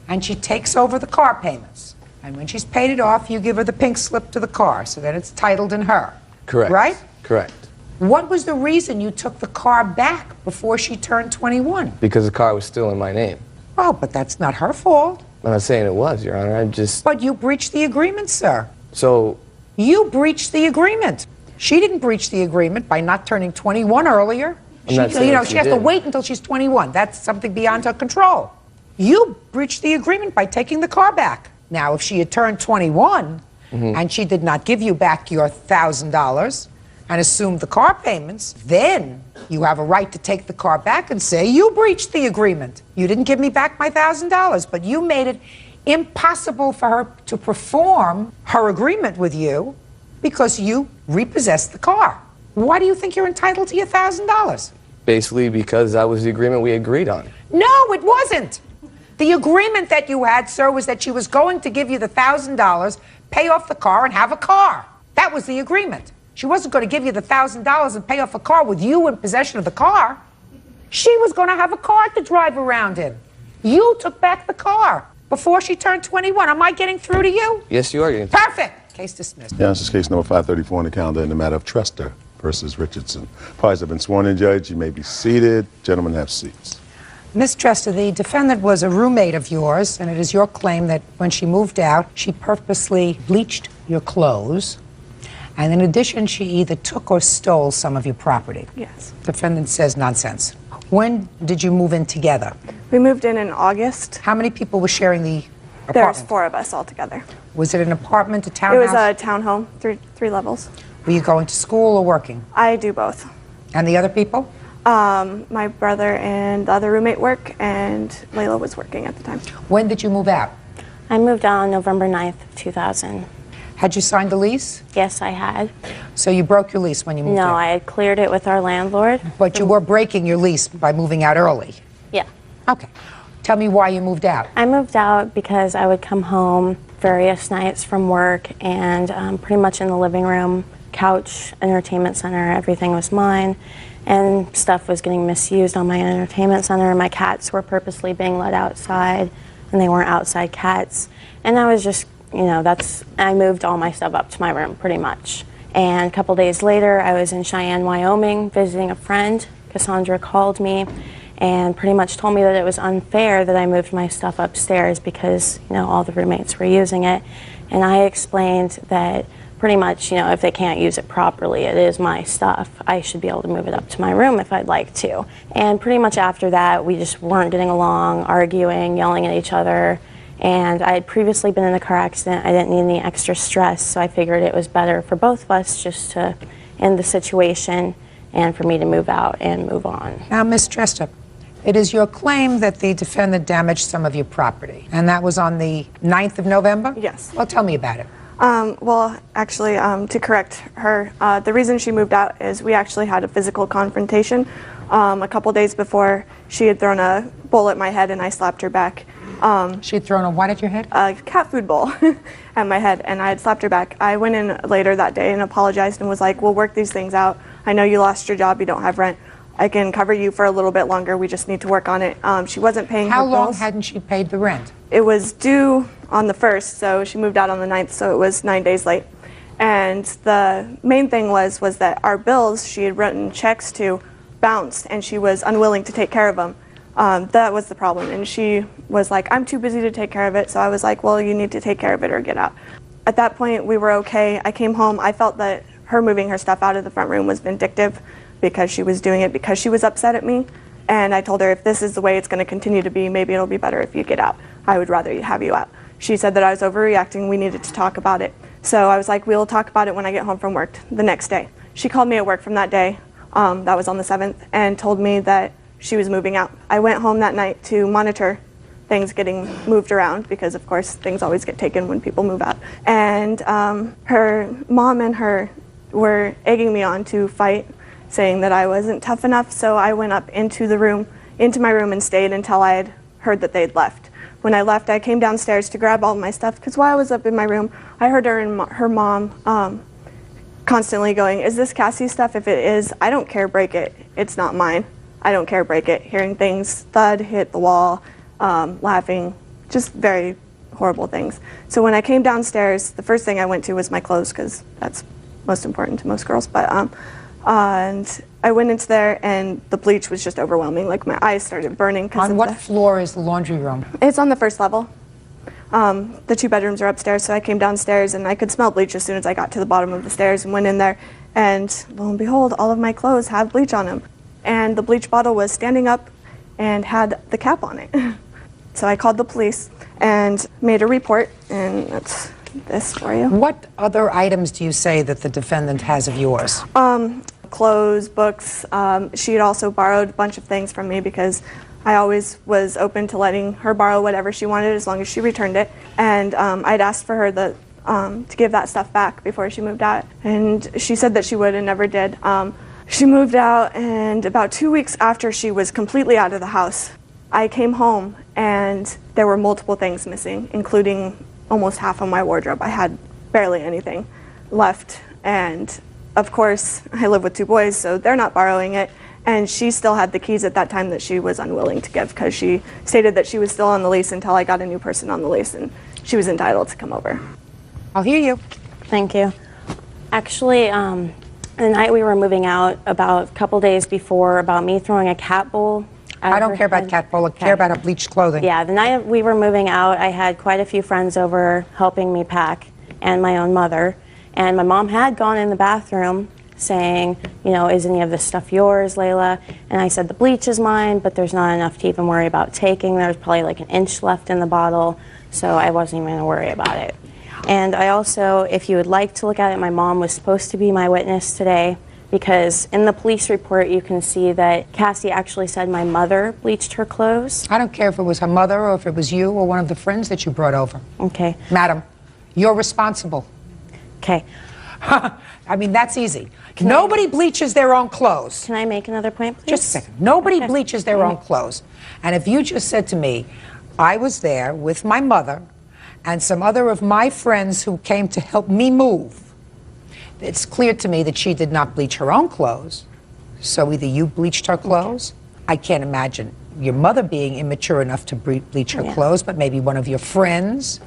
Speaker 2: and she takes over the car payments. And when she's paid it off, you give her the pink slip to the car, so that it's titled in her.
Speaker 11: Correct.
Speaker 2: Right?
Speaker 11: Correct.
Speaker 2: What was the reason you took the car back before she turned 21?
Speaker 11: Because the car was still in my name.
Speaker 2: Oh, but that's not her fault.
Speaker 11: I'm not saying it was, Your Honor. I just...
Speaker 2: But you breached the agreement, sir.
Speaker 11: So...
Speaker 2: You breached the agreement. She didn't breach the agreement by not turning 21 earlier.
Speaker 11: I'm not saying
Speaker 2: she has to wait until she's 21. That's something beyond her control. You breached the agreement by taking the car back. Now, if she had turned 21 and she did not give you back your $1,000 and assumed the car payments, then you have a right to take the car back and say, you breached the agreement. You didn't give me back my $1,000, but you made it impossible for her to perform her agreement with you because you repossessed the car. Why do you think you're entitled to your $1,000?
Speaker 11: Basically because that was the agreement we agreed on.
Speaker 2: No, it wasn't. The agreement that you had, sir, was that she was going to give you the $1,000, pay off the car, and have a car. That was the agreement. She wasn't going to give you the $1,000 and pay off a car with you in possession of the car. She was going to have a car to drive around in. You took back the car before she turned 21. Am I getting through to you?
Speaker 11: Yes, you are getting...
Speaker 2: Perfect. Case dismissed.
Speaker 5: Yeah, this is case number 534 on the calendar in the matter of Trester versus Richardson. Parties have been sworn in, Judge. You may be seated. Gentlemen, have seats.
Speaker 2: Miss Trester, the defendant was a roommate of yours, and it is your claim that when she moved out, she purposely bleached your clothes, and in addition, she either took or stole some of your property.
Speaker 15: Yes.
Speaker 2: Defendant says nonsense. When did you move in together?
Speaker 15: We moved in August.
Speaker 2: How many people were sharing the apartment?
Speaker 15: There was 4 of us all together.
Speaker 2: Was it an apartment, a
Speaker 15: It
Speaker 2: townhouse?
Speaker 15: was a townhome, three levels.
Speaker 2: Were you going to school or working?
Speaker 15: I do both.
Speaker 2: And the other people?
Speaker 15: My brother and the other roommate work, and Layla was working at the time.
Speaker 2: When did you move out?
Speaker 18: I moved out on November 9th, 2000.
Speaker 2: Had you signed the lease?
Speaker 18: Yes, I had.
Speaker 2: So you broke your lease when you moved out?
Speaker 18: No, I had cleared it with our landlord.
Speaker 2: But you were breaking your lease by moving out early?
Speaker 18: Yeah.
Speaker 2: Okay. Tell me why you moved out.
Speaker 18: I moved out because I would come home various nights from work, and pretty much in the living room, couch, entertainment center, everything was mine. And stuff was getting misused on my entertainment center. My cats were purposely being let outside, and they weren't outside cats. And I was just, I moved all my stuff up to my room pretty much. And a couple days later, I was in Cheyenne, Wyoming, visiting a friend,
Speaker 17: Cassandra called me and pretty much told me that it was unfair that I moved my stuff upstairs because, you know, all the roommates were using it. And I explained that pretty much, you know, if they can't use it properly, it is my stuff. I should be able to move it up to my room if I'd like to. And pretty much after that, we just weren't getting along, arguing, yelling at each other. And I had previously been in a car accident. I didn't need any extra stress, so I figured it was better for both of us just to end the situation and for me to move out and move on.
Speaker 2: Now, Ms. Trestor, it is your claim that the defendant damaged some of your property, and that was on the 9th of November?
Speaker 15: Yes.
Speaker 2: Well, tell me about it.
Speaker 15: Well, actually, to correct her, the reason she moved out is we actually had a physical confrontation a couple days before. She had thrown a bowl at my head and I slapped her back.
Speaker 2: She had thrown a what at your head?
Speaker 15: A cat food bowl at my head, and I had slapped her back. I went in later that day and apologized and was like, we'll work these things out. I know you lost your job, you don't have rent. I can cover you for a little bit longer. We just need to work on it. She wasn't paying her bills.
Speaker 2: How long hadn't she paid the rent?
Speaker 15: It was due on the 1st, so she moved out on the 9th, so it was 9 days late. And the main thing was that our bills she had written checks to bounced, and she was unwilling to take care of them. That was the problem, and she was like, I'm too busy to take care of it, so I was like, well, you need to take care of it or get out. At that point, we were okay. I came home. I felt that her moving her stuff out of the front room was vindictive because she was doing it because she was upset at me. And I told her, if this is the way it's going to continue to be, maybe it'll be better if you get out. I would rather have you out. She said that I was overreacting. We needed to talk about it. So I was like, we'll talk about it when I get home from work the next day. She called me at work from that day, that was on the 7th, and told me that she was moving out. I went home that night to monitor things getting moved around because, of course, things always get taken when people move out. And her mom and her were egging me on to fight, saying that I wasn't tough enough, so I went up into my room and stayed until I had heard that they'd left. When I left, I came downstairs to grab all of my stuff, because while I was up in my room, I heard her and her mom constantly going, is this Cassie's stuff? If it is, I don't care, break it. It's not mine. I don't care, break it. Hearing things thud, hit the wall, laughing, just very horrible things. So when I came downstairs, the first thing I went to was my clothes, because that's most important to most girls. But and I went into there, and the bleach was just overwhelming. Like, my eyes started burning.
Speaker 2: On what floor is the laundry room?
Speaker 15: It's on the first level. The 2 bedrooms are upstairs, so I came downstairs, and I could smell bleach as soon as I got to the bottom of the stairs and went in there. And lo and behold, all of my clothes have bleach on them. And the bleach bottle was standing up and had the cap on it. So I called the police and made a report, and that's this for you.
Speaker 2: What other items do you say that the defendant has of yours?
Speaker 15: Clothes, books. She had also borrowed a bunch of things from me because I always was open to letting her borrow whatever she wanted as long as she returned it. And I'd asked for her to give that stuff back before she moved out. And she said that she would and never did. She moved out, and about 2 weeks after she was completely out of the house, I came home and there were multiple things missing, including almost half of my wardrobe. I had barely anything left. And of course, I live with 2 boys, so they're not borrowing it. And she still had the keys at that time that she was unwilling to give because she stated that she was still on the lease until I got a new person on the lease, and she was entitled to come over.
Speaker 2: I'll hear you.
Speaker 17: Thank you. Actually, the night we were moving out, about a couple days before, about me throwing a cat bowl.
Speaker 2: I don't care about cat bowl. I care about her bleached clothing.
Speaker 17: Yeah, the night we were moving out, I had quite a few friends over helping me pack, and my own mother. And my mom had gone in the bathroom saying, you know, is any of this stuff yours, Layla? And I said, the bleach is mine, but there's not enough to even worry about taking. There was probably like an inch left in the bottle, so I wasn't even going to worry about it. And I also, if you would like to look at it, my mom was supposed to be my witness today, because in the police report you can see that Cassie actually said my mother bleached her clothes.
Speaker 2: I don't care if it was her mother or if it was you or one of the friends that you brought over.
Speaker 17: Okay.
Speaker 2: Madam, you're responsible.
Speaker 17: Okay.
Speaker 2: I mean, that's easy. Nobody bleaches their own clothes.
Speaker 17: Can I make another point, please?
Speaker 2: Just a second. Nobody bleaches their own clothes. And if you just said to me, I was there with my mother and some other of my friends who came to help me move, it's clear to me that she did not bleach her own clothes. So either you bleached her clothes. I can't imagine your mother being immature enough to bleach her clothes, but maybe one of your friends.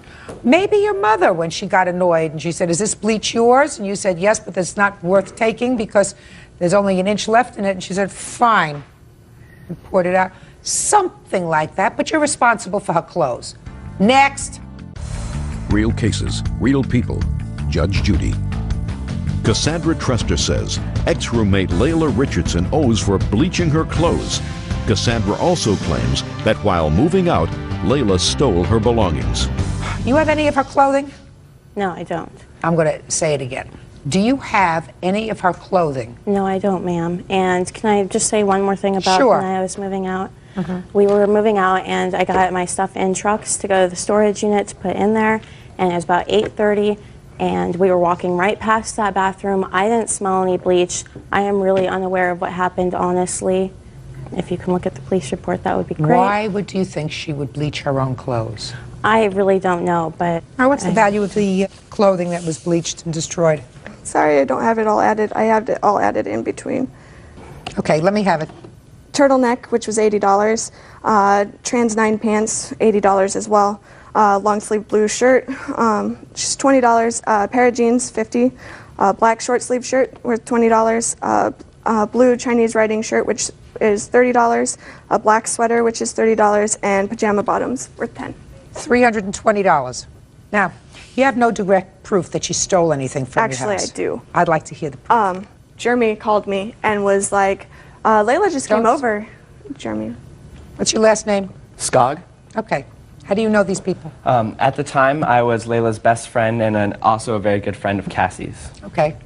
Speaker 2: Maybe your mother, when she got annoyed and she said, is this bleach yours? And you said, yes, but it's not worth taking because There's only an inch left in it, and she said, fine, and poured it out. Something like that, but you're responsible for her clothes. Next.
Speaker 1: Real cases, real people. Judge Judy. Cassandra Trester says ex-roommate Layla Richardson owes for bleaching her clothes. Cassandra also claims that while moving out, Layla stole her belongings.
Speaker 2: You have any of her clothing?
Speaker 17: No, I don't.
Speaker 2: I'm going to say it again. Do you have any of her clothing?
Speaker 17: No, I don't, ma'am. And can I just say one more thing about
Speaker 2: Sure.
Speaker 17: when I was moving out? We were moving out, and I got my stuff in trucks to go to the storage unit to put in there, and it was about 8:30, and we were walking right past that bathroom. I didn't smell any bleach. I am really unaware of what happened, honestly. If you can look at the police report, that would be great.
Speaker 2: Why would you think she would bleach her own clothes?
Speaker 17: I really don't know, but...
Speaker 2: Now, what's the value of the clothing that was bleached and destroyed?
Speaker 15: Sorry, I don't have it all added. I have it all added in between.
Speaker 2: Okay, let me have it.
Speaker 15: Turtleneck, which was $80. Trans 9 pants, $80 as well. Long sleeve blue shirt, just $20. Pair of jeans, $50. Black short sleeve shirt worth $20. Blue Chinese writing shirt, which is $30. A black sweater, which is $30, and pajama bottoms worth $10.
Speaker 2: $320. Now, you have no direct proof that she stole anything from your house.
Speaker 15: Actually, I do.
Speaker 2: I'd like to hear the proof.
Speaker 15: Jeremy called me and was like, Layla just came over. Jeremy.
Speaker 2: What's your last name?
Speaker 19: Skog.
Speaker 2: Okay. How do you know these people?
Speaker 19: At the time, I was Layla's best friend and also a very good friend of Cassie's.
Speaker 2: Okay.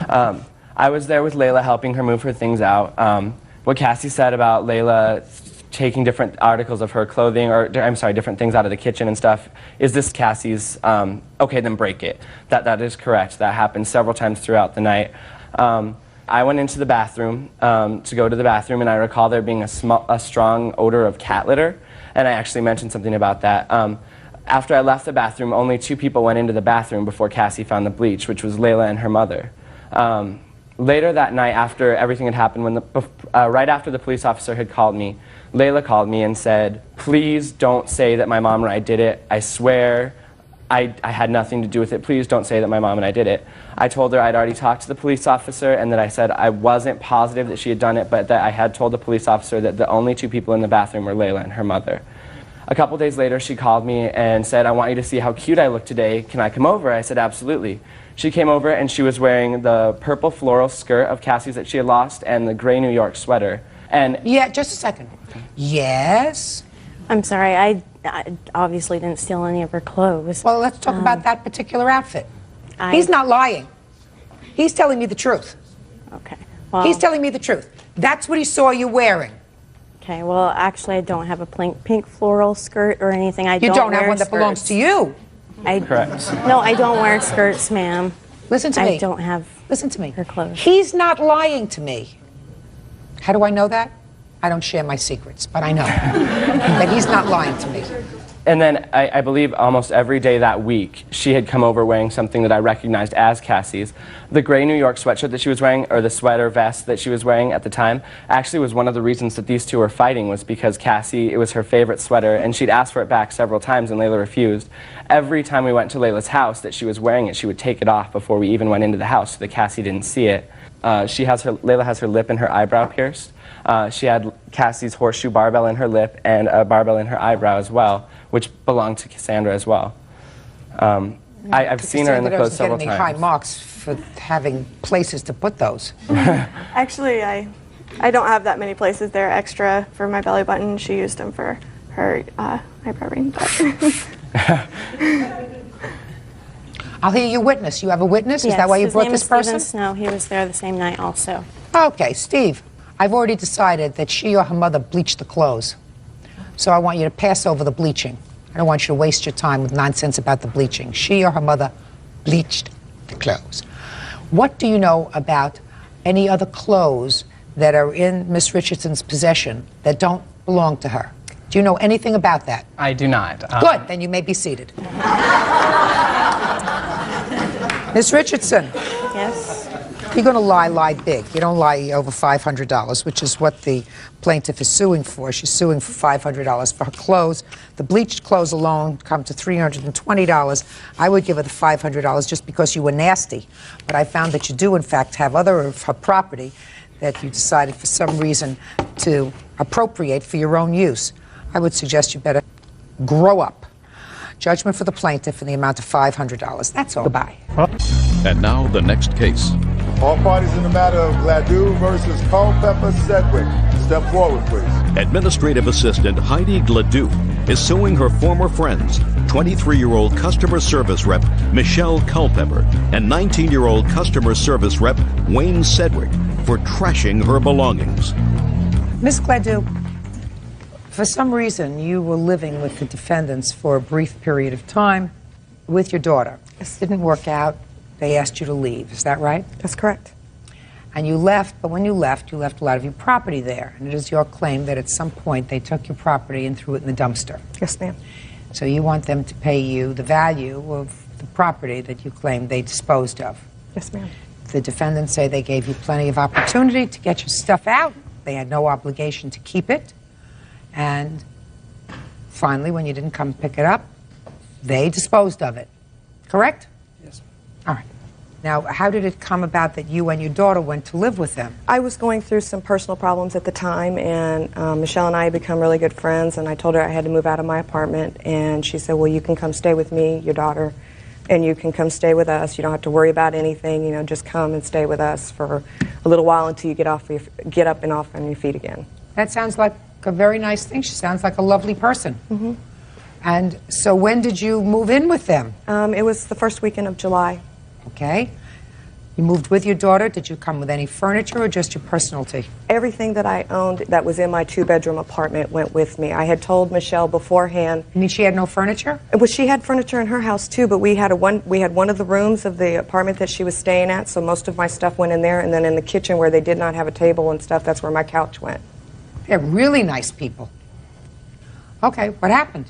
Speaker 19: I was there with Layla helping her move her things out. What Cassie said about Layla taking different articles of her clothing, or I'm sorry, different things out of the kitchen and stuff, is this Cassie's, okay, then break it. That is correct. That happened several times throughout the night. I went into the bathroom to go to the bathroom, and I recall there being a strong odor of cat litter, and I actually mentioned something about that. After I left the bathroom, only 2 people went into the bathroom before Cassie found the bleach, which was Layla and her mother. Later that night, after everything had happened, right after the police officer had called me, Layla called me and said, please don't say that my mom and I did it. I swear I had nothing to do with it. Please don't say that my mom and I did it. I told her I'd already talked to the police officer and that I said I wasn't positive that she had done it, but that I had told the police officer that the only 2 people in the bathroom were Layla and her mother. A couple days later, she called me and said, I want you to see how cute I look today. Can I come over? I said, absolutely. She came over and she was wearing the purple floral skirt of Cassie's that she had lost and the gray New York sweater. And
Speaker 2: yeah, just a second. Yes?
Speaker 17: I'm sorry, I obviously didn't steal any of her clothes.
Speaker 2: Well, let's talk about that particular outfit. He's not lying. He's telling me the truth.
Speaker 17: Okay.
Speaker 2: He's telling me the truth. That's what he saw you wearing.
Speaker 17: Okay, well, actually, I don't have a pink floral skirt or anything.
Speaker 2: You don't have one that belongs to you.
Speaker 19: Correct.
Speaker 17: No, I don't wear skirts, ma'am.
Speaker 2: Listen to me.
Speaker 17: I don't have
Speaker 2: her
Speaker 17: clothes.
Speaker 2: He's not lying to me. How do I know that? I don't share my secrets, but I know that he's not lying to me.
Speaker 19: And then I believe almost every day that week, she had come over wearing something that I recognized as Cassie's. The gray New York sweatshirt that she was wearing, or the sweater vest that she was wearing at the time, actually was one of the reasons that these 2 were fighting, was because Cassie, it was her favorite sweater, and she'd asked for it back several times, and Layla refused. Every time we went to Layla's house that she was wearing it, she would take it off before we even went into the house so that Cassie didn't see it. Layla has her lip and her eyebrow pierced. She had Cassie's horseshoe barbell in her lip and a barbell in her eyebrow as well, which belonged to Cassandra as well. I've seen her in the clothes several times.
Speaker 2: High marks for having places to put those.
Speaker 15: Actually, I don't have that many places. They're extra for my belly button. She used them for her eyebrow ring.
Speaker 2: I'll hear your witness. You have a witness?
Speaker 17: Yes,
Speaker 2: Is that why you
Speaker 17: his
Speaker 2: brought
Speaker 17: name
Speaker 2: this
Speaker 17: is
Speaker 2: person?
Speaker 17: No, he was there the same night also.
Speaker 2: Okay, Steve, I've already decided that she or her mother bleached the clothes. So I want you to pass over the bleaching. I don't want you to waste your time with nonsense about the bleaching. She or her mother bleached the clothes. What do you know about any other clothes that are in Miss Richardson's possession that don't belong to her? Do you know anything about that?
Speaker 22: I do not.
Speaker 2: Good, then you may be seated. Miss Richardson.
Speaker 17: Yes?
Speaker 2: you're going to lie big. You don't lie over $500, which is what the plaintiff is suing for. She's suing for $500 for her clothes. The bleached clothes alone come to $320. I would give her the $500 just because you were nasty. But I found that you do, in fact, have other of her property that you decided for some reason to appropriate for your own use. I would suggest you better grow up. Judgment for the plaintiff in the amount of $500. That's all. Goodbye.
Speaker 1: And now the next case.
Speaker 16: All parties in the matter of Gladue versus Culpepper Sedgwick. Step forward, please.
Speaker 1: Administrative Assistant Heidi Gladue is suing her former friends, 23-year-old customer service rep Michelle Culpepper and 19-year-old customer service rep Wayne Sedgwick for trashing her belongings.
Speaker 2: Miss Gladue, for some reason, you were living with the defendants for a brief period of time with your daughter. This didn't work out. They asked you to leave. Is that right?
Speaker 15: That's correct.
Speaker 2: And you left, but when you left a lot of your property there. And it is your claim that at some point they took your property and threw it in the dumpster.
Speaker 15: Yes, ma'am.
Speaker 2: So you want them to pay you the value of the property that you claim they disposed of.
Speaker 15: Yes, ma'am.
Speaker 2: The defendants say they gave you plenty of opportunity to get your stuff out. They had no obligation to keep it. And finally, when you didn't come pick it up, they disposed of it. Correct?
Speaker 15: Yes.
Speaker 2: All right. Now, how did it come about that you and your daughter went to live with them?
Speaker 15: I was going through some personal problems at the time, and Michelle and I had become really good friends, and I told her I had to move out of my apartment, and she said, well, you can come stay with me, your daughter, and you can come stay with us. You don't have to worry about anything, you know, just come and stay with us for a little while until you get up and off on your feet again.
Speaker 2: That sounds like a very nice thing. She sounds like a lovely person. Mm-hmm. And so when did you move in with them?
Speaker 15: It was the first weekend of July.
Speaker 2: Okay. You moved with your daughter. Did you come with any furniture or just your personality?
Speaker 15: Everything that I owned that was in my two-bedroom apartment went with me. I had told Michelle beforehand.
Speaker 2: You mean she had no furniture?
Speaker 15: Well, she had furniture in her house too, but we had one of the rooms of the apartment that she was staying at, so most of my stuff went in there, and then in the kitchen where they did not have a table and stuff, that's where my couch went.
Speaker 2: They're really nice people. Okay, what happened?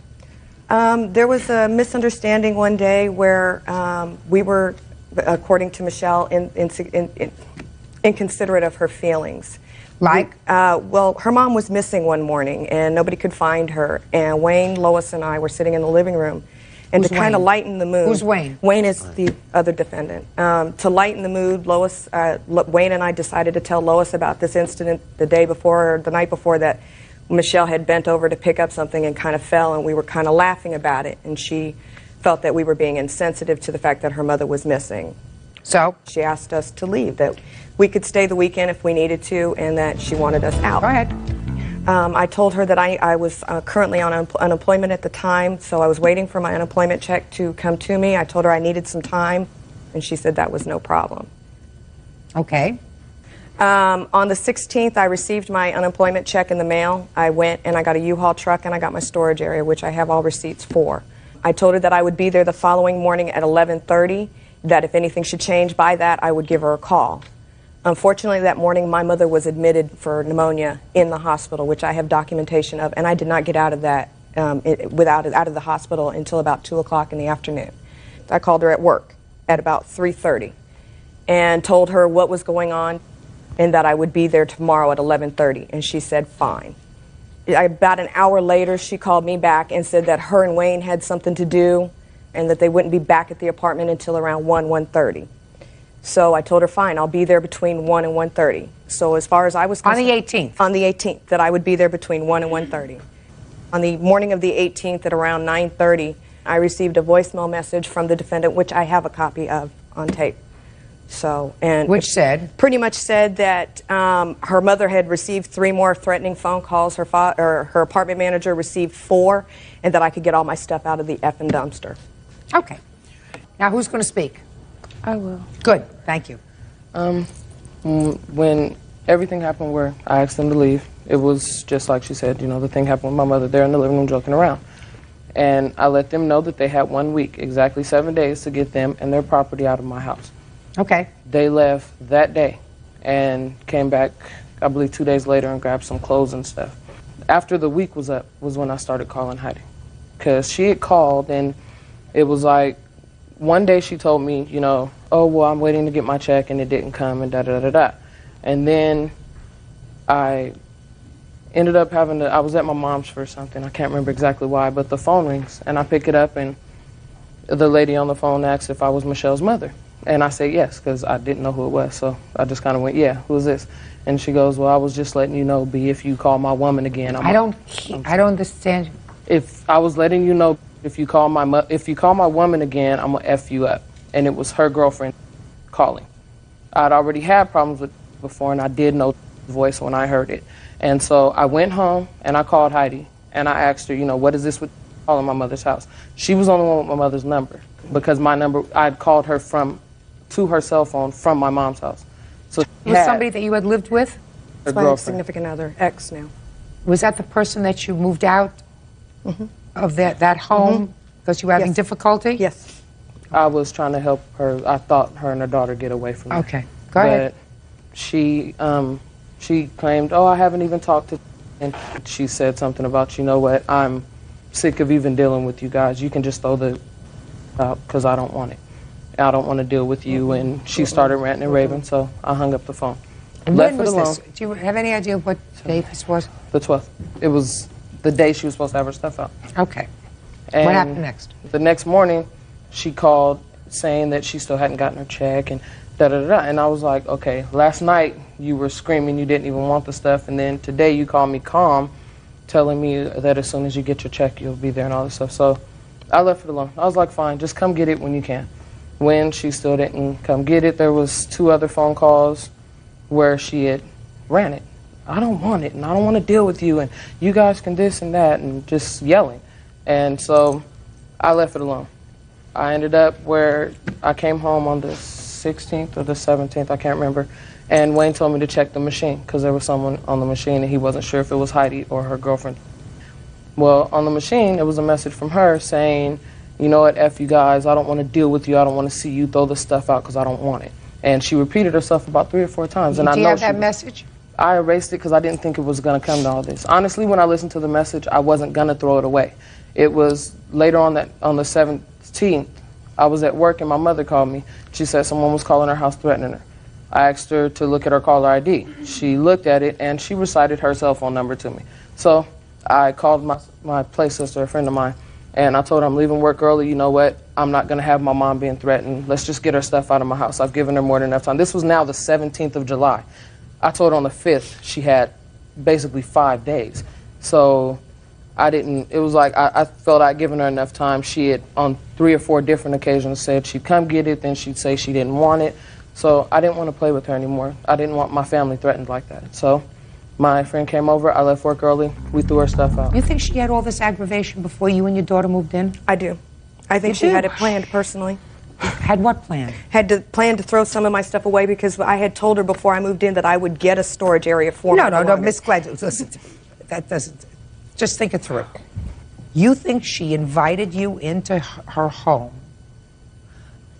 Speaker 15: There was a misunderstanding one day where we were, according to Michelle, inconsiderate of her feelings.
Speaker 2: Like?
Speaker 15: Well, her mom was missing one morning, and nobody could find her. And Wayne, Lois, and I were sitting in the living room. And
Speaker 2: Who's
Speaker 15: to kind of
Speaker 2: Wayne?
Speaker 15: Lighten the mood.
Speaker 2: Who's Wayne?
Speaker 15: Wayne is the other defendant. To lighten the mood, Wayne and I decided to tell Lois about this incident the night before that Michelle had bent over to pick up something and kind of fell, and we were kind of laughing about it. And she felt that we were being insensitive to the fact that her mother was missing.
Speaker 2: So?
Speaker 15: She asked us to leave, that we could stay the weekend if we needed to, and that she wanted us out.
Speaker 2: Go ahead.
Speaker 15: I told her that I was currently on unemployment at the time, so I was waiting for my unemployment check to come to me. I told her I needed some time, and she said that was no problem.
Speaker 2: Okay.
Speaker 15: On the 16th, I received my unemployment check in the mail. I went and I got a U-Haul truck and I got my storage area, which I have all receipts for. I told her that I would be there the following morning at 11:30, that if anything should change by that, I would give her a call. Unfortunately, that morning, my mother was admitted for pneumonia in the hospital, which I have documentation of, and I did not get out of that out of the hospital until about 2 o'clock in the afternoon. I called her at work at about 3:30 and told her what was going on and that I would be there tomorrow at 11:30, and she said fine. About an hour later, she called me back and said that her and Wayne had something to do and that they wouldn't be back at the apartment until around 1:30. So I told her, fine, I'll be there between 1 and 1:30. So as far as I was concerned...
Speaker 2: On the 18th?
Speaker 15: On the 18th, that I would be there between 1 and 1:30. On the morning of the 18th at around 9:30, I received a voicemail message from the defendant, which I have a copy of on tape. So, and
Speaker 2: which said?
Speaker 15: Pretty much said that her mother had received 3 more threatening phone calls, her apartment manager received 4, and that I could get all my stuff out of the effing dumpster.
Speaker 2: Okay. Now who's going to speak?
Speaker 19: I will.
Speaker 2: Good, thank you.
Speaker 19: When everything happened where I asked them to leave, it was just like she said, you know, the thing happened with my mother there in the living room joking around. And I let them know that they had 1 week, exactly 7 days, to get them and their property out of my house.
Speaker 2: Okay.
Speaker 19: They left that day and came back, I believe, 2 days later and grabbed some clothes and stuff. After the week was up was when I started calling Heidi. Because she had called and it was like, one day she told me, you know,
Speaker 20: oh, well, I'm waiting to get my check and it didn't come and da-da-da-da. And then I ended up having to, I was at my mom's for something. I can't remember exactly why, but the phone rings and I pick it up and the lady on the phone asks if I was Michelle's mother. And I said yes, because I didn't know who it was. So I just kind of went, yeah, who is this? And she goes, well, I was just letting you know, B, if you call my woman again.
Speaker 2: I don't understand.
Speaker 20: If I was letting you know, if you call my woman again, I'm going to F you up. And it was her girlfriend calling. I'd already had problems with it before, and I did know the voice when I heard it. And so I went home, and I called Heidi, and I asked her, you know, what is this with calling my mother's house? She was on the one with my mother's number, because my number, I'd called her to her cell phone from my mom's house. So
Speaker 2: was somebody that you had lived with?
Speaker 20: Her girlfriend.
Speaker 22: Significant other, ex now.
Speaker 2: Was that the person that you moved out of that home because you were having difficulty?
Speaker 22: Yes.
Speaker 20: I was trying to help her. I thought her and her daughter get away from me.
Speaker 2: Okay, go ahead.
Speaker 20: But she claimed, oh, I haven't even talked to, and she said something about, you know what, I'm sick of even dealing with you guys. You can just throw the out because I don't want it. I don't want to deal with you. And she started ranting and raving, so I hung up the phone.
Speaker 2: And when was this? Do you have any idea what day this was?
Speaker 20: The 12th. It was the day she was supposed to have her stuff out.
Speaker 2: Okay.
Speaker 20: And
Speaker 2: what happened next?
Speaker 20: The next morning, she called saying that she still hadn't gotten her check and da-da-da-da. And I was like, okay, last night you were screaming you didn't even want the stuff, and then today you called me calm, telling me that as soon as you get your check, you'll be there and all this stuff. So I left it alone. I was like, fine, just come get it when you can. When she still didn't come get it, there was 2 other phone calls where she had ran it. I don't want it, and I don't want to deal with you, and you guys can this and that, and just yelling. And so I left it alone. I ended up where I came home on the 16th or the 17th, I can't remember, and Wayne told me to check the machine because there was someone on the machine and he wasn't sure if it was Heidi or her girlfriend. Well, on the machine, it was a message from her saying, you know what, F you guys, I don't want to deal with you, I don't want to see you throw this stuff out because I don't want it. And she repeated herself about 3 or 4 times. And
Speaker 2: Do you have that message?
Speaker 20: I erased it because I didn't think it was going to come to all this. Honestly, when I listened to the message, I wasn't going to throw it away. It was later on the 17th, I was at work and my mother called me. She said someone was calling her house threatening her. I asked her to look at her caller ID. She looked at it and she recited her cell phone number to me. So I called my play sister, a friend of mine, and I told her I'm leaving work early. You know what? I'm not going to have my mom being threatened. Let's just get her stuff out of my house. I've given her more than enough time. This was now the 17th of July. I told her on the 5th she had basically 5 days. So I didn't, it was like I felt I'd given her enough time. She had on 3 or 4 different occasions said she'd come get it, then she'd say she didn't want it. So I didn't want to play with her anymore. I didn't want my family threatened like that. So my friend came over, I left work early, we threw her stuff out.
Speaker 2: You think she had all this aggravation before you and your daughter moved in?
Speaker 22: I do. I think she had it planned personally.
Speaker 2: Had what planned?
Speaker 22: Had to plan to throw some of my stuff away because I had told her before I moved in that I would get a storage area for her.
Speaker 2: No, Miss Gladys, listen to me. That doesn't, just think it through. You think she invited you into her home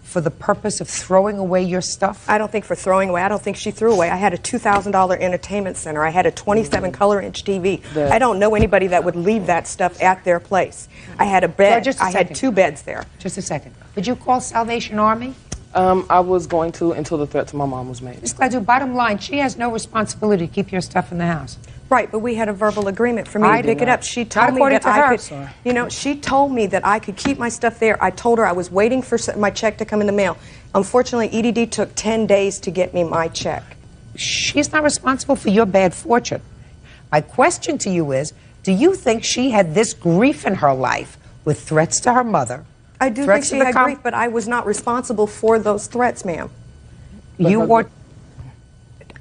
Speaker 2: for the purpose of throwing away your stuff?
Speaker 22: I don't think for throwing away. I don't think she threw away. I had a $2,000 entertainment center. I had a 27 color inch TV. I don't know anybody that would leave that stuff at their place. I had a bed. I had 2 beds there.
Speaker 2: Just a second. Did you call Salvation Army?
Speaker 20: I was going to until the threat to my mom was made.
Speaker 2: Ms. Gladys, bottom line, she has no responsibility to keep your stuff in the house.
Speaker 22: Right, but we had a verbal agreement for me to pick it up. She told me that I could, you know, she told me that I could keep my stuff there. I told her I was waiting for my check to come in the mail. Unfortunately, EDD took 10 days to get me my check.
Speaker 2: She's not responsible for your bad fortune. My question to you is, do you think she had this grief in her life with threats to her mother?
Speaker 22: I do think she had grief, but I was not responsible for those threats, ma'am.
Speaker 2: You were...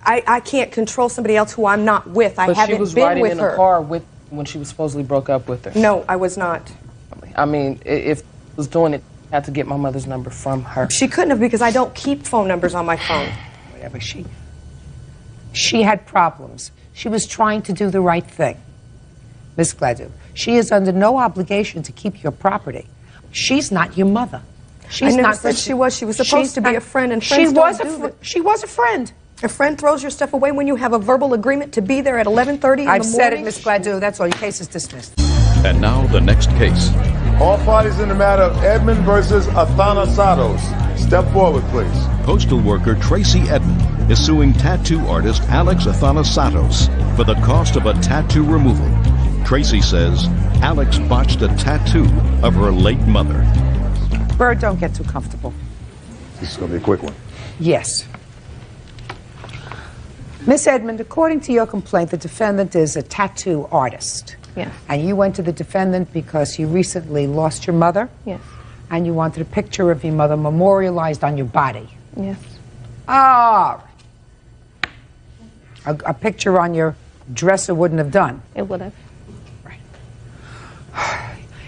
Speaker 22: I can't control somebody else who I'm not with. I haven't been with her. But she was riding in a
Speaker 20: car with when she was supposedly broke up with her.
Speaker 22: No, I was not.
Speaker 20: I mean, if I was doing it, I had to get my mother's number from her.
Speaker 22: She couldn't have because I don't keep phone numbers on my phone.
Speaker 2: Whatever. She had problems. She was trying to do the right thing. Miss Gladys, she is under no obligation to keep your property. She's not your mother.
Speaker 22: I never said she was. She was supposed to be a friend, and friends don't do that.
Speaker 2: She was a friend.
Speaker 22: A friend throws your stuff away when you have a verbal agreement to be there at 11:30 in the morning?
Speaker 2: I've said it, Miss Gladys. That's all. Your case is dismissed.
Speaker 1: And now the next case.
Speaker 16: All parties in the matter of Edmond versus Athanasados. Step forward, please.
Speaker 1: Postal worker Tracy Edmond is suing tattoo artist Alex Athanasatos for the cost of a tattoo removal. Tracy says Alex botched a tattoo of her late mother.
Speaker 2: Bird, don't get too comfortable.
Speaker 5: This is going to be a quick one.
Speaker 2: Yes. Miss Edmond, according to your complaint, the defendant is a tattoo artist.
Speaker 8: Yes.
Speaker 2: And you went to the defendant because you recently lost your mother?
Speaker 8: Yes.
Speaker 2: And you wanted a picture of your mother memorialized on your body?
Speaker 8: Yes.
Speaker 2: Ah. A picture on your dresser wouldn't have done?
Speaker 8: It would have.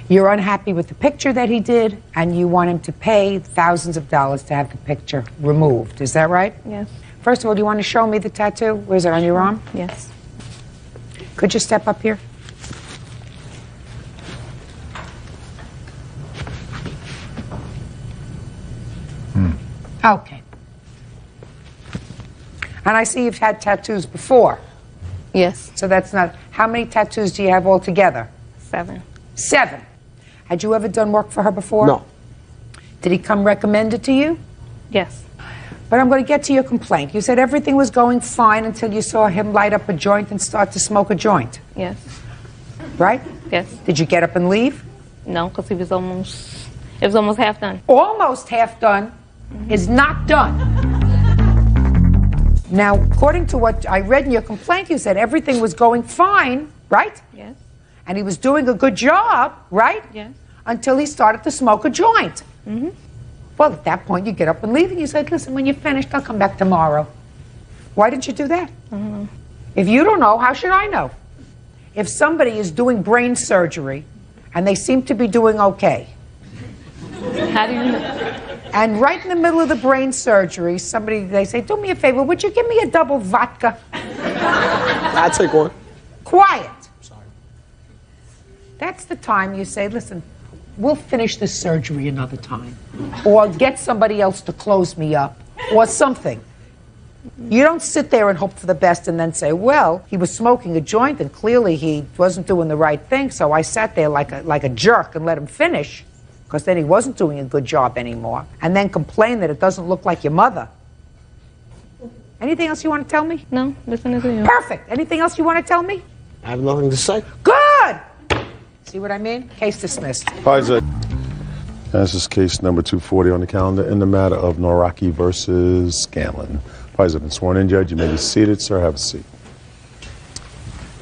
Speaker 2: You're unhappy with the picture that he did, and you want him to pay thousands of dollars to have the picture removed. Is that right?
Speaker 8: Yes.
Speaker 2: First of all, do you want to show me the tattoo? Where's it, on your arm?
Speaker 8: Yes.
Speaker 2: Could you step up here? Okay. And I see you've had tattoos before.
Speaker 8: Yes.
Speaker 2: So that's not... How many tattoos do you have altogether?
Speaker 8: 7.
Speaker 2: 7. Had you ever done work for her before?
Speaker 11: No.
Speaker 2: Did he come recommended to you?
Speaker 8: Yes.
Speaker 2: But I'm going to get to your complaint. You said everything was going fine until you saw him light up a joint and start to smoke a joint.
Speaker 8: Yes.
Speaker 2: Right?
Speaker 8: Yes.
Speaker 2: Did you get up and leave?
Speaker 8: No, because it was almost half done.
Speaker 2: Almost half done is not done. Now, according to what I read in your complaint, you said everything was going fine, right?
Speaker 8: Yes.
Speaker 2: And he was doing a good job, right?
Speaker 8: Yes.
Speaker 2: Until he started to smoke a joint.
Speaker 8: Mm-hmm.
Speaker 2: Well, at that point, you get up and leave, and you said, listen, when you're finished, I'll come back tomorrow. Why didn't you do that?
Speaker 8: I don't know.
Speaker 2: If you don't know, how should I know? If somebody is doing brain surgery, and they seem to be doing okay,
Speaker 8: How do you know?
Speaker 2: and right in the middle of the brain surgery, they say, do me a favor, would you give me a double vodka?
Speaker 11: I'll take one.
Speaker 2: Quiet. That's the time you say, listen, we'll finish this surgery another time. Or get somebody else to close me up. Or something. You don't sit there and hope for the best and then say, well, he was smoking a joint and clearly he wasn't doing the right thing, so I sat there like a jerk and let him finish, because then he wasn't doing a good job anymore, and then complain that it doesn't look like your mother. Anything else you want to tell me?
Speaker 8: No, listening to you.
Speaker 2: Perfect. Anything else you want to tell me?
Speaker 11: I have nothing to say.
Speaker 2: Good! See what I mean? Case dismissed.
Speaker 5: Isaac. This is case number 240 on the calendar in the matter of Noraki versus Scanlon. Pfizer been sworn in, Judge. You may be seated, sir. Have a seat.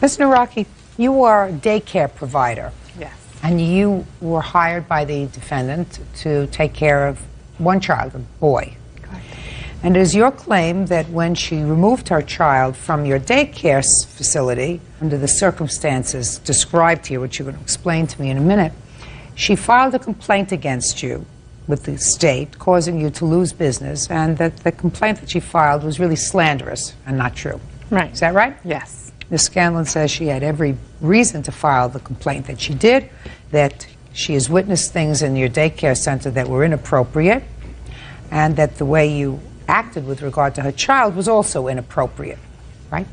Speaker 2: Ms. Naraki, you are a daycare provider.
Speaker 22: Yes.
Speaker 2: And you were hired by the defendant to take care of one child, a boy.
Speaker 22: Correct.
Speaker 2: And it is your claim that when she removed her child from your daycare facility, under the circumstances described here, which you're going to explain to me in a minute, she filed a complaint against you with the state, causing you to lose business, and that the complaint that she filed was really slanderous and not true.
Speaker 22: Right.
Speaker 2: Is that right?
Speaker 22: Yes.
Speaker 2: Ms. Scanlon says she had every reason to file the complaint that she did, that she has witnessed things in your daycare center that were inappropriate, and that the way you acted with regard to her child was also inappropriate, right?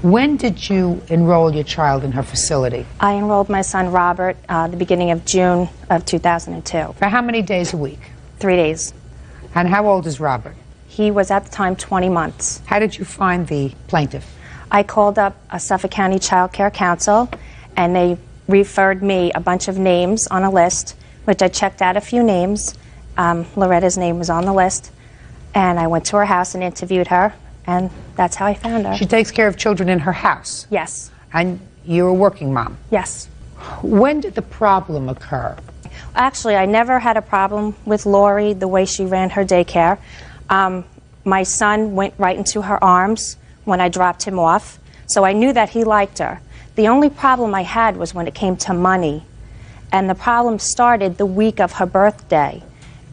Speaker 2: When did you enroll your child in her facility?
Speaker 17: I enrolled my son Robert the beginning of June of 2002.
Speaker 2: For how many days a week?
Speaker 17: 3 days.
Speaker 2: And how old is Robert?
Speaker 17: He was at the time 20 months.
Speaker 2: How did you find the plaintiff?
Speaker 17: I called up a Suffolk County Child Care Council, and they referred me a bunch of names on a list, which I checked out a few names. Loretta's name was on the list, and I went to her house and interviewed her, and that's how I found her.
Speaker 2: She takes care of children in her house?
Speaker 17: Yes.
Speaker 2: And you're a working mom?
Speaker 17: Yes.
Speaker 2: When did the problem occur?
Speaker 17: Actually, I never had a problem with Lori, the way she ran her daycare. My son went right into her arms when I dropped him off, so I knew that he liked her. The only problem I had was when it came to money, and the problem started the week of her birthday.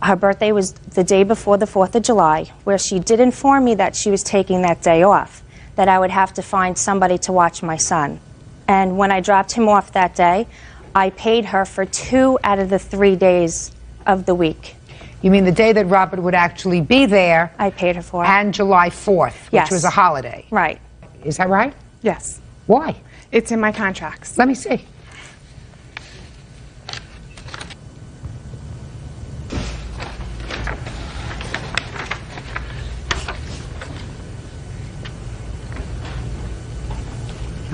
Speaker 17: Her birthday was the day before the 4th of July, where she did inform me that she was taking that day off, that I would have to find somebody to watch my son. And when I dropped him off that day, I paid her for 2 out of the 3 days of the week.
Speaker 2: You mean the day that Robert would actually be there?
Speaker 17: I paid her for it.
Speaker 2: And July 4th, which
Speaker 17: Yes.
Speaker 2: was a holiday.
Speaker 17: Right.
Speaker 2: Is that right?
Speaker 15: Yes.
Speaker 2: Why?
Speaker 15: It's in my contracts.
Speaker 2: Let me see.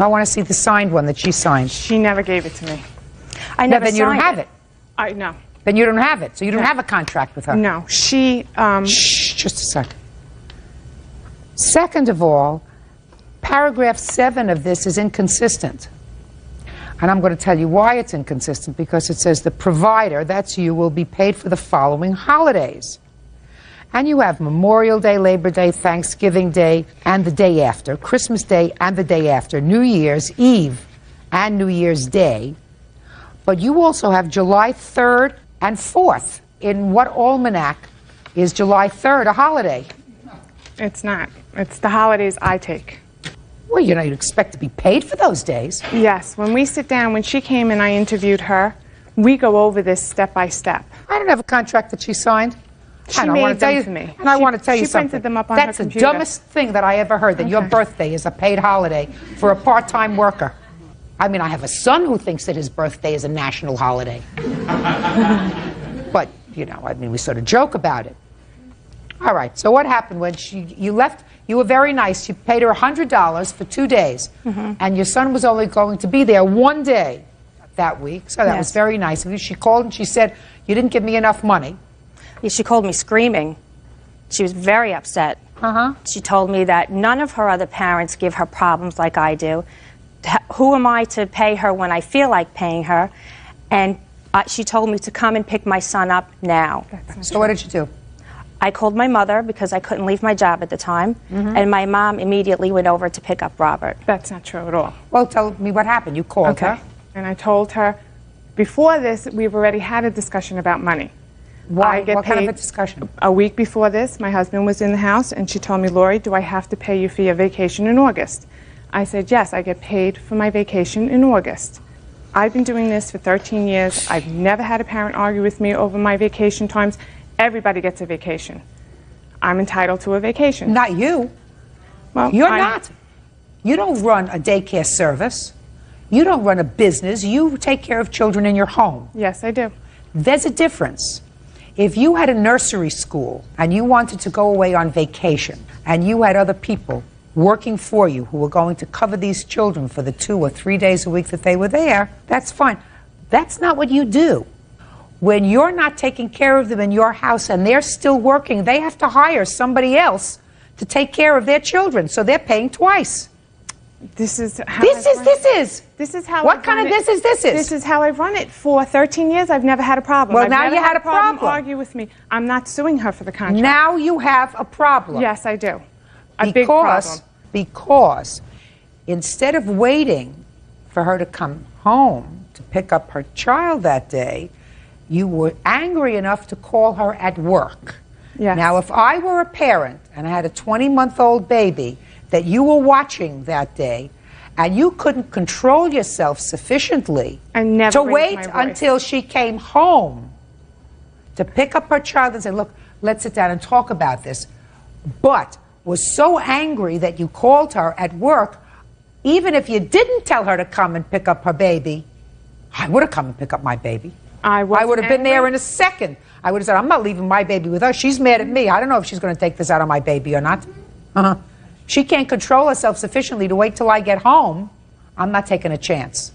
Speaker 2: I want to see the signed one that she signed.
Speaker 14: She never gave it to me.
Speaker 2: I never then you don't have it.
Speaker 14: No.
Speaker 2: Then you don't have it. So you don't have a contract with her.
Speaker 14: No. She.
Speaker 2: Shh, just a second. Second of all, paragraph 7 of this is inconsistent. And I'm going to tell you why it's inconsistent, because it says the provider, that's you, will be paid for the following holidays. And you have Memorial Day, Labor Day, Thanksgiving Day, and the day after, Christmas Day and the day after, New Year's Eve and New Year's Day. But you also have July 3rd and 4th. In what almanac is July 3rd a holiday?
Speaker 14: It's not. It's the holidays I take.
Speaker 2: Well, you know, you'd expect to be paid for those days.
Speaker 14: Yes. When we sit down, when she came and I interviewed her, we go over this step by step.
Speaker 2: I don't have a contract that she signed.
Speaker 14: She made them for me.
Speaker 2: And I want to tell you
Speaker 14: She
Speaker 2: something.
Speaker 14: printed them up on
Speaker 2: That's
Speaker 14: her
Speaker 2: the
Speaker 14: computer.
Speaker 2: dumbest thing that I ever heard, that your birthday is a paid holiday for a part-time worker. I mean, I have a son who thinks that his birthday is a national holiday. But, you know, I mean, we sort of joke about it. All right, so what happened when you left? You were very nice. You paid her $100 for 2 days, and your son was only going to be there 1 day that week, so that was very nice of you. She called and she said, you didn't give me enough money.
Speaker 21: She called me screaming. She was very upset. She told me that none of her other parents give her problems like I do. Who am I to pay her when I feel like paying her? And she told me to come and pick my son up now.
Speaker 2: So what did you do?
Speaker 21: I called my mother because I couldn't leave my job at the time, and my mom immediately went over to pick up Robert.
Speaker 14: That's not true at all.
Speaker 2: Well, tell me what happened. You called her.
Speaker 14: And I told her, before this, we've already had a discussion about money.
Speaker 2: Why?
Speaker 14: I get
Speaker 2: What kind of
Speaker 14: paid
Speaker 2: a discussion?
Speaker 14: A week before this, my husband was in the house, and she told me, Lori, do I have to pay you for your vacation in August? I said, yes, I get paid for my vacation in August. I've been doing this for 13 years. I've never had a parent argue with me over my vacation times. Everybody gets a vacation. I'm entitled to a vacation.
Speaker 2: Not you.
Speaker 14: Well,
Speaker 2: You're not. You don't run a daycare service. You don't run a business. You take care of children in your home.
Speaker 14: Yes, I do.
Speaker 2: There's a difference. If you had a nursery school and you wanted to go away on vacation and you had other people working for you who were going to cover these children for the 2 or 3 days a week that they were there, that's fine. That's not what you do. When you're not taking care of them in your house and they're still working, they have to hire somebody else to take care of their children, so they're paying twice.
Speaker 14: This is how
Speaker 2: This is
Speaker 14: how
Speaker 2: What
Speaker 14: I've
Speaker 2: kind
Speaker 14: run
Speaker 2: of
Speaker 14: it.
Speaker 2: this is?
Speaker 14: This is how I've run it for 13 years. I've never had a problem.
Speaker 2: Well,
Speaker 14: I've
Speaker 2: now
Speaker 14: never
Speaker 2: you had a
Speaker 14: problem.
Speaker 2: problem.
Speaker 14: Argue with me. I'm not suing her for the contract.
Speaker 2: Now you have a problem.
Speaker 14: Yes, I do. A big problem.
Speaker 2: Because instead of waiting for her to come home to pick up her child that day, you were angry enough to call her at work.
Speaker 14: Yes.
Speaker 2: Now, if I were a parent and I had a 20-month-old baby that you were watching that day, and you couldn't control yourself sufficiently to wait until she came home to pick up her child and say, look, let's sit down and talk about this, but was so angry that you called her at work, even if you didn't tell her to come and pick up her baby, I would have come and pick up my baby. I would have been there in a second. I would have said, I'm not leaving my baby with her. She's mad at me. I don't know if she's going to take this out on my baby or not. She can't control herself sufficiently to wait till I get home. I'm not taking a chance.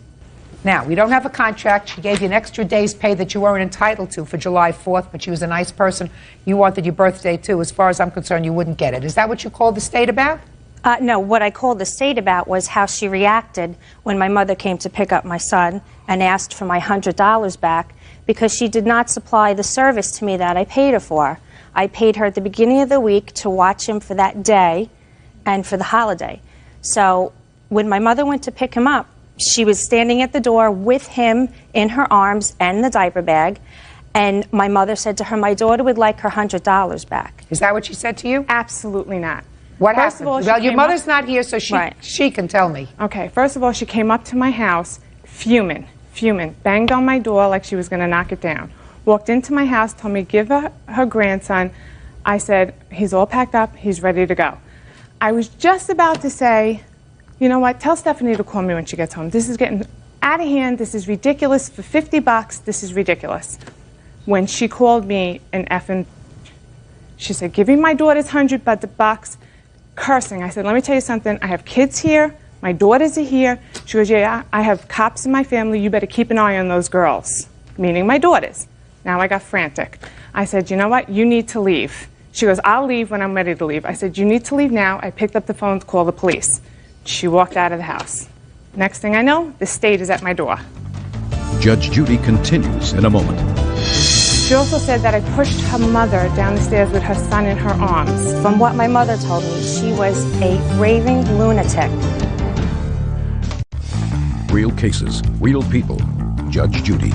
Speaker 2: Now, we don't have a contract. She gave you an extra day's pay that you weren't entitled to for July 4th, but she was a nice person. You wanted your birthday, too. As far as I'm concerned, you wouldn't get it. Is that what you called the state about?
Speaker 21: No, what I called the state about was how she reacted when my mother came to pick up my son and asked for my $100 back because she did not supply the service to me that I paid her for. I paid her at the beginning of the week to watch him for that day and for the holiday. So when my mother went to pick him up, she was standing at the door with him in her arms and the diaper bag, and my mother said to her, my daughter would like her $100 back.
Speaker 2: Is that what she said to you?
Speaker 14: Absolutely not.
Speaker 2: What
Speaker 14: First
Speaker 2: happened?
Speaker 14: of all,
Speaker 2: Well, your mother's not here, so she can tell me.
Speaker 14: Okay, first of all, she came up to my house fuming, banged on my door like she was going to knock it down. Walked into my house, told me to give her grandson. I said, he's all packed up, he's ready to go. I was just about to say, you know what, tell Stephanie to call me when she gets home. This is getting out of hand, this is ridiculous. For $50, this is ridiculous. When she called me an effing, she said, give me my daughter's $100 bucks, cursing. I said, let me tell you something, I have kids here, My daughters are here. She goes, yeah, I have cops in my family. You better keep an eye on those girls, meaning my daughters. Now I got frantic. I said, you know what? You need to leave. She goes, I'll leave when I'm ready to leave. I said, you need to leave now. I picked up the phone to call the police. She walked out of the house. Next thing I know, the state is at my door.
Speaker 1: Judge Judy continues in a moment.
Speaker 14: She also said that I pushed her mother down the stairs with her son in her arms.
Speaker 21: From what my mother told me, she was a raving lunatic.
Speaker 1: Real cases, real people. Judge Judy.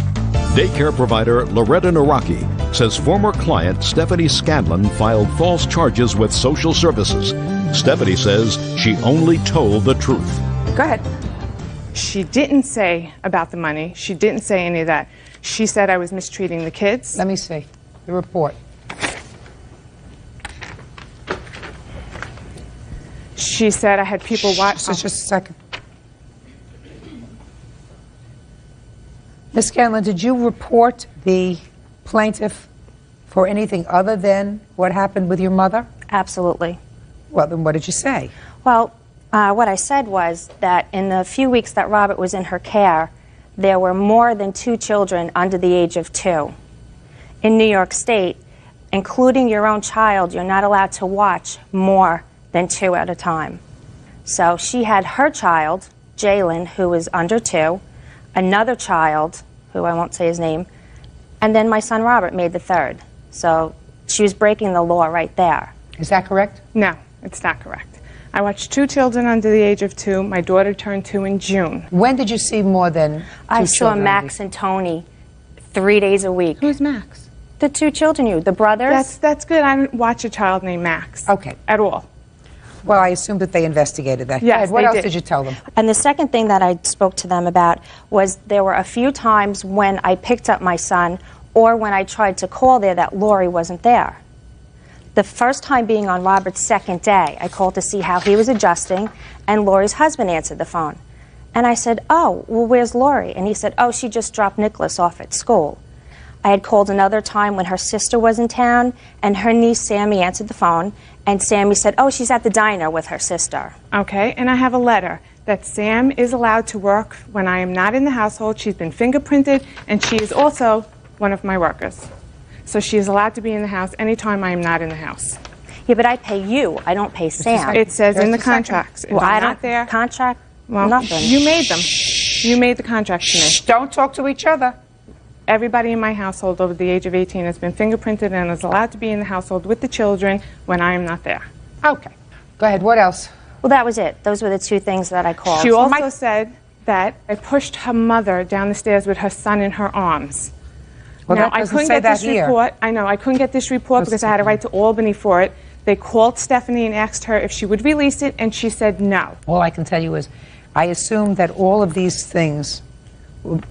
Speaker 1: Daycare provider Loretta Naraki says former client Stephanie Scanlon filed false charges with social services. Stephanie says she only told the truth.
Speaker 14: Go ahead. She didn't say about the money. She didn't say any of that. She said I was mistreating the kids.
Speaker 2: Let me see the report.
Speaker 14: She said I had people watch.
Speaker 2: Just a second. Ms. Scanlon, did you report the plaintiff for anything other than what happened with your mother?
Speaker 21: Absolutely.
Speaker 2: Well, then what did you say?
Speaker 21: Well, what I said was that in the few weeks that Robert was in her care, there were more than 2 children under the age of 2. In New York State, including your own child, you're not allowed to watch more than 2 at a time. So she had her child, Jalen, who was under 2, another child, who I won't say his name, and then my son Robert made the 3rd. So she was breaking the law right there.
Speaker 2: Is that correct?
Speaker 14: No, it's not correct. I watched 2 children under the age of 2. My daughter turned 2 in June.
Speaker 2: When did you see more than 2
Speaker 21: I saw
Speaker 2: children?
Speaker 21: Max and Tony 3 days a week.
Speaker 14: Who's Max?
Speaker 21: The 2 children, the brothers.
Speaker 14: That's good. I didn't watch a child named Max.
Speaker 2: Okay.
Speaker 14: At all.
Speaker 2: Well, I assume that they investigated that.
Speaker 14: Yes,
Speaker 2: what
Speaker 14: they
Speaker 2: else
Speaker 14: did.
Speaker 2: did you tell them?
Speaker 21: And the second thing that I spoke to them about was there were a few times when I picked up my son or when I tried to call there that Lori wasn't there. The first time being on Robert's 2nd day, I called to see how he was adjusting, and Lori's husband answered the phone. And I said, oh, well, where's Lori? And he said, oh, she just dropped Nicholas off at school. I had called another time when her sister was in town, and her niece Sammy answered the phone, and Sammy said, oh, she's at the diner with her sister.
Speaker 14: Okay, and I have a letter that Sam is allowed to work when I am not in the household. She's been fingerprinted, and she is also one of my workers. So she is allowed to be in the house anytime I am not in the house.
Speaker 21: Yeah, but I pay you. I don't pay Sam.
Speaker 14: It says in the contracts. If
Speaker 21: Well,
Speaker 14: I'm
Speaker 21: I
Speaker 14: not
Speaker 21: don't
Speaker 14: there.
Speaker 21: contract.
Speaker 14: Well,
Speaker 21: nothing.
Speaker 14: you made them. You made the contract to me.
Speaker 2: Shh, don't talk to each other.
Speaker 14: Everybody in my household over the age of 18 has been fingerprinted and is allowed to be in the household with the children when I am not there.
Speaker 2: Okay. Go ahead. What else?
Speaker 21: Well, that was it. Those were the 2 things that I called.
Speaker 14: She also said that I pushed her mother down the stairs with her son in her arms.
Speaker 2: Well,
Speaker 14: now,
Speaker 2: that
Speaker 14: I
Speaker 2: doesn't
Speaker 14: couldn't
Speaker 2: say
Speaker 14: get
Speaker 2: that
Speaker 14: this
Speaker 2: here.
Speaker 14: report. I know, I couldn't get this report because I had to write to Albany for it. They called Stephanie and asked her if she would release it, and she said no.
Speaker 2: All I can tell you is I assume that all of these things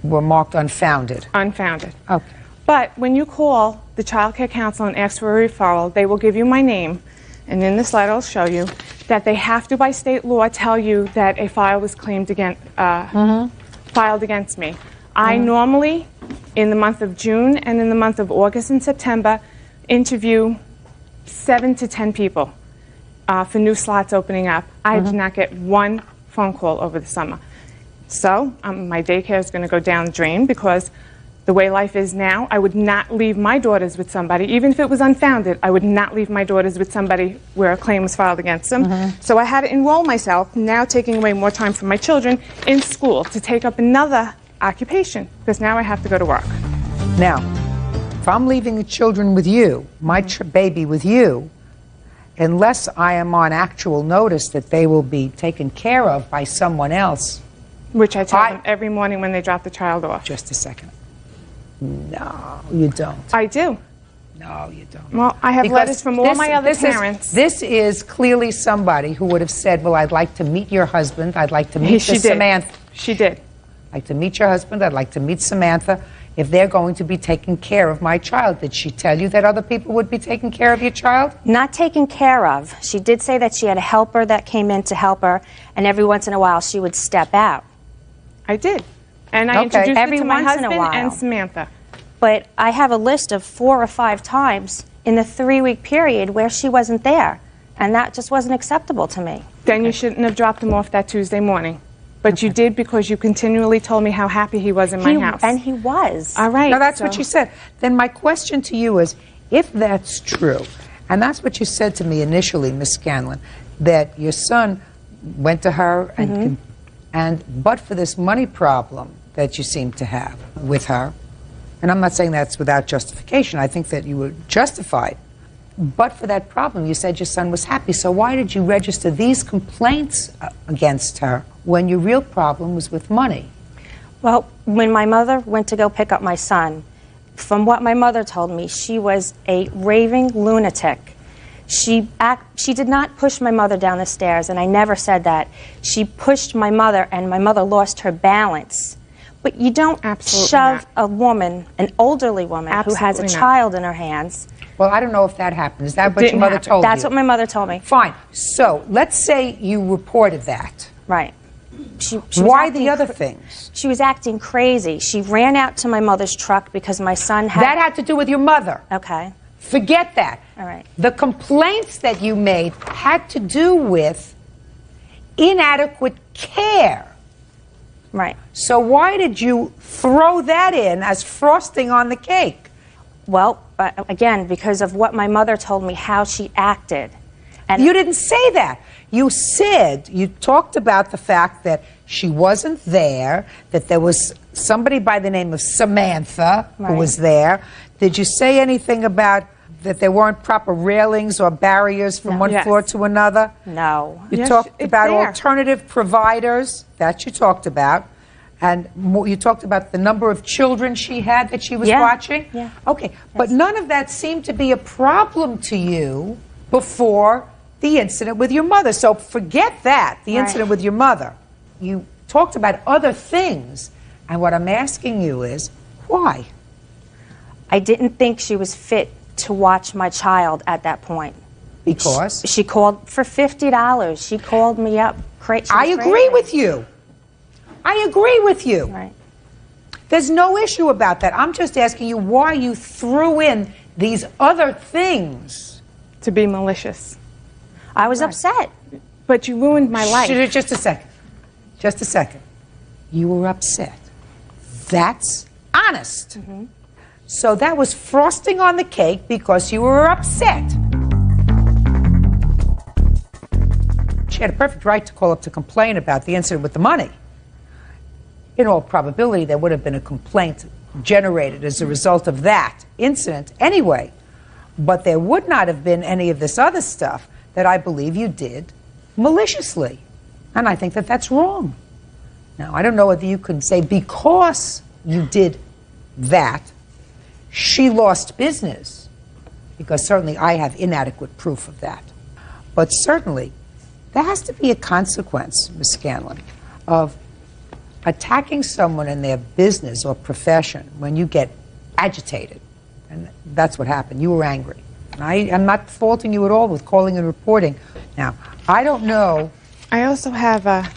Speaker 2: were marked unfounded.
Speaker 14: Unfounded.
Speaker 2: Okay.
Speaker 14: But when you call the child care council and ask for a referral, they will give you my name, and in this letter I'll show you that they have to, by state law, tell you that a file was claimed against, filed against me. I normally, in the month of June and in the month of August and September, interview 7 to 10 people for new slots opening up. I did not get 1 phone call over the summer. So my daycare is going to go down the drain because the way life is now, I would not leave my daughters with somebody, even if it was unfounded, I would not leave my daughters with somebody where a claim was filed against them. So I had to enroll myself, now taking away more time from my children, in school to take up another occupation because now I have to go to work.
Speaker 2: Now, if I'm leaving the children with you, my baby with you, unless I am on actual notice that they will be taken care of by someone else.
Speaker 14: Which I tell them every morning when they drop the child off.
Speaker 2: Just a second. No, you don't.
Speaker 14: I do.
Speaker 2: No, you don't.
Speaker 14: Well, I have
Speaker 2: Because
Speaker 14: letters from all my other parents.
Speaker 2: This is clearly somebody who would have said, well, I'd like to meet your husband. I'd like to meet Samantha.
Speaker 14: She did.
Speaker 2: I'd like to meet your husband. I'd like to meet Samantha if they're going to be taking care of my child. Did she tell you that other people would be taking care of your child?
Speaker 21: Not taken care of. She did say that she had a helper that came in to help her, and every once in a while she would step out.
Speaker 14: I did. And I introduced
Speaker 21: every
Speaker 14: her to my
Speaker 21: once in a
Speaker 14: husband
Speaker 21: while.
Speaker 14: and Samantha.
Speaker 21: But I have a list of 4 or 5 times in the 3-week period where she wasn't there. And that just wasn't acceptable to me.
Speaker 14: Then you shouldn't have dropped him off that Tuesday morning. But you did because you continually told me how happy he was in my house.
Speaker 21: And he was.
Speaker 14: All right.
Speaker 2: Now, that's what you said. Then my question to you is, if that's true, and that's what you said to me initially, Miss Scanlon, that your son went to her and but for this money problem that you seem to have with her, and I'm not saying that's without justification, I think that you were justified, but for that problem, you said your son was happy. So why did you register these complaints against her when your real problem was with money?
Speaker 21: Well, when my mother went to go pick up my son, from what my mother told me, she was a raving lunatic. She did not push my mother down the stairs, and I never said that. She pushed my mother, and my mother lost her balance. But you don't shove a woman, an elderly woman, who has a child in her hands.
Speaker 2: Well, I don't know if that happened. Is that what your mother told you?
Speaker 21: That's what my mother told me.
Speaker 2: Fine. So let's say you reported that.
Speaker 21: Right.
Speaker 2: Why the other things?
Speaker 21: She was acting crazy. She ran out to my mother's truck because my son had...
Speaker 2: That had to do with your mother.
Speaker 21: Okay.
Speaker 2: Forget that.
Speaker 21: All right.
Speaker 2: The complaints that you made had to do with inadequate care.
Speaker 21: Right.
Speaker 2: So why did you throw that in as frosting on the cake?
Speaker 21: Well, again, because of what my mother told me, how she acted.
Speaker 2: And you didn't say that. You said, you talked about the fact that she wasn't there, that there was somebody by the name of Samantha who was there. Did you say anything about that there weren't proper railings or barriers from one floor to another?
Speaker 21: No.
Speaker 2: You talked about alternative providers, that you talked about. And you talked about the number of children she had that she was watching?
Speaker 21: Yeah.
Speaker 2: Okay, but none of that seemed to be a problem to you before the incident with your mother. So forget that, the incident with your mother. You talked about other things, and what I'm asking you is, why?
Speaker 21: I didn't think she was fit to watch my child at that point.
Speaker 2: Because?
Speaker 21: She called for $50. She called me up.
Speaker 2: I agree with you. I agree with you.
Speaker 21: Right.
Speaker 2: There's no issue about that. I'm just asking you why you threw in these other things.
Speaker 14: To be malicious.
Speaker 21: I was upset.
Speaker 14: But you ruined my life.
Speaker 2: Just a second. Just a second. You were upset. That's honest. So that was frosting on the cake because you were upset. She had a perfect right to call up to complain about the incident with the money. In all probability, there would have been a complaint generated as a result of that incident anyway. But there would not have been any of this other stuff that I believe you did maliciously. And I think that that's wrong. Now, I don't know whether you can say because you did that, she lost business, because certainly I have inadequate proof of that. But certainly, there has to be a consequence, Ms. Scanlon, of attacking someone in their business or profession when you get agitated. And that's what happened. You were angry. And I'm not faulting you at all with calling and reporting. Now, I don't know.
Speaker 14: I also have a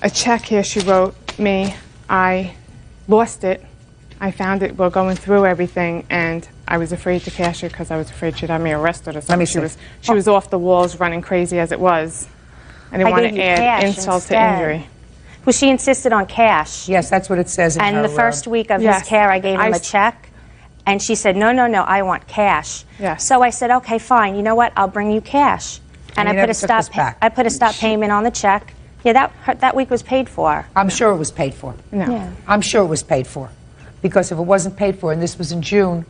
Speaker 14: check here she wrote me. I lost it. I found it while going through everything, and I was afraid to cash it because I was afraid she'd have me arrested or something. She was off the walls running crazy as it was. I didn't want to add insult to injury.
Speaker 21: Well, she insisted on cash.
Speaker 2: Yes, that's what it says in her...
Speaker 21: And the first week of his care, I gave him a check, and she said, no, no, no, I want cash.
Speaker 14: Yes.
Speaker 21: So I said, okay, fine, you know what, I'll bring you cash. And I put a stop payment on the check. Yeah, that week was paid for.
Speaker 2: I'm sure it was paid for.
Speaker 14: No.
Speaker 21: Yeah.
Speaker 2: I'm sure it was paid for. Because if it wasn't paid for, and this was in June,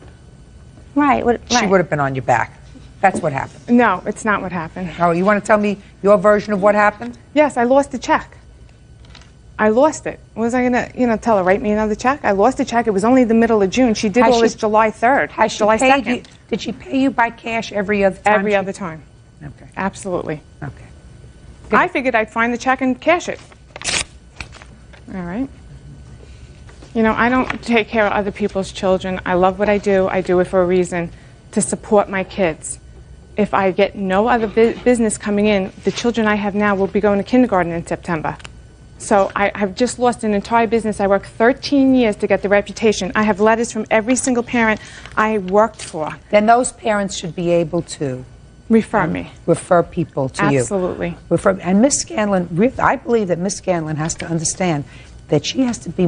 Speaker 2: she would have been on your back. That's what happened.
Speaker 14: No, it's not what happened.
Speaker 2: Oh, you want to tell me your version of what happened?
Speaker 14: Yes, I lost the check. I lost it. Was I going to, tell her, write me another check? I lost the check. It was only the middle of June. She did all this July 3rd, July 2nd.
Speaker 2: Did she pay you by cash every other time?
Speaker 14: Every other time.
Speaker 2: Okay.
Speaker 14: Absolutely.
Speaker 2: Okay.
Speaker 14: I figured I'd find the check and cash it. All right. I don't take care of other people's children. I love what I do. I do it for a reason, to support my kids. If I get no other business coming in, the children I have now will be going to kindergarten in September. So I've just lost an entire business. I worked 13 years to get the reputation. I have letters from every single parent I worked for.
Speaker 2: Then those parents should be able to
Speaker 14: Refer me.
Speaker 2: Refer people to you.
Speaker 14: Absolutely.
Speaker 2: And Miss Scanlon, I believe that Miss Scanlon has to understand that she has to be